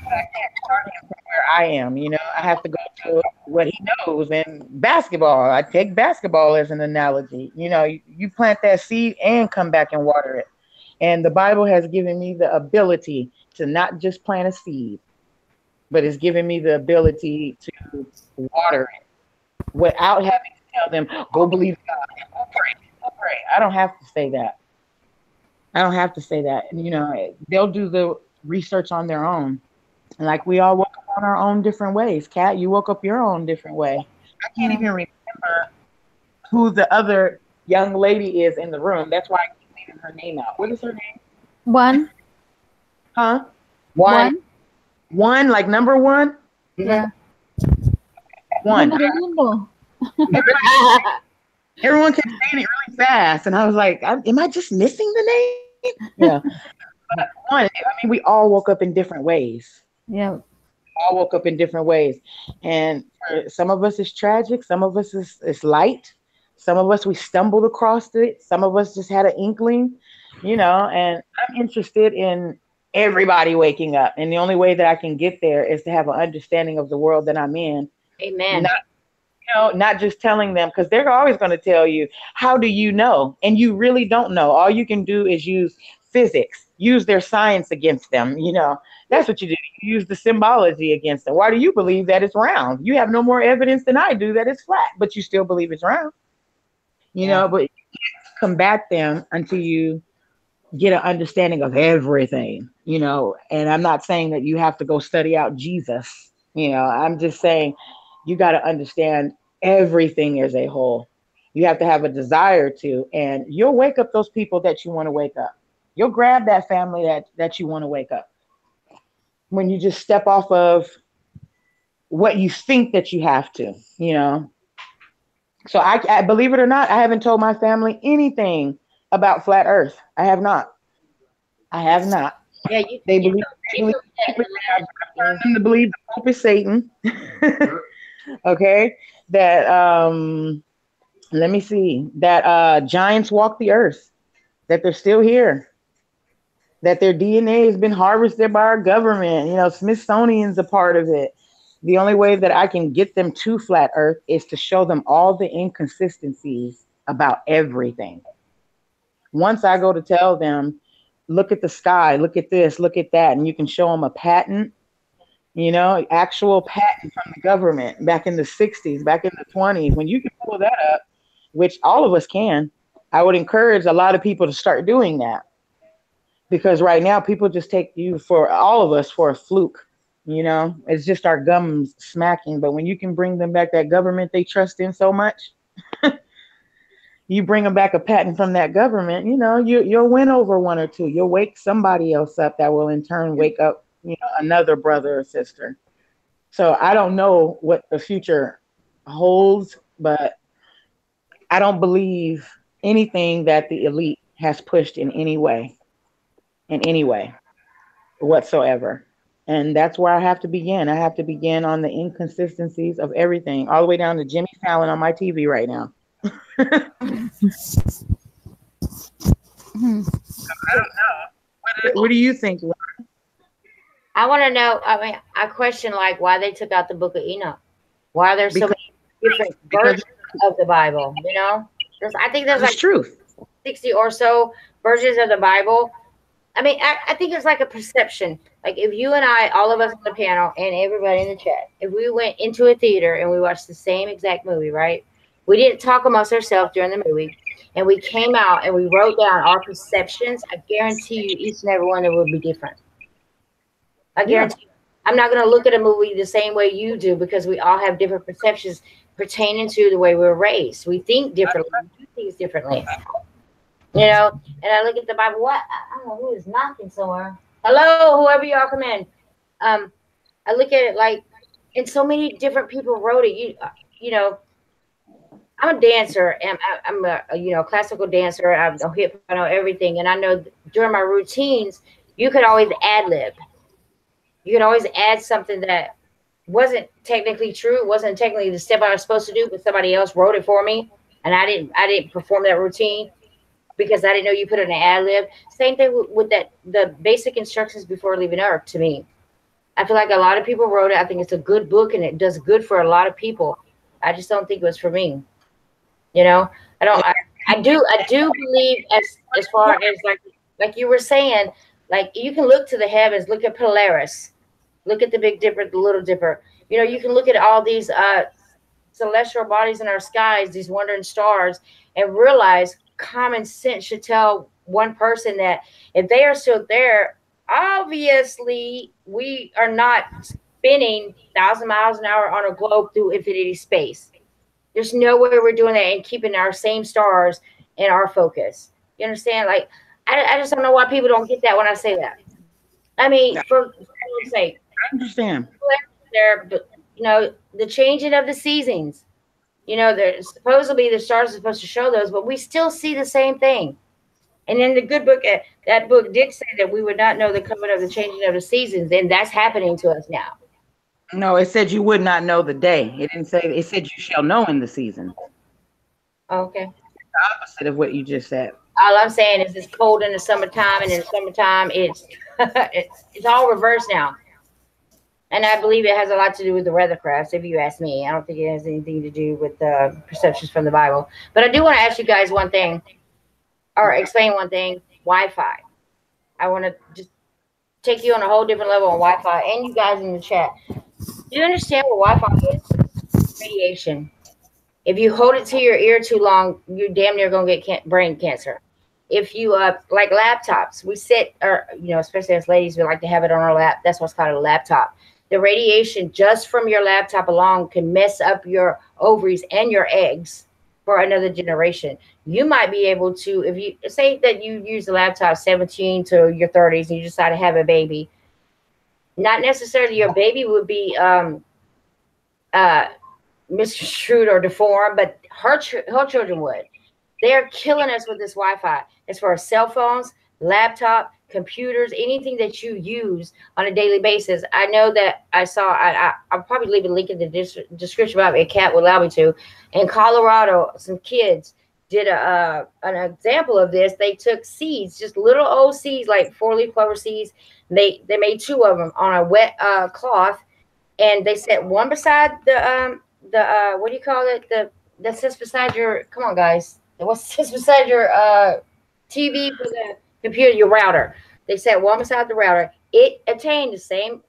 I can't start him from where I am, you know. I have to go to what he knows. And basketball, I take basketball as an analogy. You know, you plant that seed and come back and water it. And the Bible has given me the ability to not just plant a seed, but it's given me the ability to water it without having to tell them, go believe God, go pray, go pray. I don't have to say that. I don't have to say that. You know, they'll do the research on their own. Like we all woke up on our own different ways. Kat, you woke up your own different way. I can't even remember who the other young lady is in the room. That's why I keep leaving her name out. What is her name? One. Huh? One. One, like number one? Yeah. One. Number. Everyone kept saying it really fast. And I was like, am I just missing the name? Yeah. But one, I mean, we all woke up in different ways. Yeah. All woke up in different ways. And for some of us it's tragic. Some of us it's light. Some of us, we stumbled across it. Some of us just had an inkling, you know, and I'm interested in everybody waking up. And the only way that I can get there is to have an understanding of the world that I'm in. Amen. Not just telling them, because they're always going to tell you, how do you know? And you really don't know. All you can do is use physics, use their science against them. You know, that's what you do. You use the symbology against them. Why do you believe that it's round? You have no more evidence than I do that it's flat, but you still believe it's round. You know, but you can't combat them until you get an understanding of everything, you know. And I'm not saying that you have to go study out Jesus. You know, I'm just saying you got to understand everything as a whole. You have to have a desire to, and you'll wake up those people that you want to wake up. You'll grab that family that you want to wake up. When you just step off of what you think that you have to, you know. So I believe it or not, I haven't told my family anything about flat Earth. I have not. Yeah, They believe them to believe the Pope is Satan. Okay, that let me see, that giants walk the earth, that they're still here, that their DNA has been harvested by our government. You know, Smithsonian's a part of it. The only way that I can get them to flat Earth is to show them all the inconsistencies about everything. Once I go to tell them, look at the sky, look at this, look at that, and you can show them a patent, you know, actual patent from the government back in the 60s, back in the 20s, when you can pull that up, which all of us can, I would encourage a lot of people to start doing that. Because right now people just take you, for all of us, for a fluke. You know, it's just our gums smacking. But when you can bring them back that government they trust in so much, you bring them back a patent from that government, you know, you'll win over one or two. You'll wake somebody else up that will in turn wake up, you know, another brother or sister. So I don't know what the future holds, but I don't believe anything that the elite has pushed in any way whatsoever. And that's where I have to begin. I have to begin on the inconsistencies of everything, all the way down to Jimmy Fallon on my TV right now. I don't know. What do you think? I want to know. I mean, I question like why they took out the Book of Enoch. Why are there so many different versions of the Bible? You know, I think there's like truth. 60 or so versions of the Bible. I mean, I think it's like a perception. Like if you and I, all of us on the panel and everybody in the chat, if we went into a theater and we watched the same exact movie, right? We didn't talk amongst ourselves during the movie, and we came out and we wrote down our perceptions. I guarantee you each and every one of them would be different. I guarantee you. I'm not going to look at a movie the same way you do, because we all have different perceptions pertaining to the way we're raised. We think differently. We do things differently. You know, and I look at the Bible. What? I don't know who is knocking somewhere. Hello, whoever y'all come in. I look at it like, and so many different people wrote it. You know, I'm a dancer, and I'm a classical dancer. I know hip, I know everything, and I know during my routines, you could always ad lib. You could always add something that wasn't technically true, wasn't technically the step I was supposed to do, but somebody else wrote it for me, and I didn't perform that routine because I didn't know you put it in an ad lib. Same thing with that, the basic instructions before leaving Earth. To me, I feel like a lot of people wrote it. I think it's a good book, and it does good for a lot of people. I just don't think it was for me. You know, I do believe as far as like like you were saying, like you can look to the heavens, look at Polaris, look at the Big Dipper, the Little Dipper. You know, you can look at all these celestial bodies in our skies, these wandering stars, and realize common sense should tell one person that if they are still there, obviously we are not spinning 1,000 miles an hour on a globe through infinity space. There's no way we're doing that and keeping our same stars in our focus. You understand? Like, I just don't know why people don't get that when I say that. I mean, for example's sake, I understand. there, but you know, the changing of the seasons. You know, there's supposedly the stars are supposed to show those, but we still see the same thing. And in the good book, that book did say that we would not know the coming of the changing of the seasons, and that's happening to us now. No, it said you would not know the day. It didn't say. It said you shall know in the season. Okay. The opposite of what you just said. All I'm saying is it's cold in the summertime, and in the summertime it's it's all reversed now. And I believe it has a lot to do with the weathercrafts, if you ask me. I don't think it has anything to do with the perceptions from the Bible. But I do want to ask you guys one thing, or explain one thing. Wi-Fi. I want to just take you on a whole different level on Wi-Fi, and you guys in the chat. Do you understand what Wi-Fi is? Radiation. If you hold it to your ear too long, you're damn near gonna get brain cancer. If you like laptops, we sit, or you know, especially as ladies, we like to have it on our lap. That's what's called a laptop. The radiation just from your laptop alone can mess up your ovaries and your eggs for another generation. You might be able to, if you say that you use the laptop 17 to your 30s and you decide to have a baby, not necessarily your baby would be misconstrued or deformed, but her children would. They're killing us with this Wi-Fi. As far as cell phones, laptop, computers, anything that you use on a daily basis. I know that I saw, I'll probably leave a link in the description about it. Kat will allow me to. In Colorado, some kids did an example of this. They took seeds, just little old seeds, like 4-leaf clover seeds. They made 2 of them on a wet cloth, and they set one beside the what do you call it? That sits beside your, come on guys, what sits beside your TV for the computer, your router. They set one beside the router. It attained the same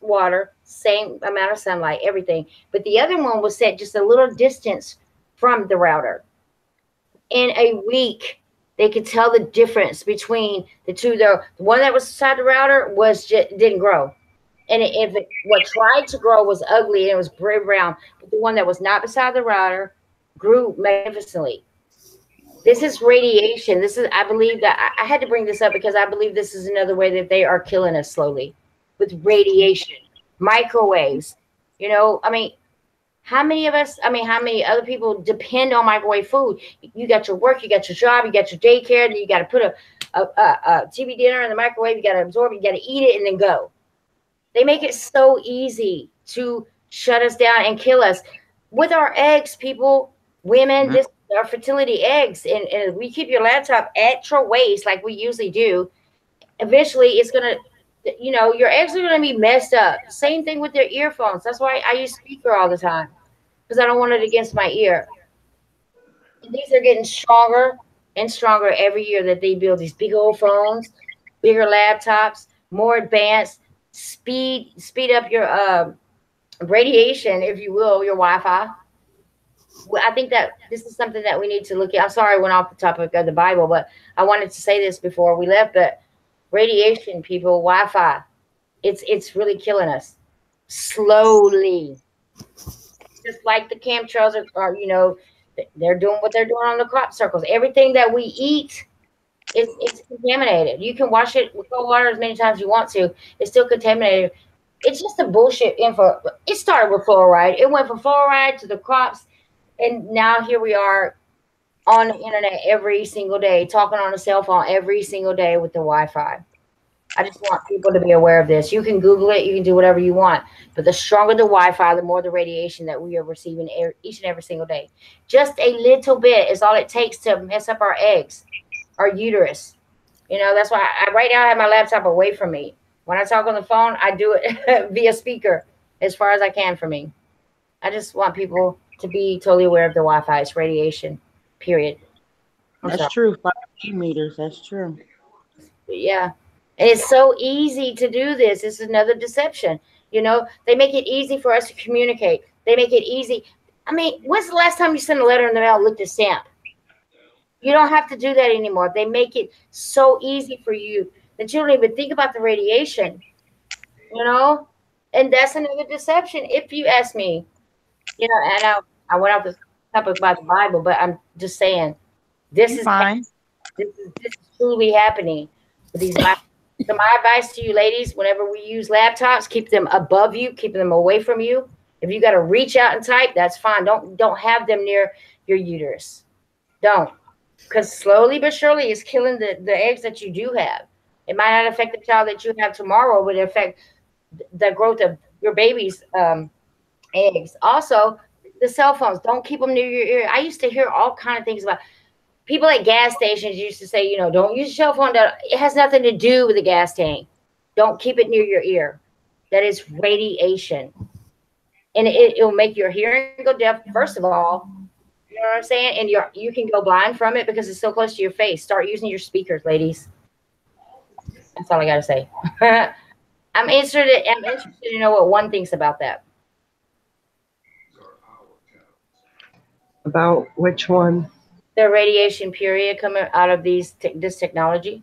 water, same amount of sunlight, everything. But the other one was set just a little distance from the router. In a week, they could tell the difference between the two. The one that was beside the router didn't grow. And what tried to grow was ugly and it was very brown. But the one that was not beside the router grew magnificently. This is radiation. I believe that I had to bring this up because I believe this is another way that they are killing us slowly with radiation, microwaves. You know, I mean, how many other people depend on microwave food? You got your work, you got your job, you got your daycare, and you got to put a TV dinner in the microwave. You got to absorb it, you got to eat it, and then go. They make it so easy to shut us down and kill us. With our eggs, people, women, this our fertility eggs, and we keep your laptop at your waist like we usually do. Eventually, it's gonna, you know, your eggs are gonna be messed up. Same thing with their earphones. That's why I use speaker all the time, because I don't want it against my ear. And these are getting stronger and stronger every year that they build these big old phones, bigger laptops, more advanced. Speed up your radiation, if you will, your Wi-Fi. Well, I think that this is something that we need to look at. I'm sorry I went off the topic of the Bible, but I wanted to say this before we left. But radiation, people, Wi-Fi, it's really killing us slowly. Just like the chemtrails are, you know, they're doing what they're doing on the crop circles. Everything that we eat, it's contaminated. You can wash it with cold water as many times as you want to. It's still contaminated. It's just a bullshit info. It started with fluoride. It went from fluoride to the crops. And now here we are on the internet every single day, talking on a cell phone every single day with the Wi-Fi. I just want people to be aware of this. You can Google it. You can do whatever you want. But the stronger the Wi-Fi, the more the radiation that we are receiving each and every single day. Just a little bit is all it takes to mess up our eggs, our uterus. You know, that's why right now I have my laptop away from me. When I talk on the phone, I do it via speaker as far as I can for me. I just want people to be totally aware of the Wi-Fi. It's radiation, period. That's true. 5G meters. That's true. Yeah. And it's so easy to do this. This is another deception. You know, they make it easy for us to communicate. They make it easy. I mean, when's the last time you sent a letter in the mail and looked at stamp? You don't have to do that anymore. They make it so easy for you that you don't even think about the radiation, you know? And that's another deception. If you ask me, you know, and I went off the topic about the Bible, but I'm just saying this You're is fine. this is truly happening with these. So my advice to you ladies, whenever we use laptops, keep them above you, keep them away from you. If you got to reach out and type, that's fine. Don't have them near your uterus. Don't. Because slowly but surely it's killing the eggs that you do have. It might not affect the child that you have tomorrow, but it affect the growth of your baby's eggs. Also, the cell phones, don't keep them near your ear. I used to hear all kind of things about people at gas stations used to say, you know, don't use your cell phone. It has nothing to do with the gas tank. Don't keep it near your ear. That is radiation. And it'll make your hearing go deaf, first of all. You know what I'm saying? And you can go blind from it because it's so close to your face. Start using your speakers, ladies. That's all I gotta say. I'm interested to know what one thinks about that. About which one? The radiation period coming out of this technology.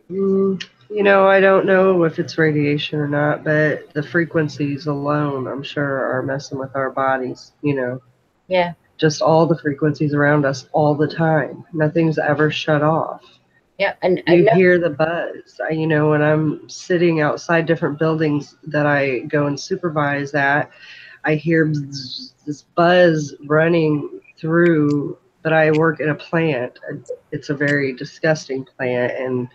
You know, I don't know if it's radiation or not, but the frequencies alone, I'm sure, are messing with our bodies, you know. Yeah. Just all the frequencies around us all the time. Nothing's ever shut off. Yeah. And you hear the buzz. You know, when I'm sitting outside different buildings that I go and supervise at, I hear this buzz running through, but I work in a plant. It's a very disgusting plant, and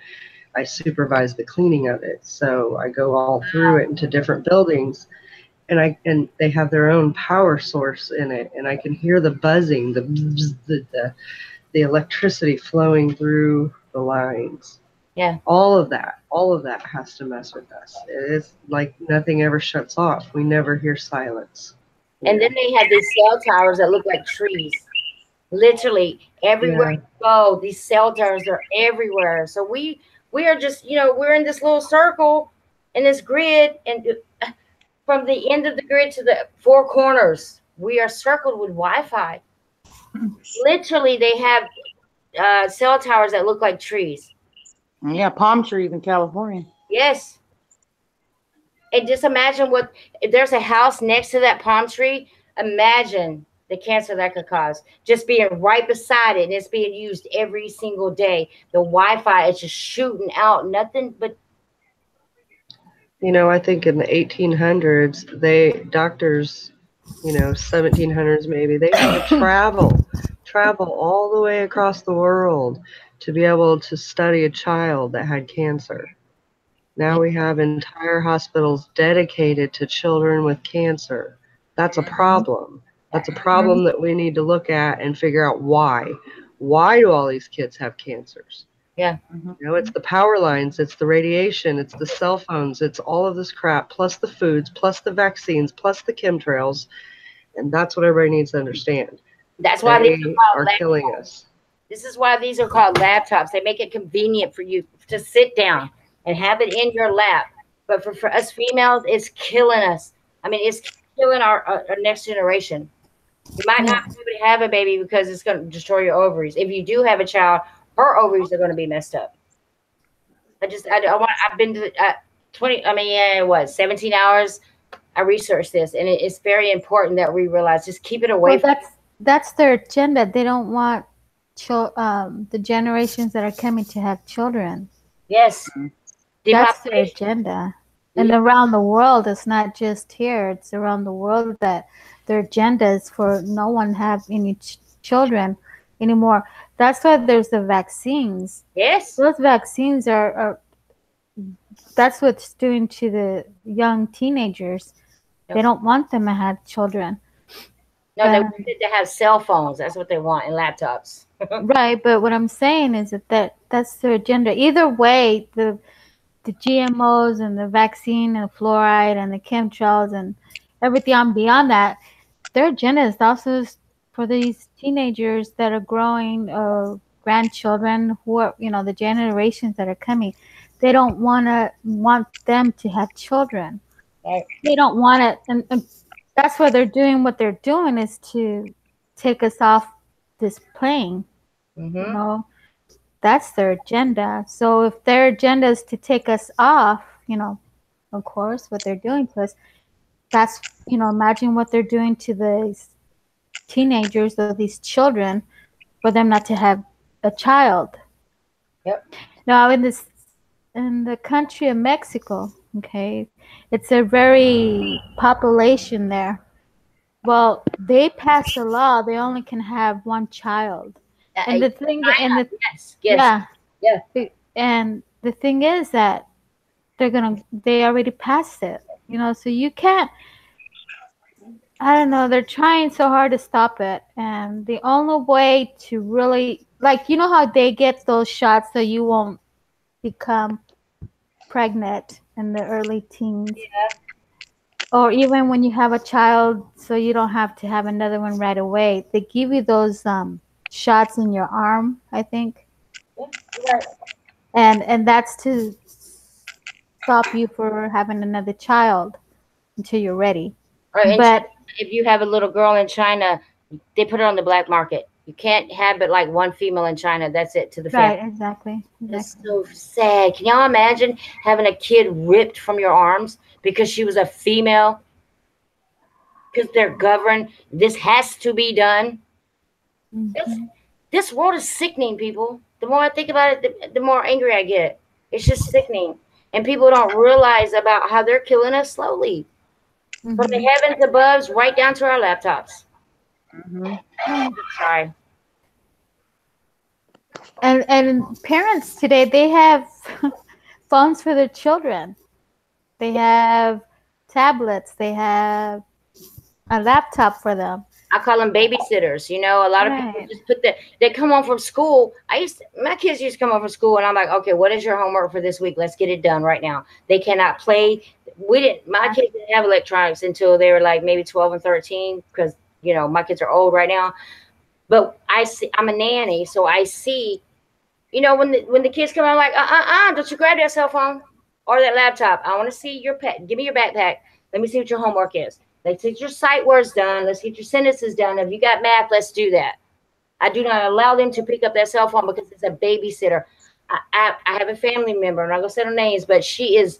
I supervise the cleaning of it. So I go all through it into different buildings, and they have their own power source in it, and I can hear the buzzing, the electricity flowing through the lines. Yeah. All of that has to mess with us. It's like nothing ever shuts off. We never hear silence. And then they have these cell towers that look like trees. Literally everywhere you go, these cell towers are everywhere. So we are just, you know, we're in this little circle in this grid, and from the end of the grid to the four corners, we are circled with Wi-Fi. Literally, they have cell towers that look like trees. Yeah, palm trees in California. Yes. And just imagine if there's a house next to that palm tree, imagine the cancer that could cause. Just being right beside it, and it's being used every single day. The Wi-Fi is just shooting out nothing but. You know, I think in the 1800s, doctors, you know, 1700s maybe, they had to travel all the way across the world to be able to study a child that had cancer. Now we have entire hospitals dedicated to children with cancer. That's a problem. That's a problem that we need to look at and figure out why. Why do all these kids have cancers? Yeah. You know, it's the power lines, it's the radiation, it's the cell phones, it's all of this crap, plus the foods, plus the vaccines, plus the chemtrails. And that's what everybody needs to understand. That's why they are killing us. This is why these are called laptops. They make it convenient for you to sit down and have it in your lap. But for us females, it's killing us. I mean, it's killing our next generation. You might not be able to have a baby because it's going to destroy your ovaries. If you do have a child, her ovaries are going to be messed up. I've been to 17 hours. I researched this, and it's very important that we realize, just keep it away. Well, that's their agenda. They don't want the generations that are coming to have children. Yes. That's their agenda. And around the world, it's not just here. It's around the world that their agenda is for no one have any children anymore. That's why there's the vaccines. Yes. Those vaccines are that's what's doing to the young teenagers. Yep. They don't want them to have children. No, they want to have cell phones. That's what they want, and laptops. Right, but what I'm saying is that's their agenda. Either way, the GMOs and the vaccine and the fluoride and the chemtrails and everything beyond that, their agenda is also for these teenagers that are growing grandchildren who are, the generations that are coming, they don't want them to have children. Right. They don't want it, and that's why they're doing what they're doing, is to take us off this plane. Mm-hmm. That's their agenda. So if their agenda is to take us off, of course, what they're doing to us, that's, imagine what they're doing to these teenagers or these children for them not to have a child. Yep. Now, in the country of Mexico, okay, it's a very population there. Well, they passed a law, they only can have one child. And the thing, Yes. Yes. yeah, Yeah. and the thing is that they already passed it, so you can't, I don't know, they're trying so hard to stop it. And the only way to really, like, how they get those shots so you won't become pregnant in the early teens. Yeah. Or even when you have a child, so you don't have to have another one right away. They give you those shots in your arm, I think. Right. And that's to stop you for having another child until you're ready. Or But if you have a little girl in China, they put her on the black market. You can't have but like one female in China. That's it to the family. right, exactly. It's so sad. Can y'all imagine having a kid ripped from your arms because she was a female? Because they're governed. This has to be done. This world is sickening, people. The more I think about it, the more angry I get. It's just sickening. And people don't realize about how they're killing us slowly. From the heavens above, right down to our laptops. Sorry. And parents today, they have phones for their children. They have tablets. They have a laptop for them. I call them babysitters. A lot of people just they come home from school. My kids used to come home from school, and I'm like, okay, what is your homework for this week? Let's get it done right now. They cannot play. My kids didn't have electronics until they were like maybe 12 and 13, because my kids are old right now. But I'm a nanny, so I see, when the kids come out, I'm like, don't you grab that cell phone or that laptop. I want to see your pet. Give me your backpack. Let me see what your homework is. Let's get your sight words done. Let's get your sentences done. If you got math, let's do that. I do not allow them to pick up that cell phone because it's a babysitter. I have a family member, I'm not gonna say her names, but she is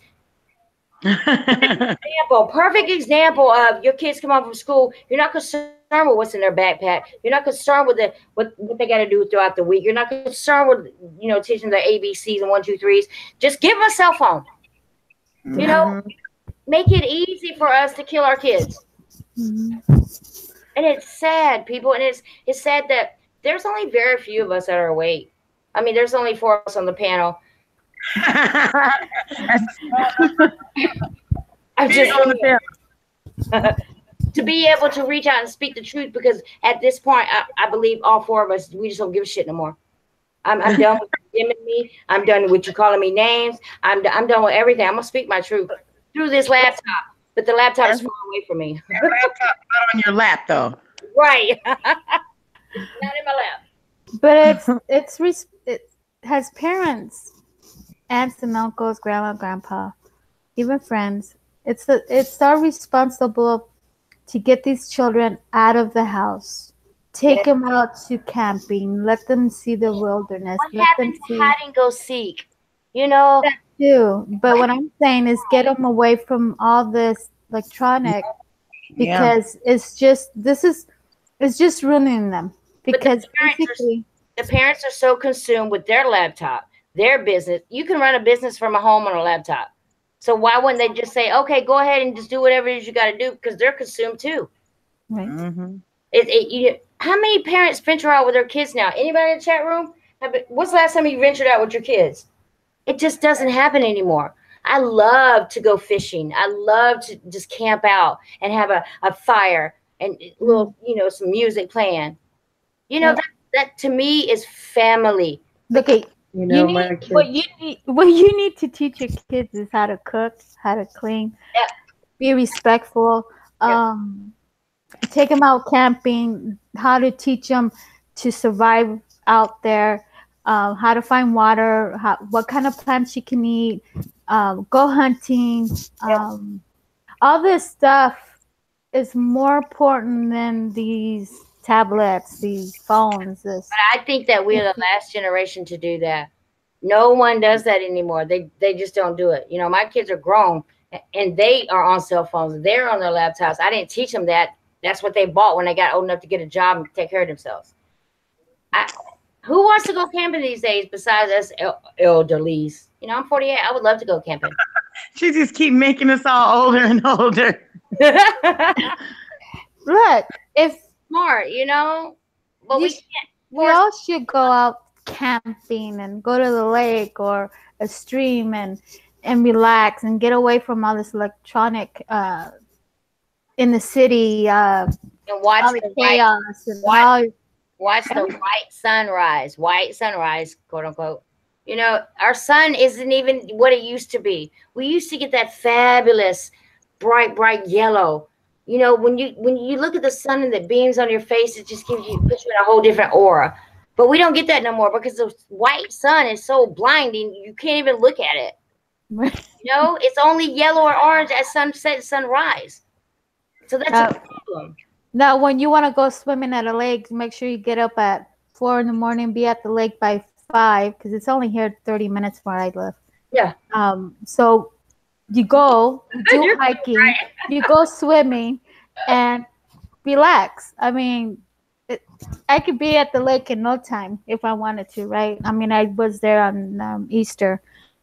perfect example of your kids come home from school. You're not concerned with what's in their backpack. You're not concerned with what they got to do throughout the week. You're not concerned with teaching the ABCs and 1, 2, 3s. Just give them a cell phone. Make it easy for us to kill our kids. And it's sad, people, and it's sad that there's only very few of us that are awake. I mean, there's only 4 of us on the panel. To be able to reach out and speak the truth, because at this point, I believe all 4 of us, we just don't give a shit no more. I'm done with condemning me. I'm done with you calling me names. I'm done with everything. I'm gonna speak my truth through this laptop, but the laptop is far away from me. That laptop not on your lap, though. Right. Not in my lap. But it has parents, aunts and uncles, grandma, grandpa, even friends. It's our responsible to get these children out of the house. Take them out to camping. Let them see the wilderness. What happened to hide and go seek? That too. But what I'm saying is get them away from all this electronic, because it's just ruining them. Because the parents are so consumed with their laptop, their business. You can run a business from a home on a laptop. So why wouldn't they just say, okay, go ahead and just do whatever it is you got to do, because they're consumed too. Right. How many parents venture out with their kids now? Anybody in the chat room? What's the last time you ventured out with your kids? It just doesn't happen anymore. I love to go fishing. I love to just camp out and have a fire and little, some music playing. That to me is family. Okay. What you need to teach your kids is how to cook, how to clean, be respectful, take them out camping, how to teach them to survive out there, how to find water, what kind of plants she can eat, go hunting. All this stuff is more important than these tablets, these phones. But I think that we're the last generation to do that. No one does that anymore. They just don't do it. You know, my kids are grown and they are on cell phones. They're on their laptops. I didn't teach them that. That's what they bought when they got old enough to get a job and take care of themselves. Who wants to go camping these days besides us elderlies? You know, I'm 48. I would love to go camping. She just keep making us all older and older. Look, if smart, you know, but we can't. We all should go out camping and go to the lake or a stream and relax and get away from all this electronic in the city and watch all the chaos and watch the white sunrise, quote unquote. You know, our sun isn't even what it used to be. We used to get that fabulous bright yellow. You know, when you look at the sun and the beams on your face, it just puts you in a whole different aura. But we don't get that no more because the white sun is so blinding, you can't even look at it. You know, it's only yellow or orange at sunset and sunrise. So that's a problem. Now, when you want to go swimming at a lake, make sure you get up at 4 in the morning, be at the lake by 5, because it's only here 30 minutes where I live. Yeah. So you go, you do hiking, right. You go swimming, and relax. I mean, I could be at the lake in no time if I wanted to, right? I mean, I was there on Easter,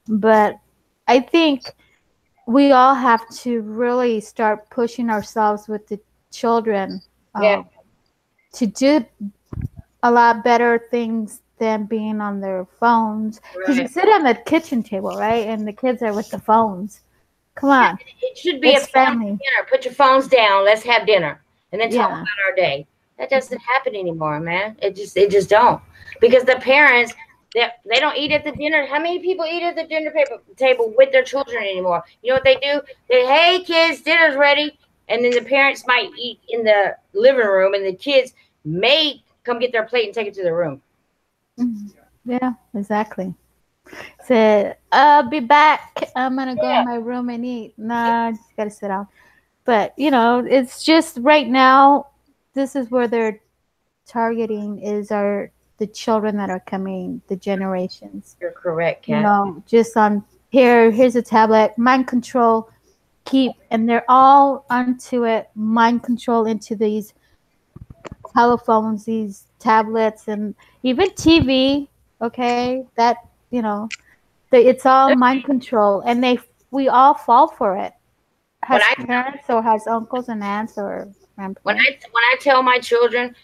but I think we all have to really start pushing ourselves with the children to do a lot better things than being on their phones. Because you sit on the kitchen table, right? And the kids are with the phones. Come on. It should be a family dinner. Put your phones down. Let's have dinner. And then talk about our day. That doesn't happen anymore, man. It just don't. Because the parents, they don't eat at the dinner. How many people eat at the dinner table with their children anymore? You know what they do? Hey, kids, dinner's ready. And then the parents might eat in the living room, and the kids may come get their plate and take it to their room. Yeah, exactly. Said, I'll be back. I'm going to go in my room and eat. Nah, I just got to sit down. But, you know, it's just right now, this is where they're targeting is the children that are coming, the generations. You're correct, Kat. You know, just on here's a tablet, mind control, and they're all onto it, mind control into these telephones, these tablets, and even TV. Okay, that you know, it's all mind control, and we all fall for it. Has parents or has uncles and aunts or grandparents. When I tell my children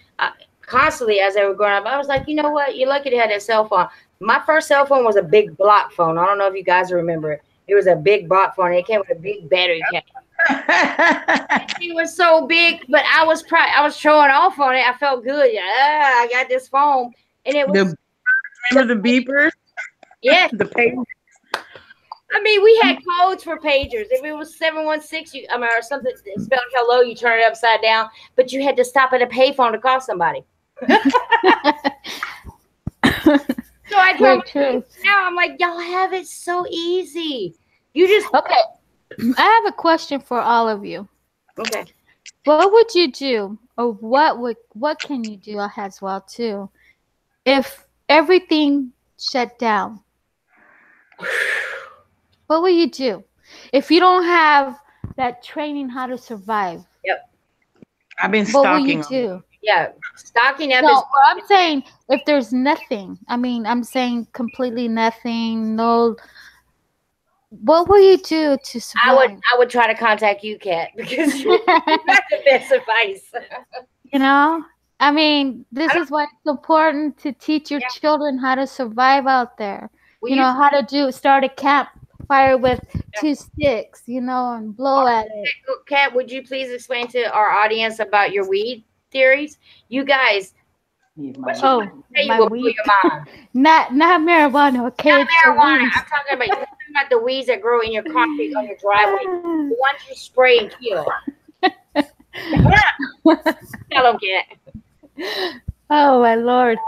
constantly as they were growing up, I was like, you know what? You're lucky to have that cell phone. My first cell phone was a big block phone. I don't know if you guys remember it. It was a big block phone. It came with a big battery pack. It was so big, but I was showing off on it. I felt good. I got this phone, and it was. Remember the beepers? Yeah, the pagers. I mean, we had codes for pagers. If it was 716, or something spelled hello, you turn it upside down. But you had to stop at a payphone to call somebody. So I told now I'm like, y'all have it so easy. You just okay. I have a question for all of you. Okay. What would you do, or what can you do as well too, if everything shut down? What will you do if you don't have that training how to survive? Yep. I've been stalking. What will you do? Yeah, stocking up. No, I'm saying if there's nothing. I mean, I'm saying completely nothing. No. What will you do to survive? I would try to contact you, Kat, because you got the best advice. You know, I mean, this is why it's important to teach your children how to survive out there. You know, how to start a campfire with 2 sticks, you know, and blow at it. Kat, would you please explain to our audience about your weed theories? You guys, my weed. Your mind. Not marijuana, okay? Not marijuana. I'm talking about the weeds that grow in your concrete on your driveway. The ones you spray and kill. Tell them, Kat. Oh my Lord.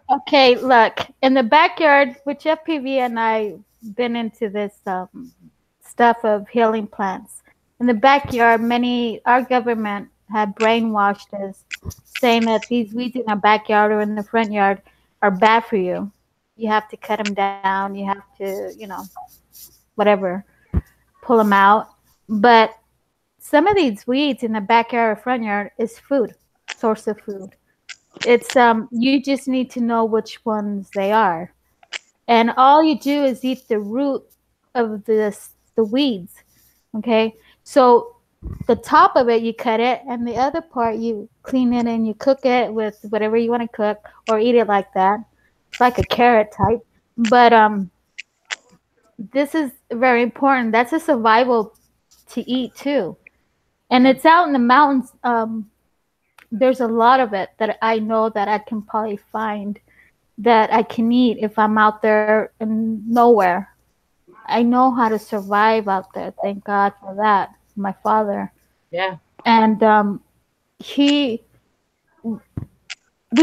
Okay, look, in the backyard, with FPV and I been into this stuff of healing plants. In the backyard, our government had brainwashed us, saying that these weeds in our backyard or in the front yard are bad for you. You have to cut them down. You have to, whatever, pull them out. But some of these weeds in the backyard or front yard is food, source of food. It's you just need to know which ones they are. And all you do is eat the root of the weeds. Okay? So the top of it you cut it and the other part you clean it and you cook it with whatever you want to cook or eat it like that. It's like a carrot type. But this is very important. That's a survival to eat too. And it's out in the mountains. There's a lot of it that I know that I can probably find that I can eat if I'm out there and nowhere. I know how to survive out there. Thank God for that. My father. Yeah. And we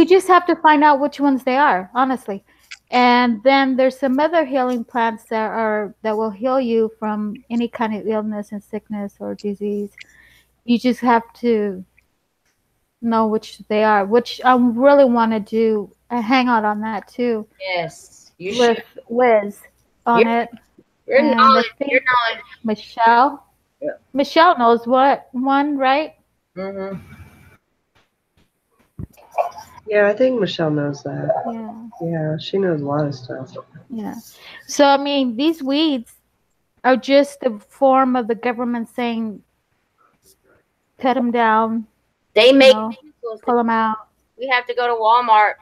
just have to find out which ones they are, honestly. And then there's some other healing plants that will heal you from any kind of illness and sickness or disease. You just have to know which they are, which I really want to do a hangout on that too. Yes, you with should. Liz on Your, it. your And knowledge. I think Your knowledge. Michelle. Yeah. Michelle knows what one, right? Mm-hmm. Yeah, I think Michelle knows that. Yeah. Yeah, she knows a lot of stuff. Yeah. So I mean, these weeds are just a form of the government saying, cut them down. They make pull them out. We have to go to Walmart.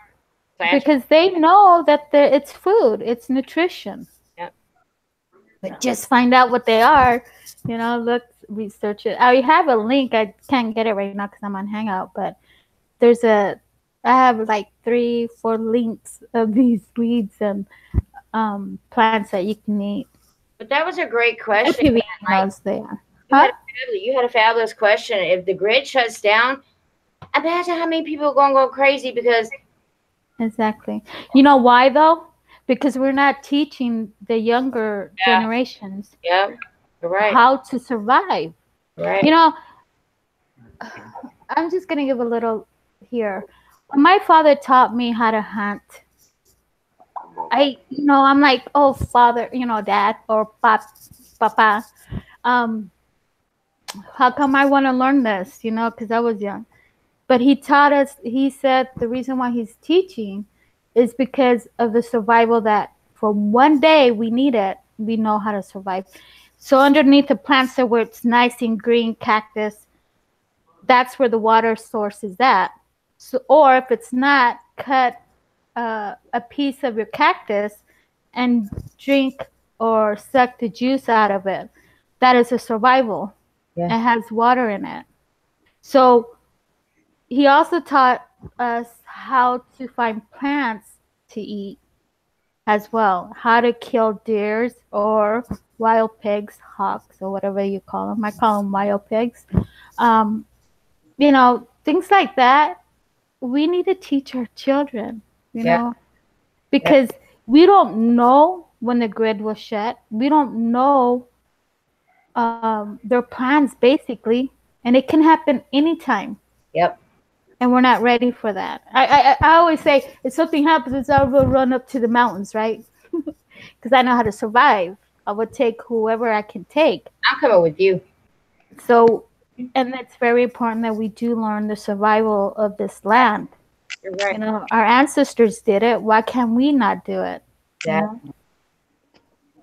Because they know that it's food, it's nutrition. Yep. But just find out what they are. Look, research it. I have a link. I can't get it right now because I'm on Hangout, but I have like 3-4 links of these weeds and plants that you can eat. But that was a great question. You had a fabulous question. If the grid shuts down, imagine how many people are going to go crazy because... Exactly. You know why, though? Because we're not teaching the younger generations right. how to survive. Right. I'm just going to give a little here. My father taught me how to hunt. I'm like, oh, father, dad or papa. How come I want to learn this? Because I was young. But he taught us, he said the reason why he's teaching is because of the survival that for one day we need it. We know how to survive. So underneath the plants where it's nice and green cactus, that's where the water source is at. So, or if it's not, cut a piece of your cactus and drink or suck the juice out of it. That is a survival. Yeah. It has water in it. So he also taught us how to find plants to eat as well. How to kill deers or wild pigs, hawks, or whatever you call them. I call them wild pigs. Things like that. We need to teach our children, you know, because we don't know when the grid will shut. We don't know their plans, basically, and it can happen anytime. Yep. And we're not ready for that. I always say, if something happens, I will run up to the mountains, right? Because I know how to survive. I would take whoever I can take. I'm coming with you. So, and it's very important that we do learn the survival of this land. You're right. Our ancestors did it. Why can't we not do it? Exactly.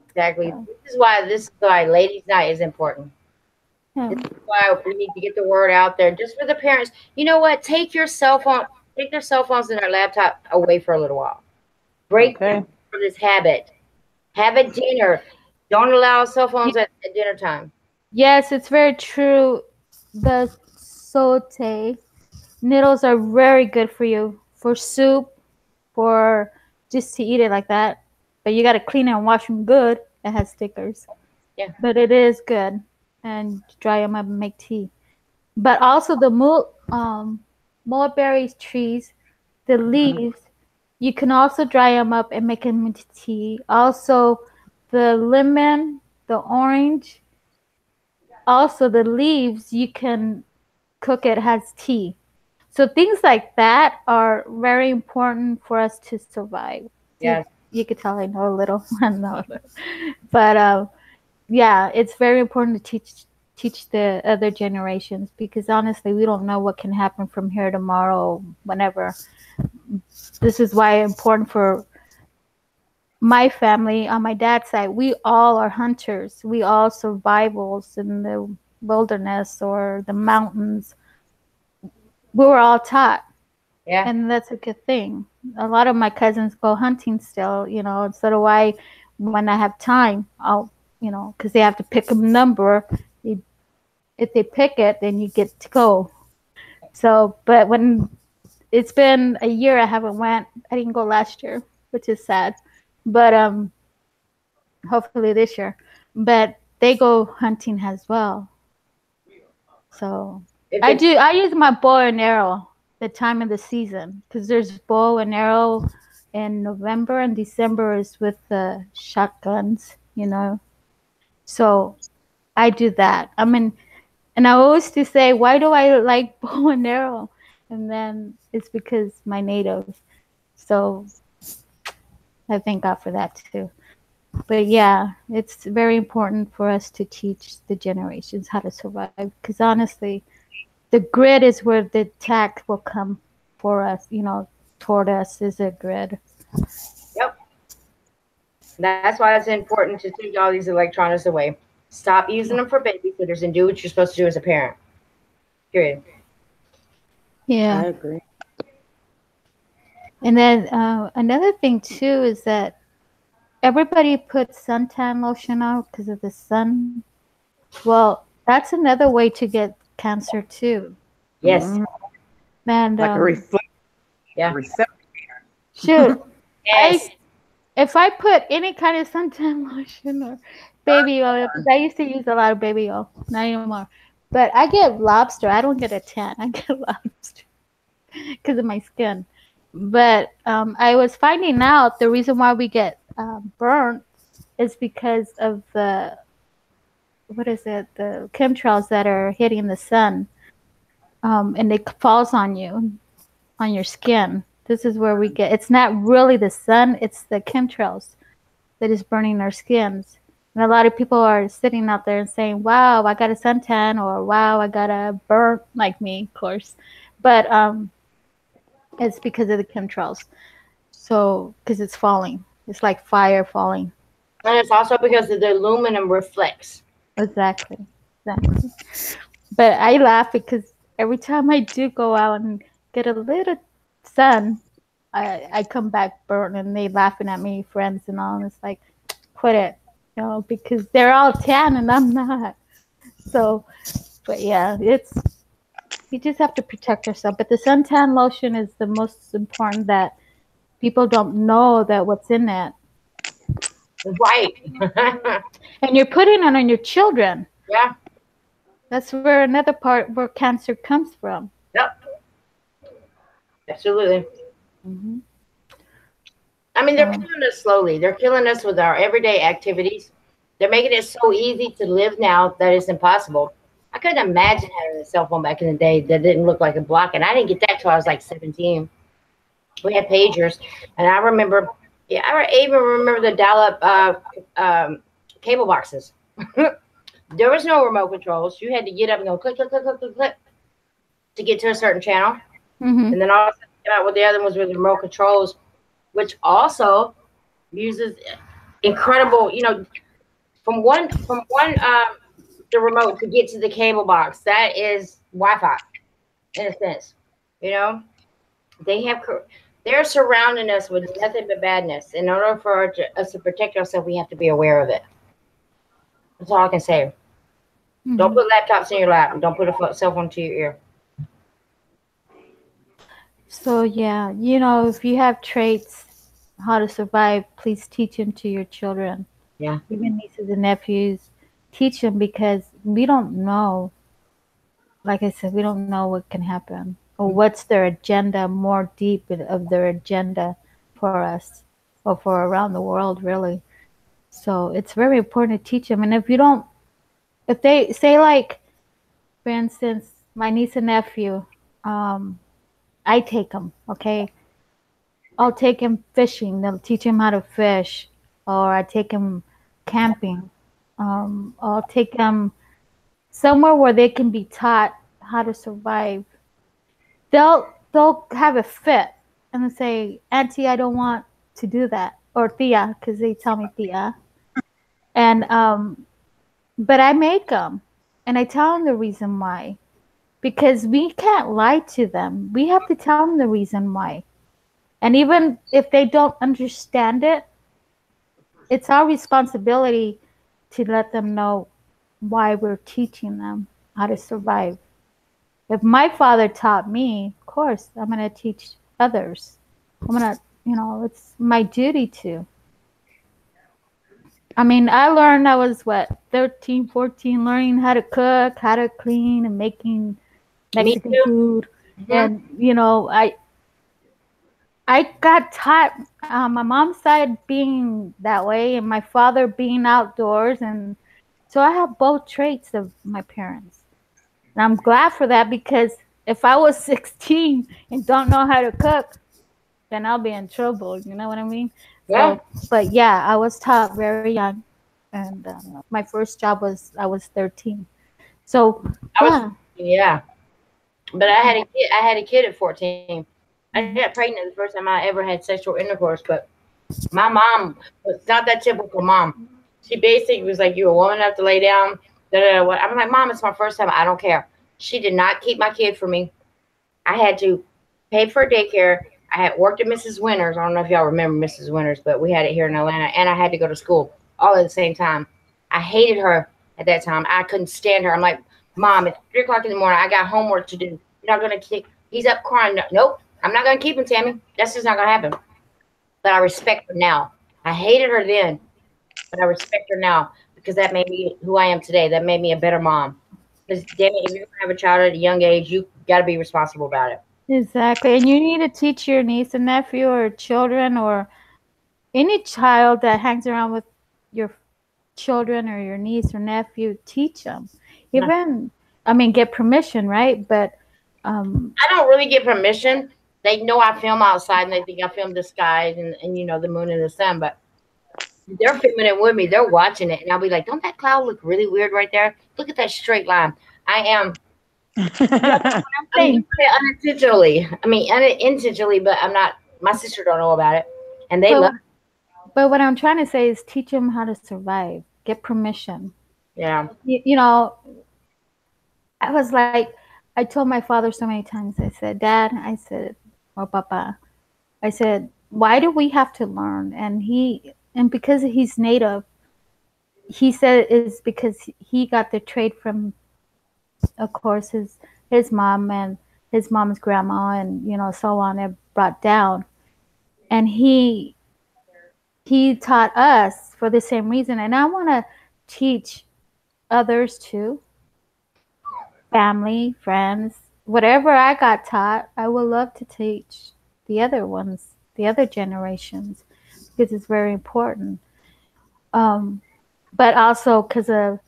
Exactly. This is why Ladies' Night is important. Yeah. This is why we need to get the word out there, just for the parents. You know what? Take their cell phones and their laptop away for a little while. Break them from this habit. Have a dinner. Don't allow cell phones at dinner time. Yes, it's very true. The saute noodles are very good for you, for soup, for just to eat it like that. But you got to clean it and wash them good. It has stickers. Yeah. But it is good. And dry them up and make tea. But also the mulberry trees, The leaves, you can also dry them up and make them into tea. Also, the lemon, the orange, also the leaves, you can cook it as tea. So things like that are very important for us to survive. Yes. You could tell I know a little. I know. But yeah, it's very important to teach the other generations, because honestly, we don't know what can happen from here tomorrow, whenever. This is why it's important for my family on my dad's side. We all are hunters. We all survivals in the wilderness or the mountains. We were all taught. Yeah. And that's a good thing. A lot of my cousins go hunting still, you know, and so do I. When I have time, I'll, you know, because they have to pick a number. If they pick it, then you get to go. So, but when it's been a year, I haven't went. I didn't go last year, which is sad. But hopefully this year. But they go hunting as well. So I do. I use my bow and arrow the time of the season, because there's bow and arrow in November, and December is with the shotguns, you know. So I do that. I mean, and I always do say, why do I like bow and arrow? And then it's because my native. So I thank God for that too. But yeah, it's very important for us to teach the generations how to survive, because honestly, the grid is where the attack will come for us, you know, toward us is a grid. Yep. That's why it's important to take all these electronics away. Stop using them for babysitters and do what you're supposed to do as a parent. Period. Yeah. I agree. And then another thing too is that everybody puts suntan lotion on because of the sun. Well, that's another way to get cancer too. Yes. And Like a reflection. Yeah. Shoot. Yes. If I put any kind of suntan lotion or baby oil, because I used to use a lot of baby oil, not anymore. But I get lobster. I don't get a tan. I get lobster because of my skin. But I was finding out the reason why we get burnt is because of the, what is it, the chemtrails that are hitting the sun, and it falls on you, on your skin. This is where we get, it's not really the sun, it's the chemtrails that is burning our skins. And a lot of people are sitting out there and saying, wow, I got a suntan, or wow, I got a burn, like me, of course. But it's because of the chemtrails. So, because it's falling. It's like fire falling. And it's also because of the aluminum reflects. Exactly. Exactly. But I laugh because every time I do go out and get a little sun, I come back burnt, and they laughing at me, friends and all. And it's like, quit it, you know, because they're all tan and I'm not. So, but yeah, it's, you just have to protect yourself. But the suntan lotion is the most important, that people don't know that what's in it. Right. And you're putting it on your children. Yeah. That's where another part where cancer comes from. Yep. Absolutely. Mm-hmm. I mean, they're killing us slowly. They're killing us with our everyday activities. They're making it so easy to live now that it's impossible. I couldn't imagine having a cell phone back in the day that didn't look like a block. And I didn't get that till I was like 17. We had pagers. And I remember, I even remember the dial-up cable boxes. There was no remote controls. You had to get up and go click, click, click, click, click, click to get to a certain channel. Mm-hmm. And then all of a sudden, came out with the other ones with remote controls, which also uses incredible, you know, from one the remote to get to the cable box. That is Wi-Fi, in a sense. You know, they're surrounding us with nothing but badness. In order for us to protect ourselves, we have to be aware of it. That's all I can say. Mm-hmm. Don't put laptops in your lap, and don't put a cell phone to your ear. So yeah, you know, if you have traits how to survive, please teach them to your children. Yeah. Even nieces and nephews, teach them, because we don't know. Like I said, we don't know what can happen. or what's their agenda, more deep of their agenda for us or for around the world, really. So it's very important to teach them. And if you don't, if they say, like, for instance, my niece and nephew, I take them, okay? I'll take him fishing. They'll teach him how to fish, or I take him camping. I'll take them somewhere where they can be taught how to survive. They'll have a fit and they'll say, "Auntie, I don't want to do that," or Tia, because they tell me Tia. And but I make them, and I tell them the reason why, because we can't lie to them. We have to tell them the reason why. And even if they don't understand it, it's our responsibility to let them know why we're teaching them how to survive. If my father taught me, of course, I'm going to teach others. I'm going to, it's my duty to. I mean, I learned, I was, 13, 14, learning how to cook, how to clean, and making Mexican food. Mm-hmm. And, I got taught my mom's side being that way and my father being outdoors. And so I have both traits of my parents. And I'm glad for that, because if I was 16 and don't know how to cook, then I'll be in trouble. You know what I mean? Yeah. So, but yeah, I was taught very young. And my first job was, I was 13. So, yeah. But I had a kid at 14. I got pregnant the first time I ever had sexual intercourse, but my mom was not that typical mom. She basically was like, "You're a woman enough to lay down." I'm like, "Mom, it's my first time. I don't care." She did not keep my kid for me. I had to pay for daycare. I had worked at Mrs. Winters. I don't know if y'all remember Mrs. Winters, but we had it here in Atlanta, and I had to go to school all at the same time. I hated her at that time. I couldn't stand her. I'm like, "Mom, it's 3:00 in the morning. I got homework to do. You're not gonna keep. He's up crying. Nope. I'm not going to keep him, Tammy. That's just not going to happen." But I respect her now. I hated her then, but I respect her now because that made me who I am today. That made me a better mom. Because, damn it, if you're going to have a child at a young age, you got to be responsible about it. Exactly. And you need to teach your niece and nephew or children or any child that hangs around with your children or your niece or nephew, teach them. Even, I mean, get permission, right? But I don't really get permission. They know I film outside and they think I film the skies and the moon and the sun, but they're filming it with me. They're watching it, and I'll be like, "Don't that cloud look really weird right there? Look at that straight line." I am unintentionally. I mean, unintentionally, but I'm not. My sister don't know about it, and they love it. But what I'm trying to say is teach them how to survive. Get permission. Yeah. I was like, I told my father so many times, I said, "Dad," I said, or Papa, I said, "Why do we have to learn?" And because he's Native, he said it's because he got the trait from, of course, his mom and his mom's grandma and, so on, and brought down. And he taught us for the same reason. And I want to teach others too. Family, friends, whatever I got taught, I would love to teach the other ones, the other generations, because it's very important. But also because of,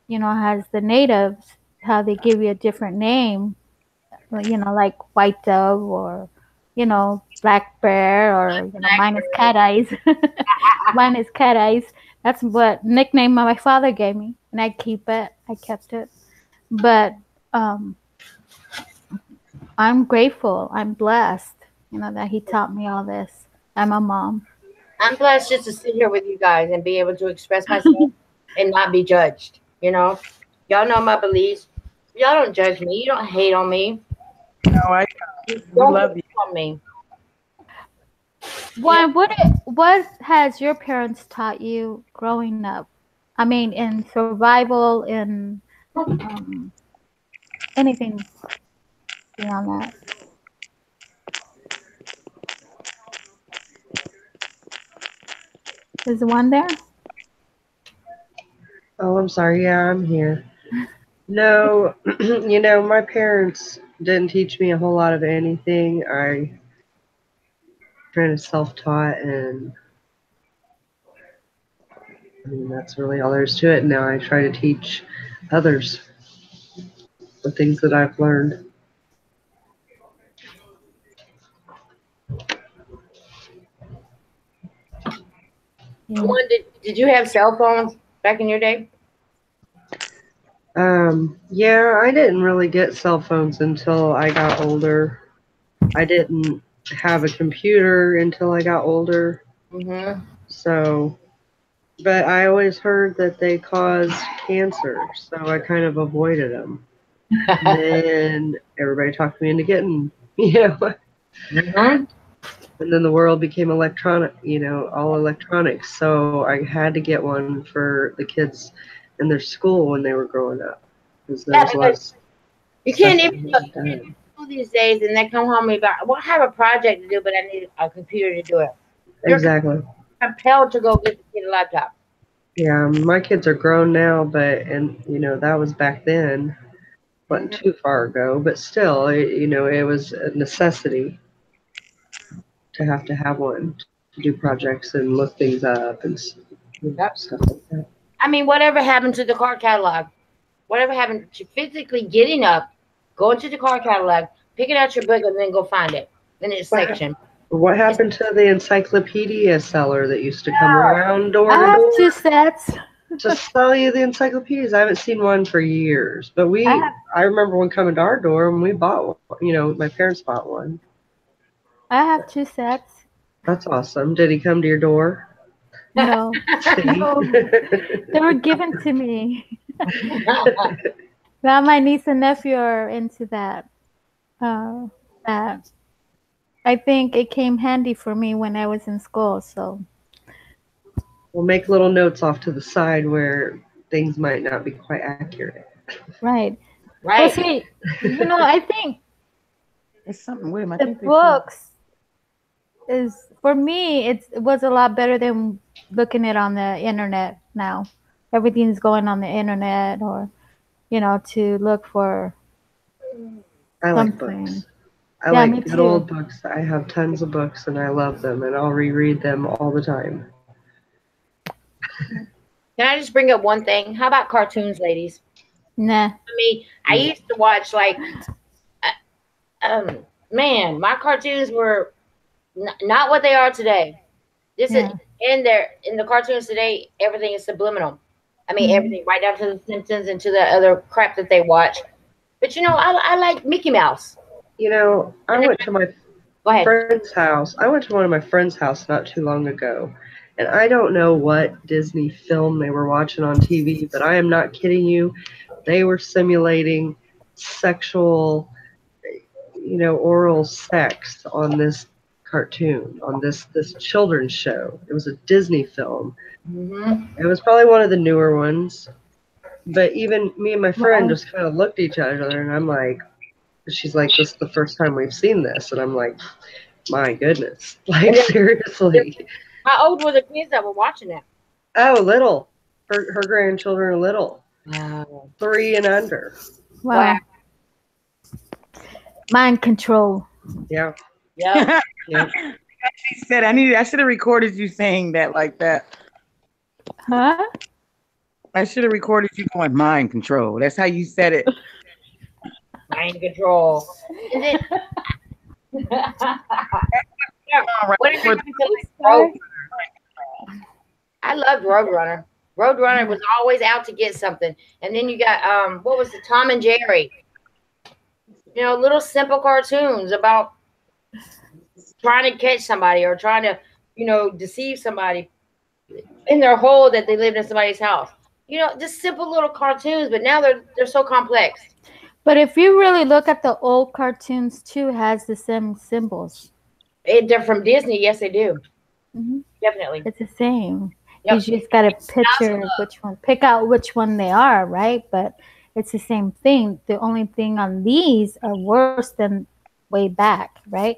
as the natives, how they give you a different name, like white dove or, black bear or, mine is cat eyes. Mine is cat eyes. That's what nickname my father gave me, and I kept it. But I'm grateful. I'm blessed, that he taught me all this. I'm a mom. I'm blessed just to sit here with you guys and be able to express myself and not be judged. Y'all know my beliefs. Y'all don't judge me. You don't hate on me. No, we love you. On me. What has your parents taught you growing up? I mean, in survival, in anything beyond that. Is the one there? Oh, I'm sorry. Yeah, I'm here. No, my parents, didn't teach me a whole lot of anything. I kind of self-taught, and I mean, that's really all there is to it. Now I try to teach others the things that I've learned. One, did you have cell phones back in your day? Yeah, I didn't really get cell phones until I got older. I didn't have a computer until I got older. Mm-hmm. So, but I always heard that they caused cancer, so I kind of avoided them. And then everybody talked me into getting, Mm-hmm. and then the world became electronic, all electronics. So I had to get one for the kids in their school when they were growing up, because there Yeah, was because less you stuff can't that even wasn't done. do these days, and they come home and be like, well, I have a project to do, but I need a computer to do it. You're Exactly. compelled to go get the kid a laptop. Yeah, my kids are grown now, but that was back then, wasn't too far ago, but still, it was a necessity to have one to do projects and look things up and Yep. stuff like that. I mean, whatever happened to the car catalog? Whatever happened to physically getting up, going to the car catalog, picking out your book, and then go find it in its section? What happened to the encyclopedia seller that used to come around door I to have door 2 sets. to sell you the encyclopedias? I haven't seen one for years, but I remember one coming to our door and we bought one. My parents bought one. I have 2 sets. That's awesome. Did he come to your door? No, See? no, they were given to me. Now my niece and nephew are into that. That I think it came handy for me when I was in school. So We'll make little notes off to the side where things might not be quite accurate. right. Well, Right. see, I think It's something with him. I the think they books is for me. It was a lot better than looking it on the internet now. Everything's going on the internet, or to look for I like something. books. I Yeah, me like good too. old books. I have tons of books and I love them and I'll reread them all the time. Can I just bring up one thing? How about cartoons, ladies? Nah. I mean, I used to watch man, my cartoons were not what they are today. This Yeah. is in the cartoons today. Everything is subliminal. I mean, everything right down to the Simpsons and to the other crap that they watch. But I like Mickey Mouse. I went to my Go ahead. friend's house. I went to one of my friend's house not too long ago. And I don't know what Disney film they were watching on TV, but I am not kidding you. They were simulating sexual, oral sex on this cartoon, on this children's show. It was a Disney film. Mm-hmm. It was probably one of the newer ones. But even me and my friend just kind of looked at each other, and I'm like, she's like, this is the first time we've seen this. And I'm like, my goodness. Like, seriously. How old were the kids that were watching that? Oh, little. Her grandchildren are little. Wow. 3 and under. Wow. Mind control. Yeah. Yeah. Yeah. She said, I should have recorded you saying that like that. Huh? I should have recorded you going mind control. That's how you said it. Mind control. Is it? What is it? I loved Roadrunner. Roadrunner was always out to get something. And then you got what was the Tom and Jerry? Little simple cartoons about trying to catch somebody or trying to, deceive somebody in their hole that they lived in somebody's house. Just simple little cartoons, but now they're so complex. But if you really look at the old cartoons too, it has the same symbols. They're from Disney, yes, they do. Definitely, it's the same. Yep. You just got to pick out which one they are, right? But it's the same thing. The only thing on these are worse than way back, right?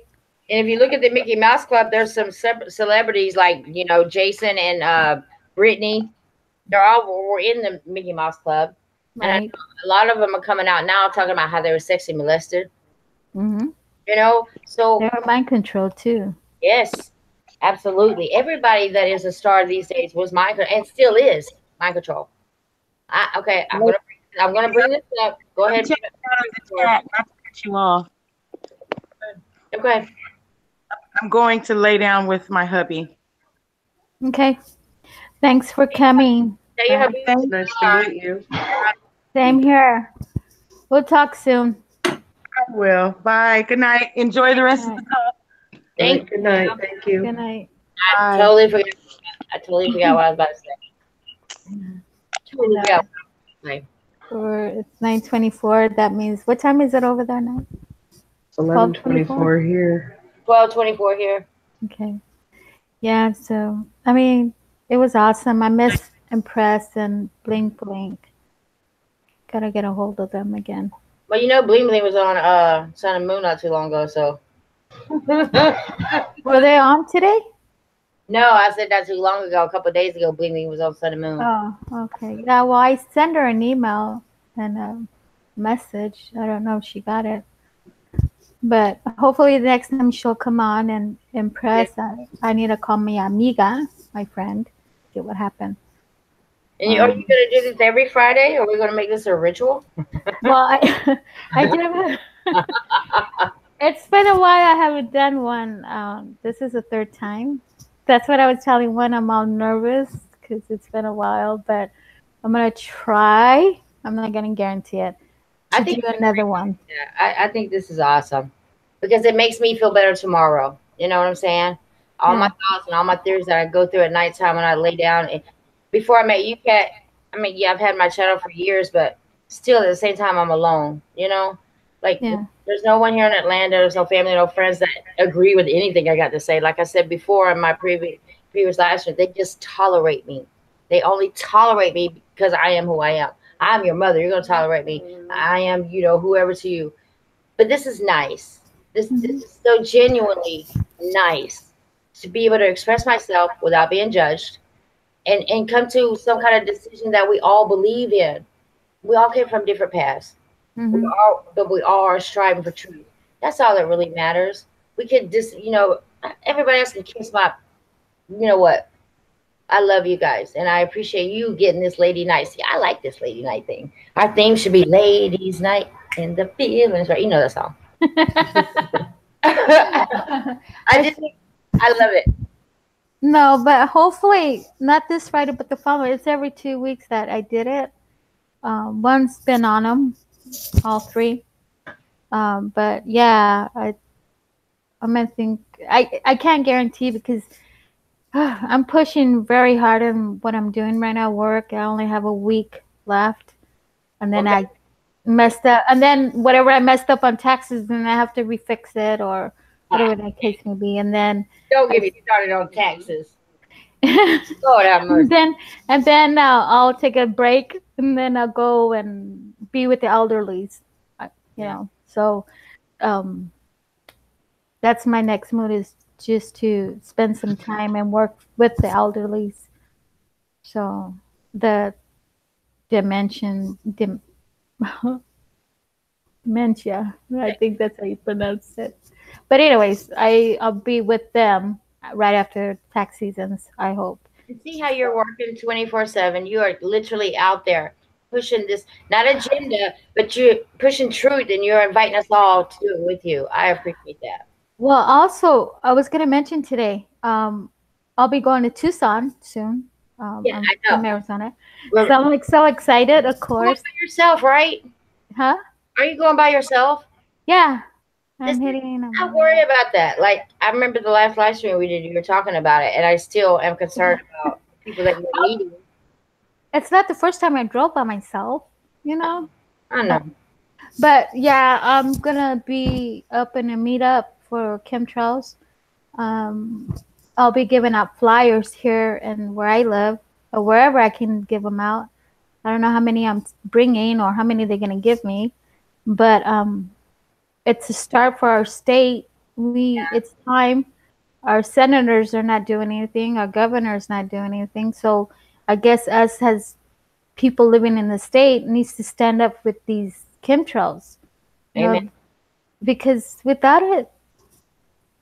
And if you look at the Mickey Mouse Club, there's some celebrities like Jason and Brittany. They're all were in the Mickey Mouse Club, Right. and a lot of them are coming out now talking about how they were sexually molested. Mm-hmm. You know, so They're mind control too. yes, absolutely. Everybody that is a star these days was mind control and still is mind control. Okay, I'm gonna bring this up. Go I'm ahead. checking out of the chat, not to cut you off. Okay. I'm going to lay down with my hubby. Okay. Thanks for coming. Tell your hubby. Thank Nice to meet you. Same here. We'll talk soon. you. Will. Bye. Good night. Enjoy the rest of All the right. call. All Thank right, good night. you. Thank you. Good night. I Bye. totally forgot. I totally forgot what I was about to say. Totally And, forgot. Right. it's 9:24. That means what time is it over there now? It's 11:24 here. 12:24 here. Okay. Yeah. So I mean, it was awesome. I miss Impress and Blink Blink. Gotta get a hold of them again. Well, you know, Bling Bling was on Sun and Moon not too long ago, so. Were they on today? No, I said not too long ago. A couple of days ago, Bling Bling was on Sun and Moon. Oh, okay. Yeah. Well, I sent her an email and a message. I don't know if she got it. But hopefully the next time she'll come on and Impress. I need to call my amiga, my friend, get what happened. And are you gonna do this every Friday, or are we gonna make this a ritual? Well, I did. It's been a while. I haven't done one. This is the third time. That's what I was telling one. I'm all nervous because it's been a while, but I'm gonna try. I'm not gonna guarantee it. To do another one. Yeah, I think this is awesome because it makes me feel better tomorrow. You know what I'm saying? All my thoughts and all my theories that I go through at nighttime when I lay down. And before I met you, Kat, I mean, yeah, I've had my channel for years, but still at the same time, I'm alone. You know, like there's no one here in Atlanta. There's no family, no friends that agree with anything I got to say. Like I said before in my previous live stream, they just tolerate me. They only tolerate me because I am who I am. I'm your mother. You're going to tolerate me. I am, you know, whoever to you. But this is nice. This is so genuinely nice to be able to express myself without being judged and come to some kind of decision that we all believe in. We all came from different paths. But we all are striving for truth. That's all that really matters. We could just, you know, everybody else can kiss my, you know what? I love you guys, and I appreciate you getting this lady night. See, I like this lady night thing. Our theme should be ladies night in the feelings, right? You know that song. I love it. No, but hopefully not this Friday, but the following. It's every 2 weeks that I did it. One's been on them, all three. But yeah, I'm gonna think. I can't guarantee because I'm pushing very hard on what I'm doing right now. Work. I only have a week left, and then I messed up. And then whatever I messed up on taxes, then I have to refix it or whatever that case may be. And then don't get me started on taxes. Lord have mercy. And then I'll take a break, and then I'll go and be with the elderlies. You know, so that's my next mood is just to spend some time and work with the elderlies. So the dementia, I think that's how you pronounce it. But anyways, I'll be with them right after tax seasons, I hope. And see how you're working 24/7. You are literally out there pushing this, not agenda, but you're pushing truth, and you're inviting us all to do it with you. I appreciate that. Well, also, I was going to mention today, I'll be going to Tucson soon. Yeah, I'm I know. from Arizona. So I'm like so excited, of course. You're going by yourself, right? Huh? Are you going by yourself? Yeah. I'm hitting. Don't worry about that. Like, I remember the last live stream we did, you were talking about it, and I still am concerned about people that you're meeting. It's not the first time I drove by myself, you know? I know. But yeah, I'm going to be up in a meetup for chemtrails. I'll be giving out flyers here and where I live, or wherever I can give them out. I don't know how many I'm bringing or how many they're going to give me, but it's a start for our state. It's time. Our senators are not doing anything. Our governor's not doing anything. So I guess us as people living in the state needs to stand up with these chemtrails. Amen. because without it,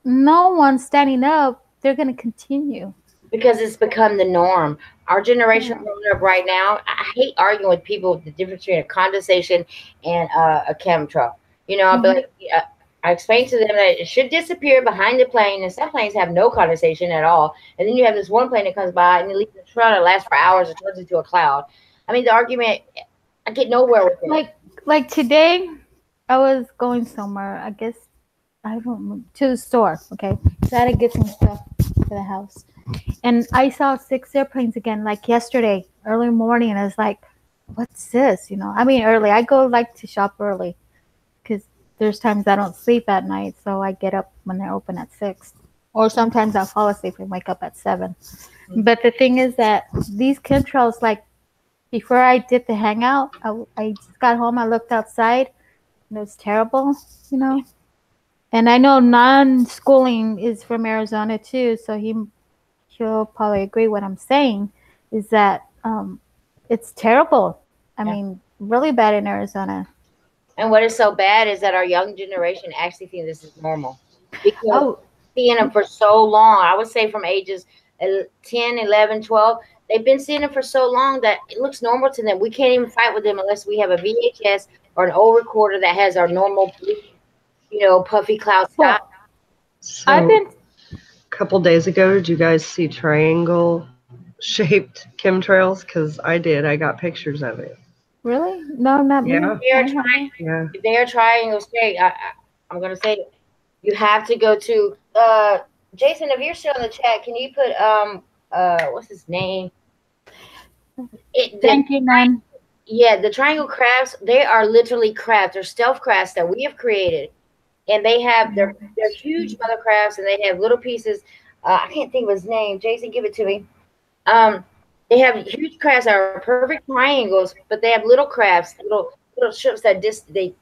no one standing up, they're going to continue. Because it's become the norm. Our generation Yeah. growing up right now, I hate arguing with people the difference between a condensation and a chemtrail. You know, I'll be like, yeah, I explain to them that it should disappear behind the plane, and some planes have no condensation at all. And then you have this one plane that comes by and it leaves a trail that lasts for hours and turns into a cloud. I mean, the argument, I get nowhere with it. Like today, I was going somewhere. I guess I don't know, to the store. Okay, so I had to get some stuff for the house, and I saw 6 airplanes again. Like yesterday, early morning, and I was like, "What's this?" You know, I mean, early. I go like to shop early because there's times I don't sleep at night, so I get up when they're open at 6, or sometimes I'll fall asleep and wake up at 7. But the thing is that these chemtrails, like before I did the hangout, I just got home. I looked outside, and it was terrible, you know. And I know non-schooling is from Arizona too, so he'll probably agree what I'm saying is that it's terrible. I mean, really bad in Arizona. And what is so bad is that our young generation actually think this is normal because Oh, seeing them for so long. I would say from ages 10, 11, 12. They've been seeing them for so long that it looks normal to them. We can't even fight with them unless we have a VHS or an old recorder that has our normal, puffy cloud sky. well, So I've been a couple days ago, did you guys see triangle shaped chemtrails? Because I did. I got pictures of it. really no, not me. Yeah. They are I trying. haven't. Yeah. If they are trying to stay, I'm going to say it. You have to go to Jason. If you're still in the chat, can you put what's his name? Thank you, Nan. Yeah, the triangle crafts, they are literally crafts. They're stealth crafts that we have created. And they're huge mother crafts, and they have little pieces. I can't think of his name. Jason, give it to me. They have huge crafts that are perfect triangles, but they have little crafts, little ships that they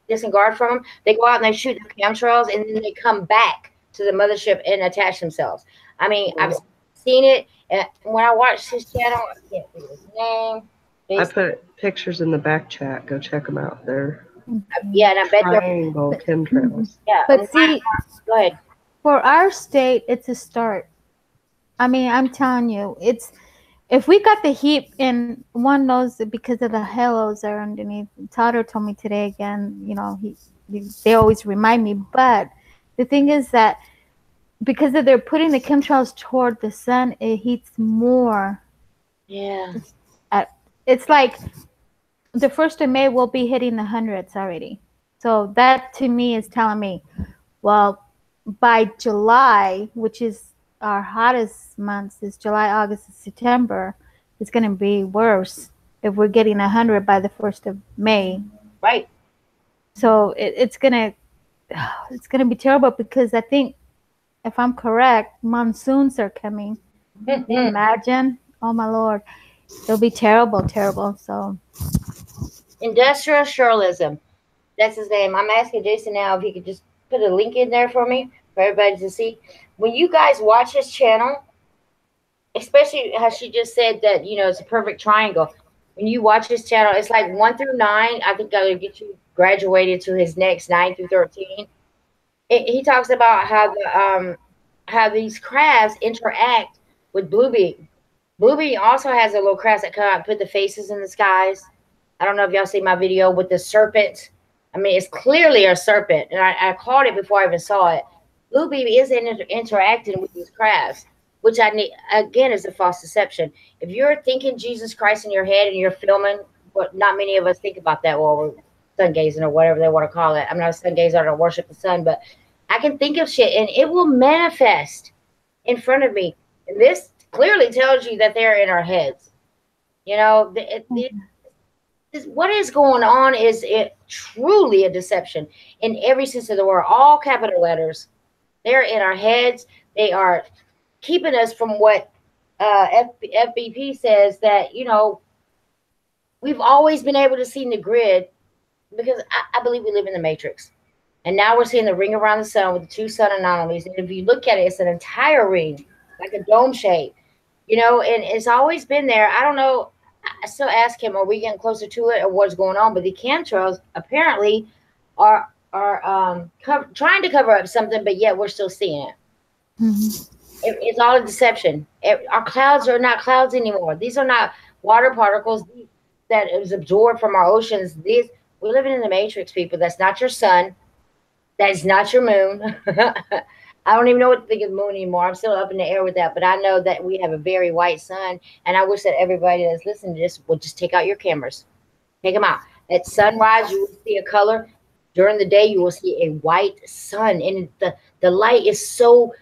disengage from them. They go out and they shoot the chemtrails, and then they come back to the mothership and attach themselves. I mean, I've seen it. And when I watched his channel, I can't think of his name. I put pictures in the back chat. Go check them out. They're Yeah, and I bet they're triangle chemtrails. yeah. But see, Go ahead. for our state, it's a start. I mean, I'm telling you, it's if we got the heat, and one knows that because of the halos that are underneath. Todd told me today again. You know, they always remind me. But the thing is that because of they're putting the chemtrails toward the sun, it heats more. Yeah. It's like the 1st of May will be hitting the hundreds already. So that to me is telling me, well, by July, which is our hottest months, is July, August, and September, it's going to be worse if we're getting 100 by the 1st of May. Right. So it's gonna be terrible because I think, if I'm correct, monsoons are coming. Can you imagine? Oh my Lord, it'll be terrible, terrible. So Industrialism. That's his name. I'm asking Jason now if he could just put a link in there for me for everybody to see. When you guys watch his channel, especially how she just said that, it's a perfect triangle. When you watch his channel, it's like 1 through 9. I think that'll get you graduated to his next 9 through 13. He talks about how these crafts interact with Bluebeam. Bluebeam also has a little crafts that come out and put the faces in the skies. I don't know if y'all see my video with the serpent. I mean, it's clearly a serpent, and I caught it before I even saw it. Bluebeam is interacting with these crafts, which again is a false deception. If you're thinking Jesus Christ in your head and you're filming, what not many of us think about that while we're sun gazing or whatever they want to call it. I'm not a sun gazer, I don't worship the sun, but I can think of shit and it will manifest in front of me. And this clearly tells you that they're in our heads. What is going on is it truly a deception in every sense of the word, all capital letters. They're in our heads. They are keeping us from what FBP says that, we've always been able to see in the grid because I believe we live in the matrix. And now we're seeing the ring around the sun with the 2 sun anomalies. And if you look at it, it's an entire ring, like a dome shape, and it's always been there. I don't know. I still ask him, are we getting closer to it or what's going on? But the chemtrails apparently are trying to cover up something, but yet we're still seeing it. It's all a deception. Our clouds are not clouds anymore. These are not water particles that is absorbed from our oceans. We're living in the matrix, people. That's not your sun. That is not your moon. I don't even know what to think of the moon anymore. I'm still up in the air with that. But I know that we have a very white sun. And I wish that everybody that's listening to this would just take out your cameras. Take them out. At sunrise, you will see a color. During the day, you will see a white sun. And the light is so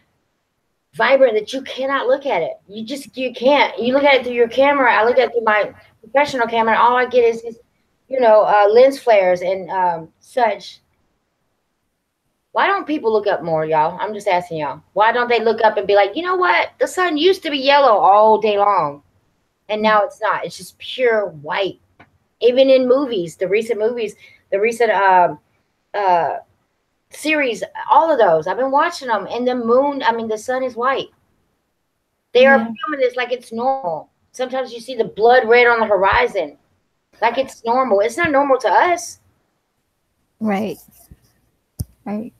vibrant that you cannot look at it. You can't. You look at it through your camera. I look at it through my professional camera, and all I get is lens flares and such. Why don't people look up more, y'all? I'm just asking y'all. Why don't they look up and be like, you know what? The sun used to be yellow all day long, and now it's not. It's just pure white. Even in movies, the recent series, all of those, I've been watching them, and the sun is white. They are filming this like it's normal. Sometimes you see the blood red on the horizon, like it's normal. It's not normal to us. Right. Look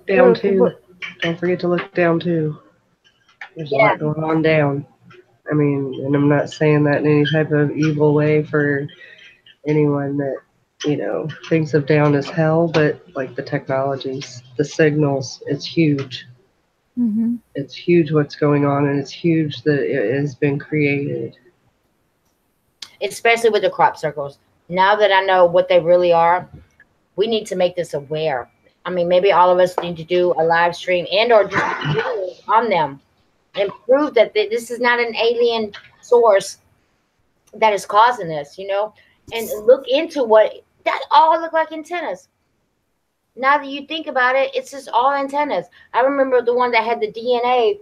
down too. Don't forget to look down too. There's a lot going on down. I mean, and I'm not saying that in any type of evil way for anyone that, thinks of down as hell, but like the technologies, the signals, it's huge. It's huge what's going on, and it's huge that it has been created. Especially with the crop circles. Now that I know what they really are, we need to make this aware. I mean, maybe all of us need to do a live stream or just videos on them and prove that this is not an alien source that is causing this, and look into that all look like antennas. Now that you think about it, it's just all antennas. I remember the one that had the DNA.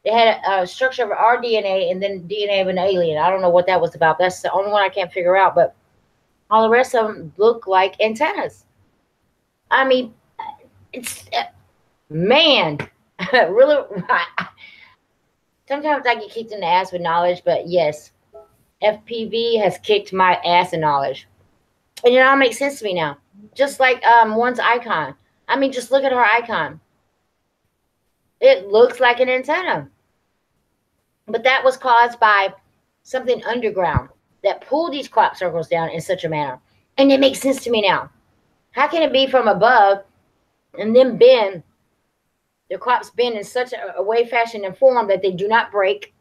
They had a structure of our DNA and then DNA of an alien. I don't know what that was about. That's the only one I can't figure out. But all the rest of them look like antennas. I mean, it's man, really. Sometimes I get kicked in the ass with knowledge, but yes, FPV has kicked my ass in knowledge, and it all makes sense to me now. Just like one's icon. I mean, just look at her icon. It looks like an antenna, but that was caused by something underground that pulled these crop circles down in such a manner, and it makes sense to me now. How can it be from above and then bend? The crops bend in such a way, fashion, and form that they do not break.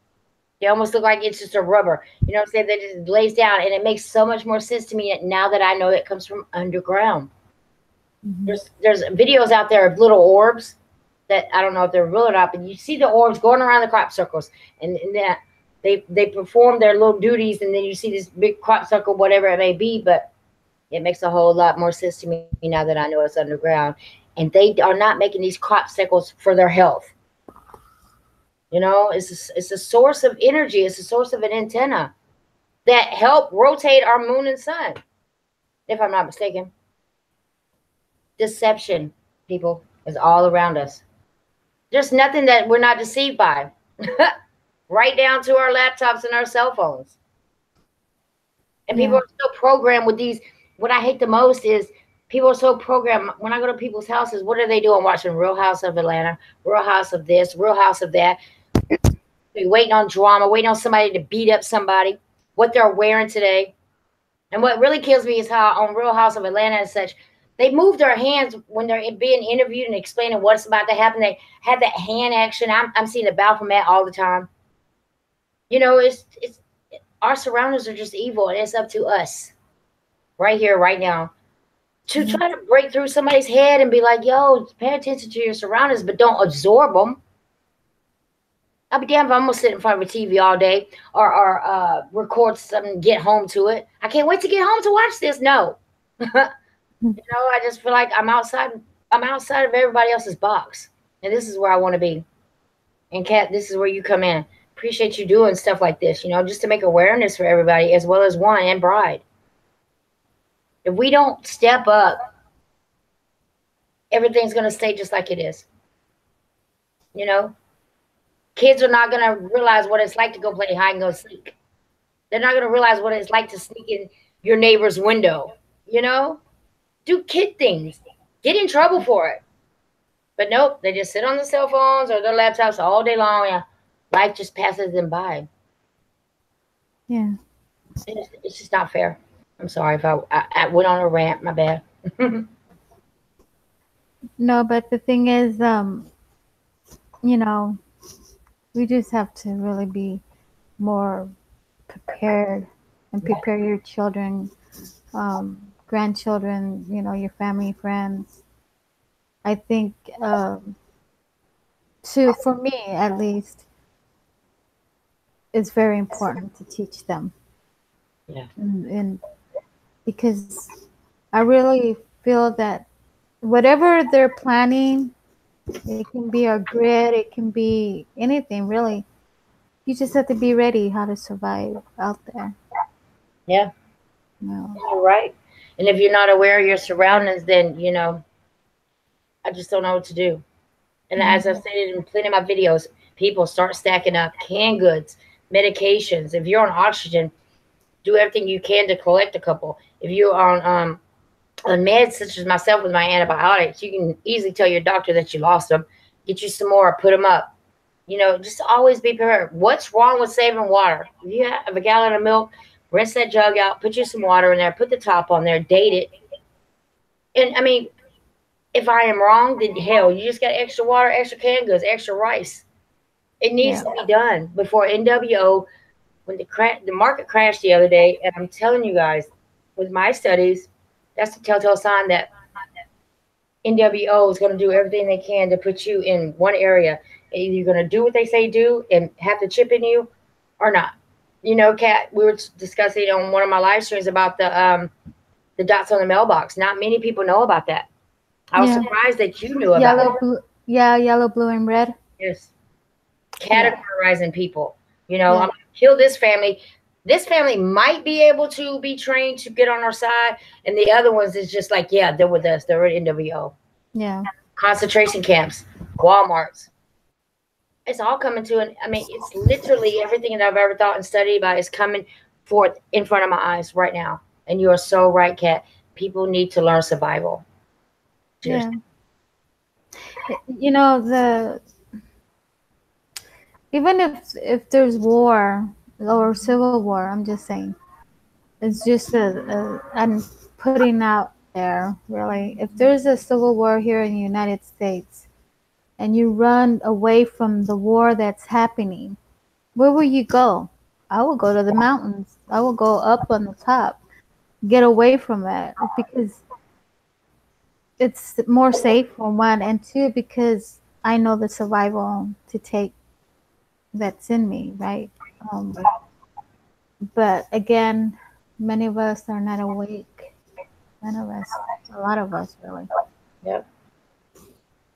They almost look like it's just a rubber. You know what I'm saying? That just lays down, and it makes so much more sense to me now that I know it comes from underground. There's videos out there of little orbs that I don't know if they're real or not, but you see the orbs going around the crop circles, and that they perform their little duties, and then you see this big crop circle, whatever it may be, but it makes a whole lot more sense to me now that I know it's underground. And they are not making these crop circles for their health. It's a source of energy. It's a source of an antenna that help rotate our moon and sun, if I'm not mistaken. Deception, people, is all around us. There's nothing that we're not deceived by. Right down to our laptops and our cell phones. And people are still programmed with these. What I hate the most is people are so programmed. When I go to people's houses, what are they doing? Watching Real House of Atlanta, Real House of this, Real House of that. They're waiting on drama, waiting on somebody to beat up somebody, what they're wearing today. And what really kills me is how on Real House of Atlanta and such, they move their hands when they're being interviewed and explaining what's about to happen. They have that hand action. I'm seeing the Baphomet all the time. It's our surroundings are just evil, and it's up to us right here, right now, to try to break through somebody's head and be like, yo, pay attention to your surroundings, but don't absorb them. I'll be damned if I'm going to sit in front of a TV all day or record something and get home to it. I can't wait to get home to watch this. No. I just feel like I'm outside of everybody else's box. And this is where I want to be. And Kat, this is where you come in. Appreciate you doing stuff like this, just to make awareness for everybody as well as one and bride. If we don't step up, everything's going to stay just like it is. Kids are not going to realize what it's like to go play hide and go seek. They're not going to realize what it's like to sneak in your neighbor's window. Do kid things. Get in trouble for it. But nope, they just sit on the cell phones or their laptops all day long. Yeah. Life just passes them by. Yeah. It's just not fair. I'm sorry if I went on a rant. My bad. No, but the thing is, you know, we just have to really be more prepared and prepare your children, grandchildren, you know, your family, friends. I think, for me at least, it's very important to teach them. Yeah. And because I really feel that whatever they're planning, it can be a grid, it can be anything really. You just have to be ready how to survive out there. Yeah. No. You're right. And if you're not aware of your surroundings, then, you know, I just don't know what to do. And as I've stated in plenty of my videos, people start stacking up canned goods, medications. If you're on oxygen, do everything you can to collect a couple. If you're on meds, such as myself with my antibiotics, you can easily tell your doctor that you lost them. Get you some more, put them up. You know, just always be prepared. What's wrong with saving water? If you have a gallon of milk, rinse that jug out, put you some water in there, put the top on there, date it. And I mean, if I am wrong, then hell, you just got extra water, extra canned goods, extra rice. It needs to be done before NWO. When the market crashed the other day, and I'm telling you guys, with my studies, that's the telltale sign that NWO is going to do everything they can to put you in one area. Either you're going to do what they say do and have the chip in you, or not. You know, Kat, we were discussing on one of my live streams about the dots on the mailbox. Not many people know about that. I was surprised that you knew about it. Blue, yellow, blue, and red. Yes. Categorizing people. You know, I'm going to kill this family. This family might be able to be trained to get on our side, and the other ones is just like, yeah, they're with us. They're in NWO. Yeah. Concentration camps, Walmarts. It's all coming to an. I mean, it's literally everything that I've ever thought and studied about is coming forth in front of my eyes right now. And you are so right, Kat. People need to learn survival. Seriously. Yeah. You know, even if there's war or civil war, I'm just saying, it's just I'm putting out there really. If there's a civil war here in the United States, and you run away from the war that's happening, where will you go? I will go to the mountains. I will go up on the top, get away from it, because it's more safe for one, and two, because I know the survival to take that's in me, right? But again, many of us are not awake. None of us, a lot of us really. Yep.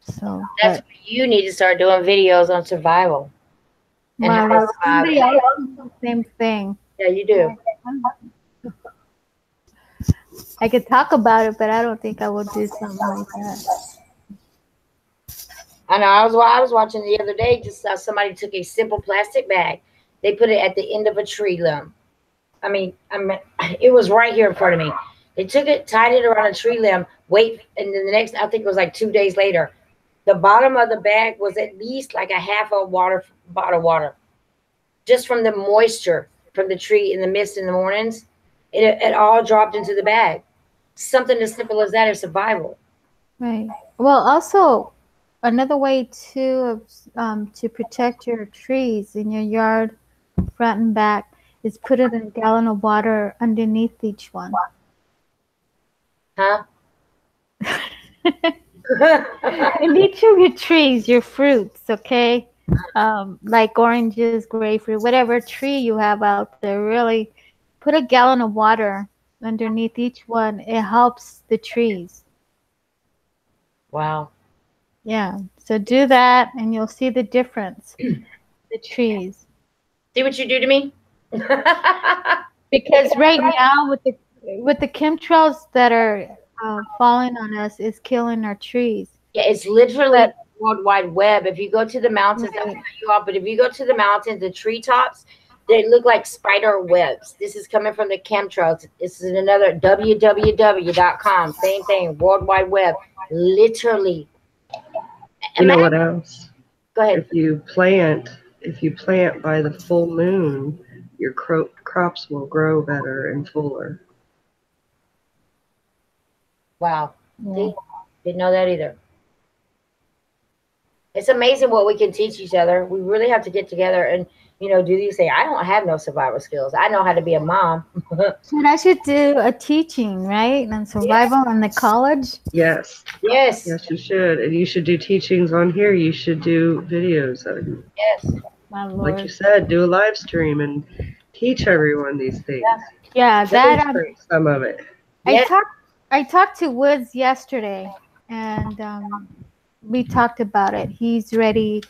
So that's where you need to start doing videos on survival. And the same thing. Yeah, you do. I could talk about it, but I don't think I would do something like that. I know. I was watching the other day. Just saw somebody took a simple plastic bag. They put it at the end of a tree limb. I mean, it was right here in front of me. They took it, tied it around a tree limb. And then the next, I think it was like 2 days later, the bottom of the bag was at least like a half a bottle of water, just from the moisture from the tree in the mist in the mornings. It all dropped into the bag. Something as simple as that is survival. Right. Well, also another way to protect your trees in your yard, front and back, is put it in a gallon of water underneath each one. Huh? And each of your trees, your fruits, okay? Like oranges, grapefruit, whatever tree you have out there, really put a gallon of water underneath each one. It helps the trees. Wow. Yeah. So do that and you'll see the difference. The trees. See what you do to me? Because right now with the chemtrails that are falling on us is killing our trees. Yeah, it's literally World Wide Web. If you go to the mountains, I'll cut you off, but if you go to the mountains, the treetops, They look like spider webs. This is coming from the chemtrails. This is another www.com. Same thing. World Wide Web. Literally. You know what else? Go ahead. If you plant by the full moon, your crops will grow better and fuller. Wow. See? Didn't know that either. It's amazing what we can teach each other. We really have to get together and, you know, do these things. I don't have no survival skills. I know how to be a mom. And I should do a teaching, right? On survival in the college. Yes. Yes. Yes, you should. And you should do teachings on here. You should do videos. Yes. My Lord. Like you said, do a live stream and teach everyone these things. Yeah, that some of it. I talked to Woods yesterday, and we talked about it. He's ready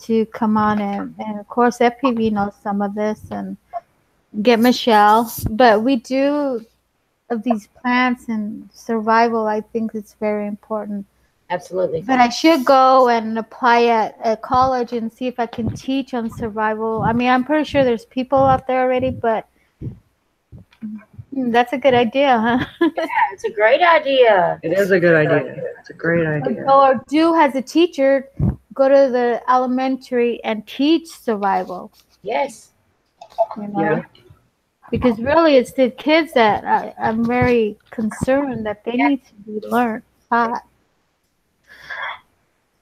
to come on, and of course FPV knows some of this, and get Michelle. But we do of these plants and survival. I think it's very important. Absolutely. But I should go and apply at college and see if I can teach on survival. I mean, I'm pretty sure there's people out there already, but that's a good idea, huh? Yeah, it's a great idea. It is a good idea. It's a great idea. Or do as a teacher, go to the elementary and teach survival. Yes. You know? Yeah. Because really, it's the kids that I'm very concerned that they need to be learned, taught.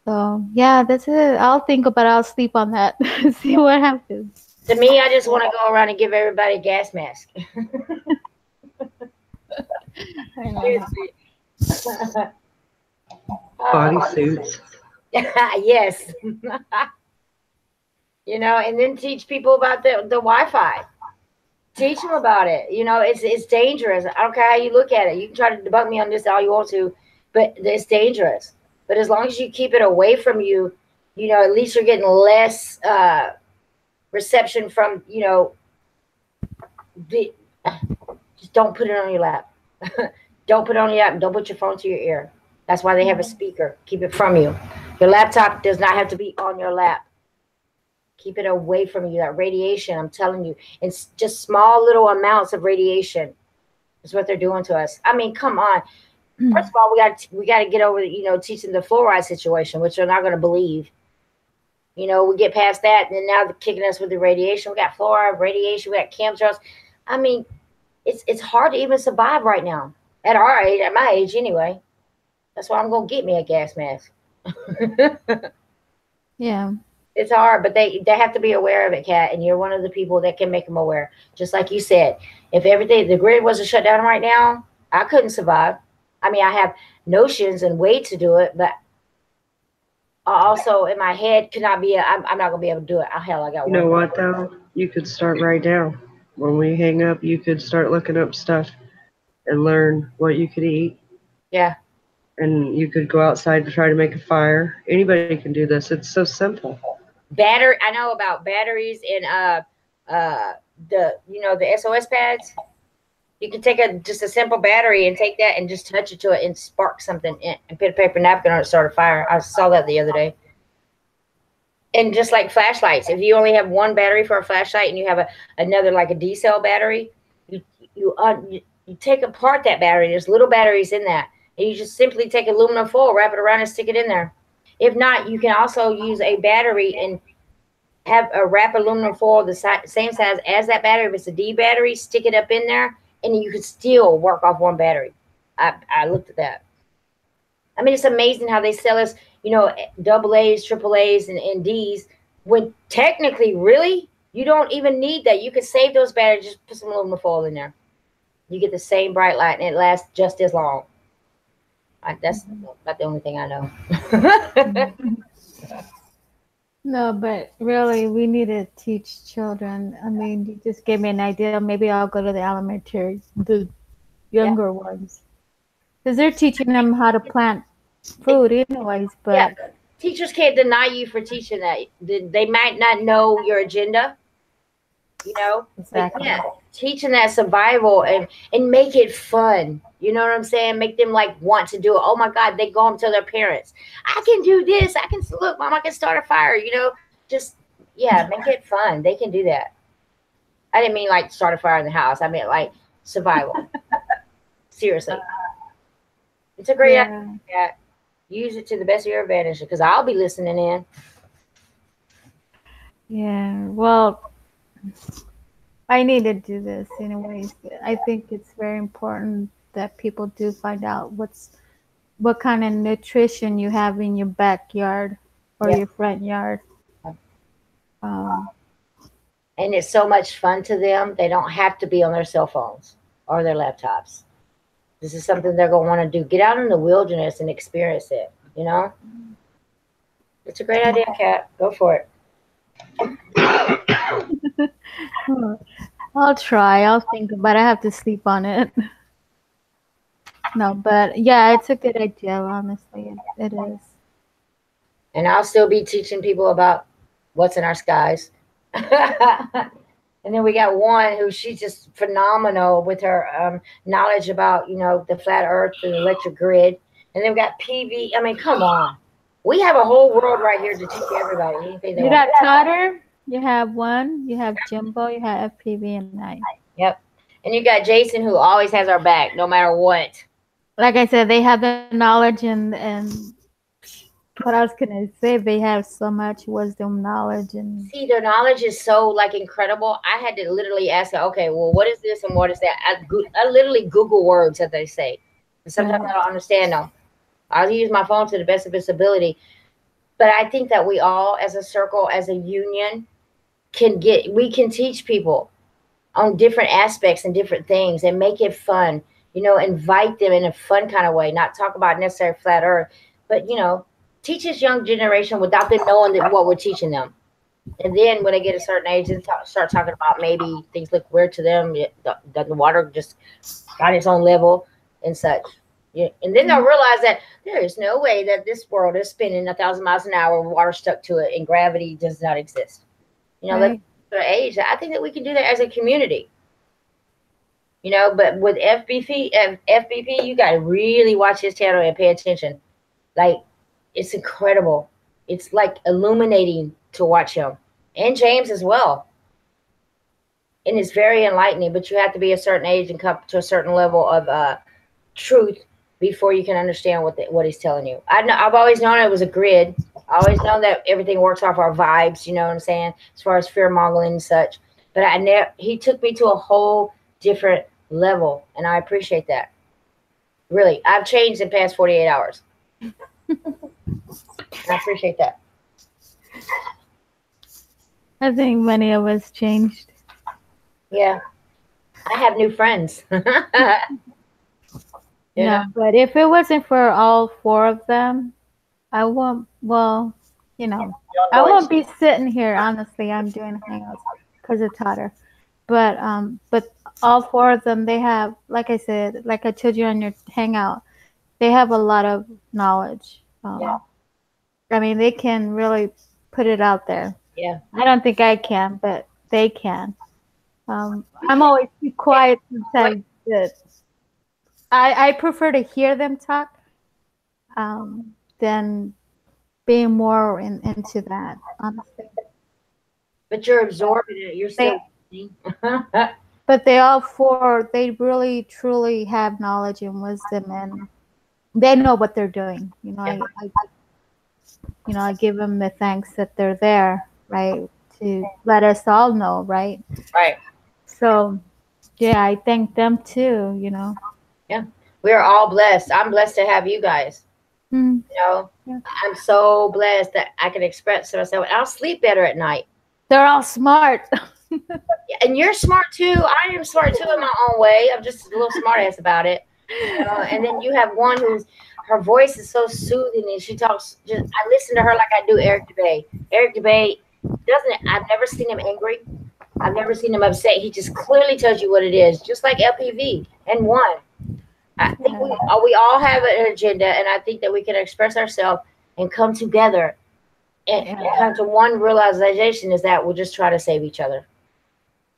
So yeah, that's it. I'll think about it. I'll sleep on that. See what happens. To me, I just want to go around and give everybody a gas mask. Bodysuits. Yes. You know, and then teach people about the Wi-Fi. Teach them about it. You know, it's dangerous. I don't care how you look at it. You can try to debunk me on this all you want to, but it's dangerous. But as long as you keep it away from you, you know, at least you're getting less reception from, you know, just don't put it on your lap. Don't put it on your lap. Don't put your phone to your ear. That's why they have a speaker. Keep it from you. Your laptop does not have to be on your lap. Keep it away from you. That radiation, I'm telling you, it's just small little amounts of radiation is what they're doing to us. I mean, come on. First of all, we got to get over, you know, teaching the fluoride situation, which they're not going to believe. You know, we get past that, and then now they're kicking us with the radiation. We got fluoride, radiation, we got chemtrails. I mean, it's hard to even survive right now at our age, at my age anyway. That's why I'm going to get me a gas mask. Yeah. It's hard, but they have to be aware of it, Kat, and you're one of the people that can make them aware. Just like you said, if the grid wasn't shut down right now, I couldn't survive. I mean, I have notions and way to do it, but also in my head I'm not going to be able to do it. Oh, hell, I got You know what, though? You could start right now. When we hang up, you could start looking up stuff and learn what you could eat. Yeah. And you could go outside to try to make a fire. Anybody can do this. It's so simple. I know about batteries and the SOS pads. You can take just a simple battery and take that and just touch it to it and spark something and put a paper napkin on it, start a fire. I saw that the other day. And just like flashlights, if you only have one battery for a flashlight and you have another like a D cell battery, you take apart that battery. There's little batteries in that, and you just simply take aluminum foil, wrap it around, and stick it in there. If not, you can also use a battery and have a wrap aluminum foil the same size as that battery. If it's a D battery, stick it up in there, and you could still work off one battery. I looked at that. I mean, it's amazing how they sell us, you know, AA's, AAA's, and D's, when technically, really, you don't even need that. You can save those batteries, just put some aluminum foil in there. You get the same bright light, and it lasts just as long. That's not the only thing I know. No, but really, we need to teach children. I mean, you just gave me an idea. Maybe I'll go to the elementary, the younger ones, because they're teaching them how to plant food anyways. But teachers can't deny you for teaching that. They might not know your agenda, you know. Exactly. Yeah, teaching that survival and make it fun. You know what I'm saying? Make them like want to do it. Oh my God, they go home to their parents. I can do this. I can look, Mom. I can start a fire. You know, just make it fun. They can do that. I didn't mean like start a fire in the house. I meant like survival. Seriously. It's a great idea. Yeah. Use it to the best of your advantage because I'll be listening in. Yeah. Well, I need to do this anyways. I think it's very important that people do find out what kind of nutrition you have in your backyard or your front yard. And it's so much fun to them. They don't have to be on their cell phones or their laptops. This is something they're going to want to do. Get out in the wilderness and experience it, you know? It's a great idea, Kat. Go for it. I'll try. I'll think, but I have to sleep on it. No, but yeah, it's a good idea, honestly. It is. And I'll still be teaching people about what's in our skies. And then we got one who she's just phenomenal with her knowledge about, you know, the flat earth and the electric grid. And then we got PV. I mean, come on. We have a whole world right here to teach everybody anything they You want. got Totter, you have one, you have Jimbo, you have FPV and I. Yep. And you got Jason who always has our back no matter what. Like I said, they have the knowledge and what else can I say? They have so much wisdom, knowledge, and see, their knowledge is so like incredible. I had to literally ask her, okay, well, what is this and what is that? I literally Google words that they say. And sometimes I don't understand them. I'll use my phone to the best of its ability. But I think that we all, as a circle, as a union, we can teach people on different aspects and different things and make it fun. You know, invite them in a fun kind of way, not talk about necessarily flat earth, but, you know, teach this young generation without them knowing what we're teaching them. And then when they get a certain age and start talking about maybe things look weird to them, the water just got its own level and such. Yeah. And then they'll realize that there is no way that this world is spinning 1,000 miles an hour with water stuck to it and gravity does not exist. You know, right. Their age, I think that we can do that as a community. You know, but with FBP, you got to really watch his channel and pay attention. Like, it's incredible. It's like illuminating to watch him. And James as well. And it's very enlightening, but you have to be a certain age and come to a certain level of truth before you can understand what he's telling you. I've always known it was a grid. I always known that everything works off our vibes, you know what I'm saying, as far as fear-mongering and such. But he took me to a whole different level, and I appreciate that. Really, I've changed in the past 48 hours. I appreciate that. I think many of us changed. Yeah. I have new friends. Yeah, but if it wasn't for all four of them, I won't, well, you know, I won't be sitting here, honestly. I'm doing hangouts because of Totter. But all four of them, they have, like I said, like I told you on your hangout, they have a lot of knowledge. I mean, they can really put it out there. Yeah. I don't think I can, but they can. I'm always too quiet sometimes. I prefer to hear them talk than being more into that, honestly. But you're absorbing it. You're still But they all four, they really, truly have knowledge and wisdom, and they know what they're doing. You know, I give them the thanks that they're there, right, to let us all know, right? Right. So, yeah, I thank them too, you know. Yeah, we're all blessed. I'm blessed to have you guys. You know, I'm so blessed that I can express myself. I'll sleep better at night. They're all smart. And you're smart too. I am smart too in my own way. I'm just a little smart ass about it. And then you have one her voice is so soothing and she talks. I listen to her like I do Eric Dubay. Eric Dubay I've never seen him angry. I've never seen him upset. He just clearly tells you what it is, just like LPV and one. I think we all have an agenda, and I think that we can express ourselves and come together and come to one realization is that we'll just try to save each other.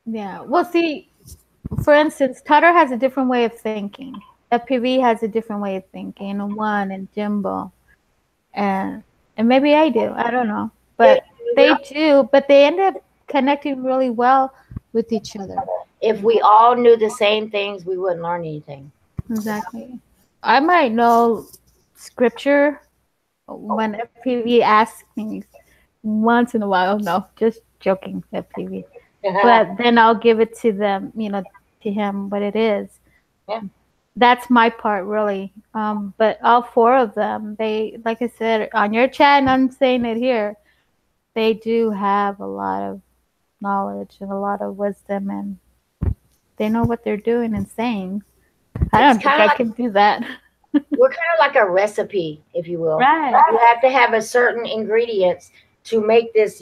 Yeah. Well, see, for instance, Tutter has a different way of thinking. FPV has a different way of thinking, and one and Jimbo. And maybe I do. I don't know. But they do. But they end up connecting really well with each other. If we all knew the same things, we wouldn't learn anything. Exactly. I might know scripture when FPV asks me once in a while. No, just joking, FPV. But then I'll give it to them, to him what it is. Yeah. That's my part, really. But all four of them, they, like I said, on your chat, and I'm saying it here, they do have a lot of knowledge and a lot of wisdom, and they know what they're doing and saying. I don't think I can do that. We're kind of like a recipe, if you will. Right. You have to have a certain ingredients to make this,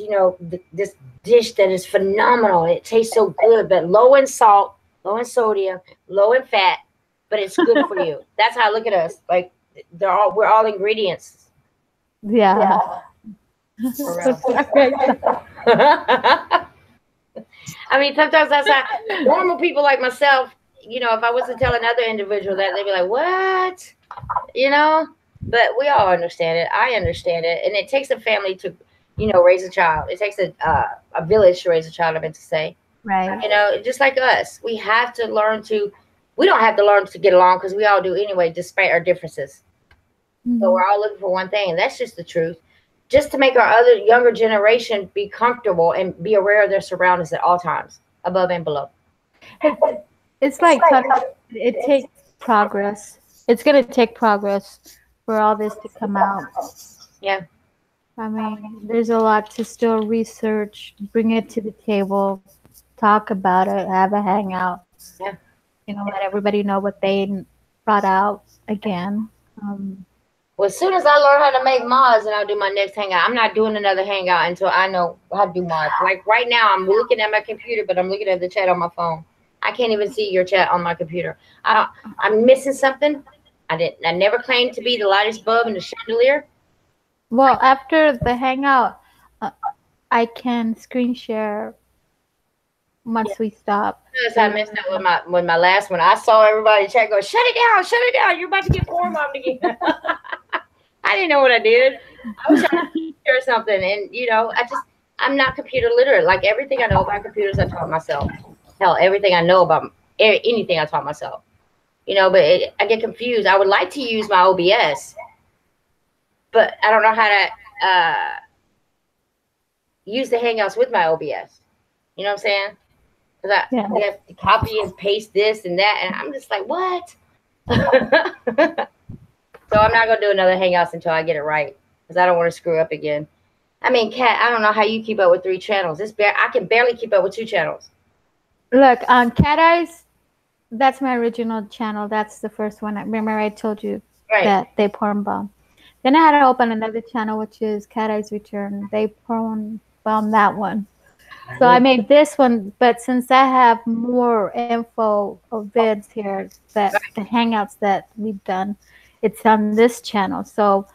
this dish that is phenomenal. It tastes so good, but low in salt, low in sodium, low in fat, but it's good for you. That's how I look at us. Like we're all ingredients. Yeah. I mean, sometimes that's how normal people like myself, if I was to tell another individual that, they'd be like, what? But we all understand it. I understand it. And it takes a family to, raise a child. It takes a village to raise a child, I meant to say. Right. Just like us, we have to learn we don't have to learn to get along, because we all do anyway, despite our differences. Mm-hmm. So we're all looking for one thing, and that's just the truth. Just to make our other younger generation be comfortable and be aware of their surroundings at all times, above and below. It's like it takes progress. It's going to take progress for all this to come out. Yeah. I mean, there's a lot to still research, bring it to the table, talk about it, have a hangout. Yeah. Let everybody know what they brought out again. Well, as soon as I learn how to make mods, and I'll do my next hangout. I'm not doing another hangout until I know how to do mods. Like right now, I'm looking at my computer, but I'm looking at the chat on my phone. I can't even see your chat on my computer. I'm missing something. I never claimed to be the lightest bulb in the chandelier. Well, after the hangout, I can screen share once we stop. I messed up with my last one. I saw everybody in chat go, shut it down. You're about to get corn bombed again. I didn't know what I did. I was trying to share something, and I'm not computer literate. Like everything I know about computers, I taught myself. Hell, everything I know about anything, I taught myself. But I get confused. I would like to use my OBS, but I don't know how to use the Hangouts with my OBS. You know what I'm saying? Because I have to copy and paste this and that, and I'm just like, what? So I'm not going to do another Hangouts until I get it right, because I don't want to screw up again. I mean, Kat, I don't know how you keep up with 3 channels. I can barely keep up with 2 channels. Look, on Cat Eyes, that's my original channel. That's the first one. I remember I told you that they porn bomb. Then I had to open another channel, which is Cat Eyes Return. They porn bomb that one. So I made this one, but since I have more info of vids here, that the hangouts that we've done, it's on this channel. So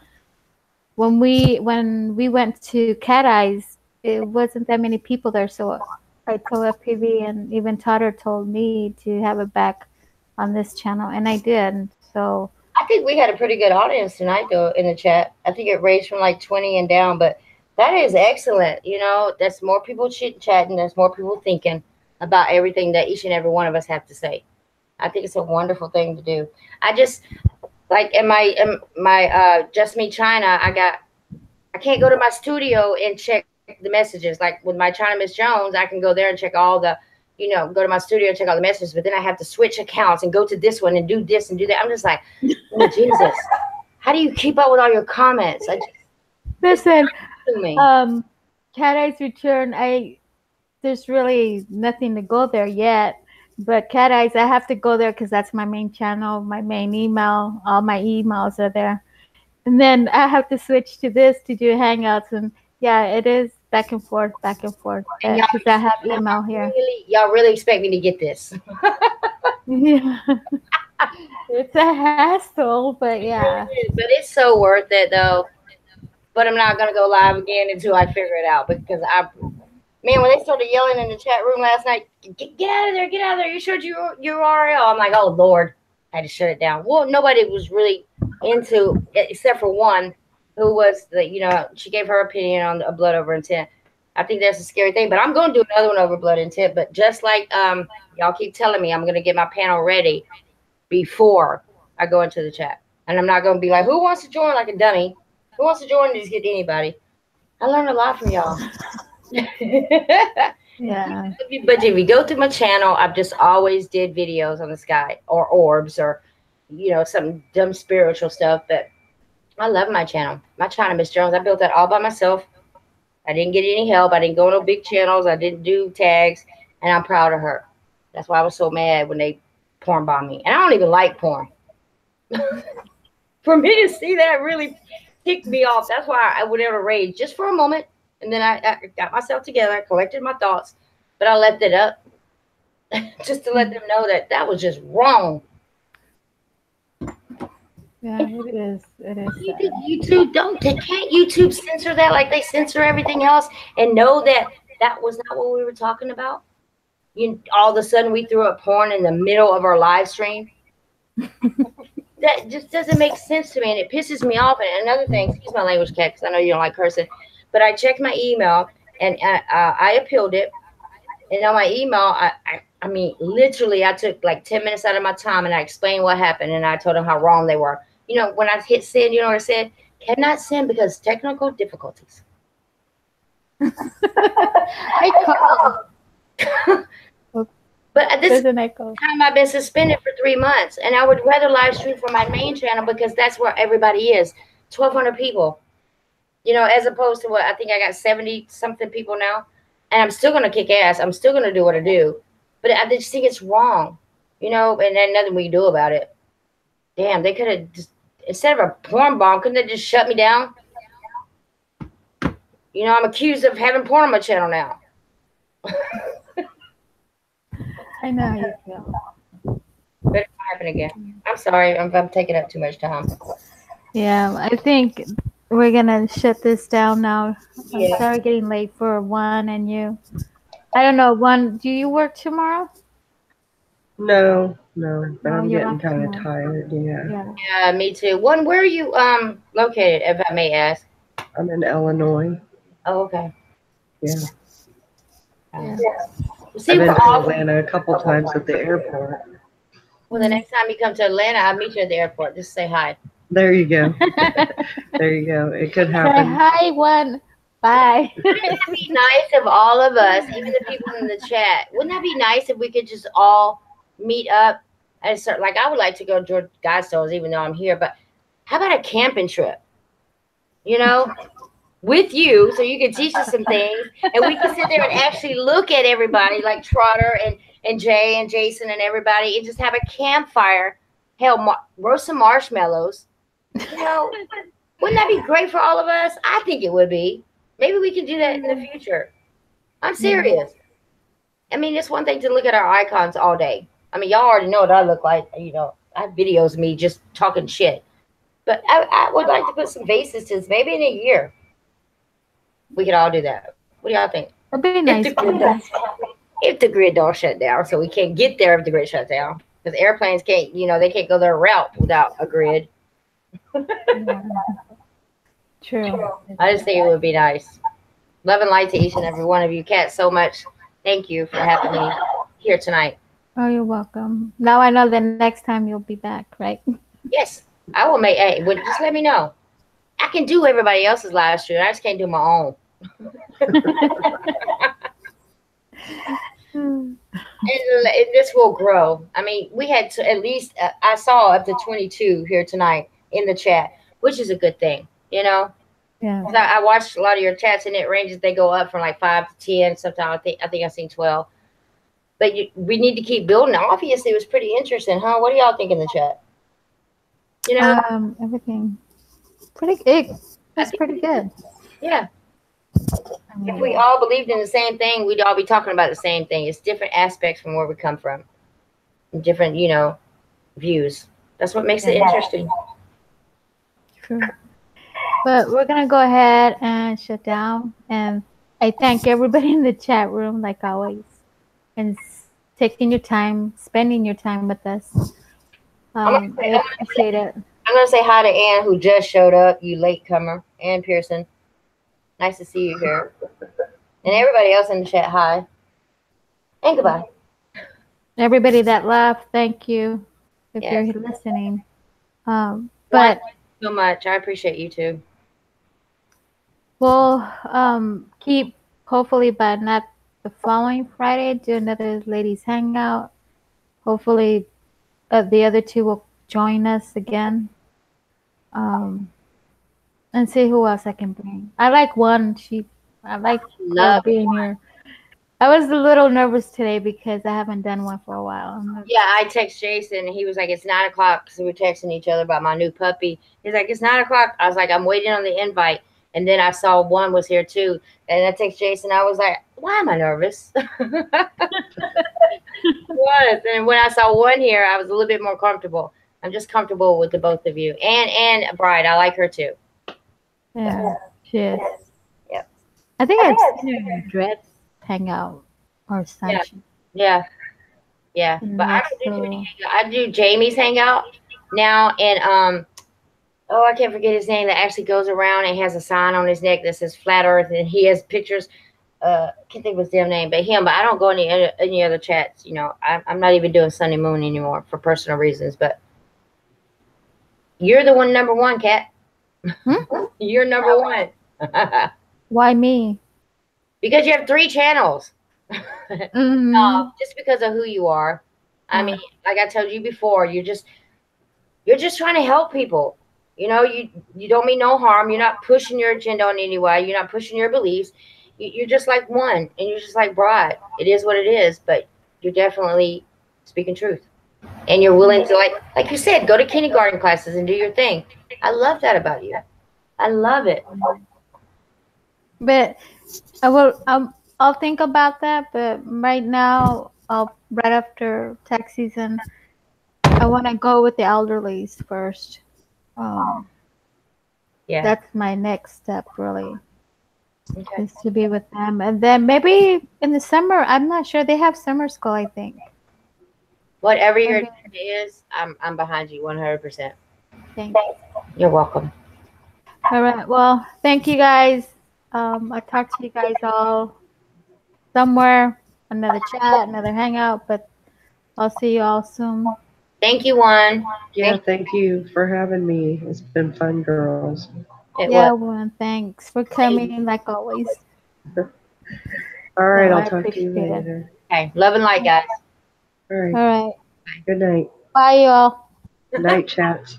when we went to Cat Eyes, it wasn't that many people there. So I told FPV, and even Totter told me to have it back on this channel, and I did. So I think we had a pretty good audience tonight, though, in the chat. I think it ranged from like 20 and down, but that is excellent. That's more people chit-chatting. There's more people thinking about everything that each and every one of us have to say. I think it's a wonderful thing to do. I just, like in my Just Me China, I can't go to my studio and check the messages. Like with my China Miss Jones, I can go there and check all the, go to my studio and check all the messages, but then I have to switch accounts and go to this one and do this and do that. I'm just like, oh, Jesus, how do you keep up with all your comments? Listen, Cat Eyes Return, there's really nothing to go there yet, but Cat Eyes, I have to go there because that's my main channel, my main email. All my emails are there. And then I have to switch to this to do Hangouts, and yeah, it is back and forth, because I have email here. Y'all really expect me to get this? Yeah. It's a hassle, but yeah. But it's so worth it, though. But I'm not gonna go live again until I figure it out, because when they started yelling in the chat room last night, get out of there, get out of there! You showed your URL. I'm like, oh Lord, I had to shut it down. Well, nobody was really into, except for one, who was she gave her opinion on a blood over intent. I think that's a scary thing. But I'm going to do another one over blood and tip. But just like y'all keep telling me, I'm going to get my panel ready before I go into the chat. And I'm not going to be like, who wants to join like a dummy? Who wants to join and just get anybody? I learned a lot from y'all. Yeah. But if you go through my channel, I've just always did videos on the sky or orbs or, you know, some dumb spiritual stuff. But I love my channel. My channel, Miss Jones, I built that all by myself. I didn't get any help. I didn't go on no big channels. I didn't do tags. And I'm proud of her. That's why I was so mad when they porn bombed me. And I don't even like porn. For me to see that really ticked me off. That's why I went into rage just for a moment. And then I got myself together, collected my thoughts, but I left it up just to let them know that that was just wrong. Yeah, it is. It is. You think YouTube can't YouTube censor that like they censor everything else and know that that was not what we were talking about? All of a sudden we threw up porn in the middle of our live stream. That just doesn't make sense to me, and it pisses me off. And another thing, excuse my language, Kat, because I know you don't like cursing, but I checked my email and I appealed it. And on my email, I mean, literally, I took like 10 minutes out of my time and I explained what happened and I told them how wrong they were. You know, when I hit send, you know what I said? Cannot send because technical difficulties. But at this time, I've been suspended for 3 months, and I would rather live stream for my main channel because that's where everybody is, 1,200 people. You know, as opposed to what I think I got 70 something people now, and I'm still gonna kick ass. I'm still gonna do what I do, but I just think it's wrong, you know. And there's nothing we can do about it. Damn, they could have just instead of a porn bomb, couldn't they just shut me down? You know, I'm accused of having porn on my channel now. I know how you feel. But it might happen again. I'm sorry. I'm taking up too much time. Yeah, I think we're gonna shut this down now. Yeah. I'm sorry getting late for One and you. I don't know, One, do you work tomorrow? No, but I'm you're getting off kind of tomorrow. tired. Yeah. Yeah, me too. One, where are you located, if I may ask? I'm in Illinois. Oh, okay. Yeah. See, I've been we're to all Atlanta a couple times at the airport. well, the next time you come to Atlanta, I'll meet you at the airport. Just say hi. There you go. There you go. It could Say happen. hi, One. Bye. Wouldn't that be nice if all of us, even the people in the chat, wouldn't that be nice if we could just all meet up at a certain, like I would like to go to George Guidestones even though I'm here, but how about a camping trip? You know, with you, so you can teach us some things and we can sit there and actually look at everybody like Trotter and Jay and Jason and everybody and just have a campfire. Hell, roast some marshmallows. You know, wouldn't that be great for all of us? I think it would be. Maybe we can do that in the future. I'm serious. I mean, it's one thing to look at our icons all day. I mean, y'all already know what I look like. You know, I have videos of me just talking shit. But I would like to put some faces to this. Maybe in a year, we could all do that. What do y'all think? It'd be nice. If the grid don't shut down, so we can't get there if the grid shuts down. Because airplanes can't, you know, they can't go their route without a grid. Yeah. True. I just think it would be nice. Love and light to each and every one of you. Kat, so much. Thank you for having me here tonight. Oh, you're welcome. Now I know the next time you'll be back, right? Yes, I will make. Hey, just let me know. I can do everybody else's live stream. I just can't do my own. And this will grow. I mean, we had to at least, I saw up to 22 here tonight in the chat, which is a good thing, you know? Yeah. I watched a lot of your chats and it ranges, they go up from like 5 to 10. Sometimes I think I've seen 12. But we need to keep building. Obviously, it was pretty interesting, huh? What do y'all think in the chat? You know? Everything. Pretty big. That's pretty good. Yeah. If we all believed in the same thing, we'd all be talking about the same thing. It's different aspects from where we come from. Different, you know, views. That's what makes it interesting. True. But we're going to go ahead and shut down. And I thank everybody in the chat room, like always, and taking your time, spending your time with us. I appreciate it. I'm going to say hi to Ann, who just showed up, you latecomer. Ann Pearson. Nice to see you here. And everybody else in the chat, hi. And goodbye. Everybody that left, thank you if Yes. you're listening. But Thank you so much. I appreciate you too. we'll keep, hopefully by not the following Friday, do another ladies hangout. Hopefully the other two will join us again. And see who else I can bring. I like one. I like her being here. I was a little nervous today because I haven't done one for a while. Yeah, I text Jason and he was like, it's 9 o'clock because we were texting each other about my new puppy. He's like, it's 9 o'clock. I was like, I'm waiting on the invite. And then I saw one was here too. And I text Jason. I was like, why am I nervous? And when I saw one here, I was a little bit more comfortable. I'm just comfortable with the both of you. And Bride, I like her too. Yeah, she is. Yep. I think I've seen her in Dreads hangout or something. Yeah. But I don't do too many hangouts. I do Jamie's hangout now, and I can't forget his name, that actually goes around and has a sign on his neck that says Flat Earth, and he has pictures. Can't think of his damn name, but I don't go in any other chats. You know, I'm not even doing Sunday Moon anymore for personal reasons. But you're the one, number one, Kat. You're number one. Why me? Because you have 3 channels. Just because of who you are. I mean, like I told you before, you're just trying to help people. You know, you don't mean no harm. You're not pushing your agenda on anybody. You're not pushing your beliefs. You're just like one, and you're just like Bride. It is what it is, but you're definitely speaking truth. And you're willing to, like you said, go to kindergarten classes and do your thing. I love that about you. I love it. But I'll think about that. But right now, right after tax season, I want to go with the elderlies first. Yeah, that's my next step, really. Okay. Is to be with them, and then maybe in the summer. I'm not sure. They have summer school, I think. Whatever your agenda is, I'm behind you 100%. Thanks. You're welcome. All right. Well, thank you guys. I'll talk to you guys all somewhere, another chat, another hangout, but I'll see you all soon. Thank you, Juan. Yeah, thank you for having me. It's been fun, girls. Juan, thanks for coming, like always. All right, I'll talk to you later. Okay, love and light, guys. All right. All right. Good night. Bye, y'all. Good night, chat.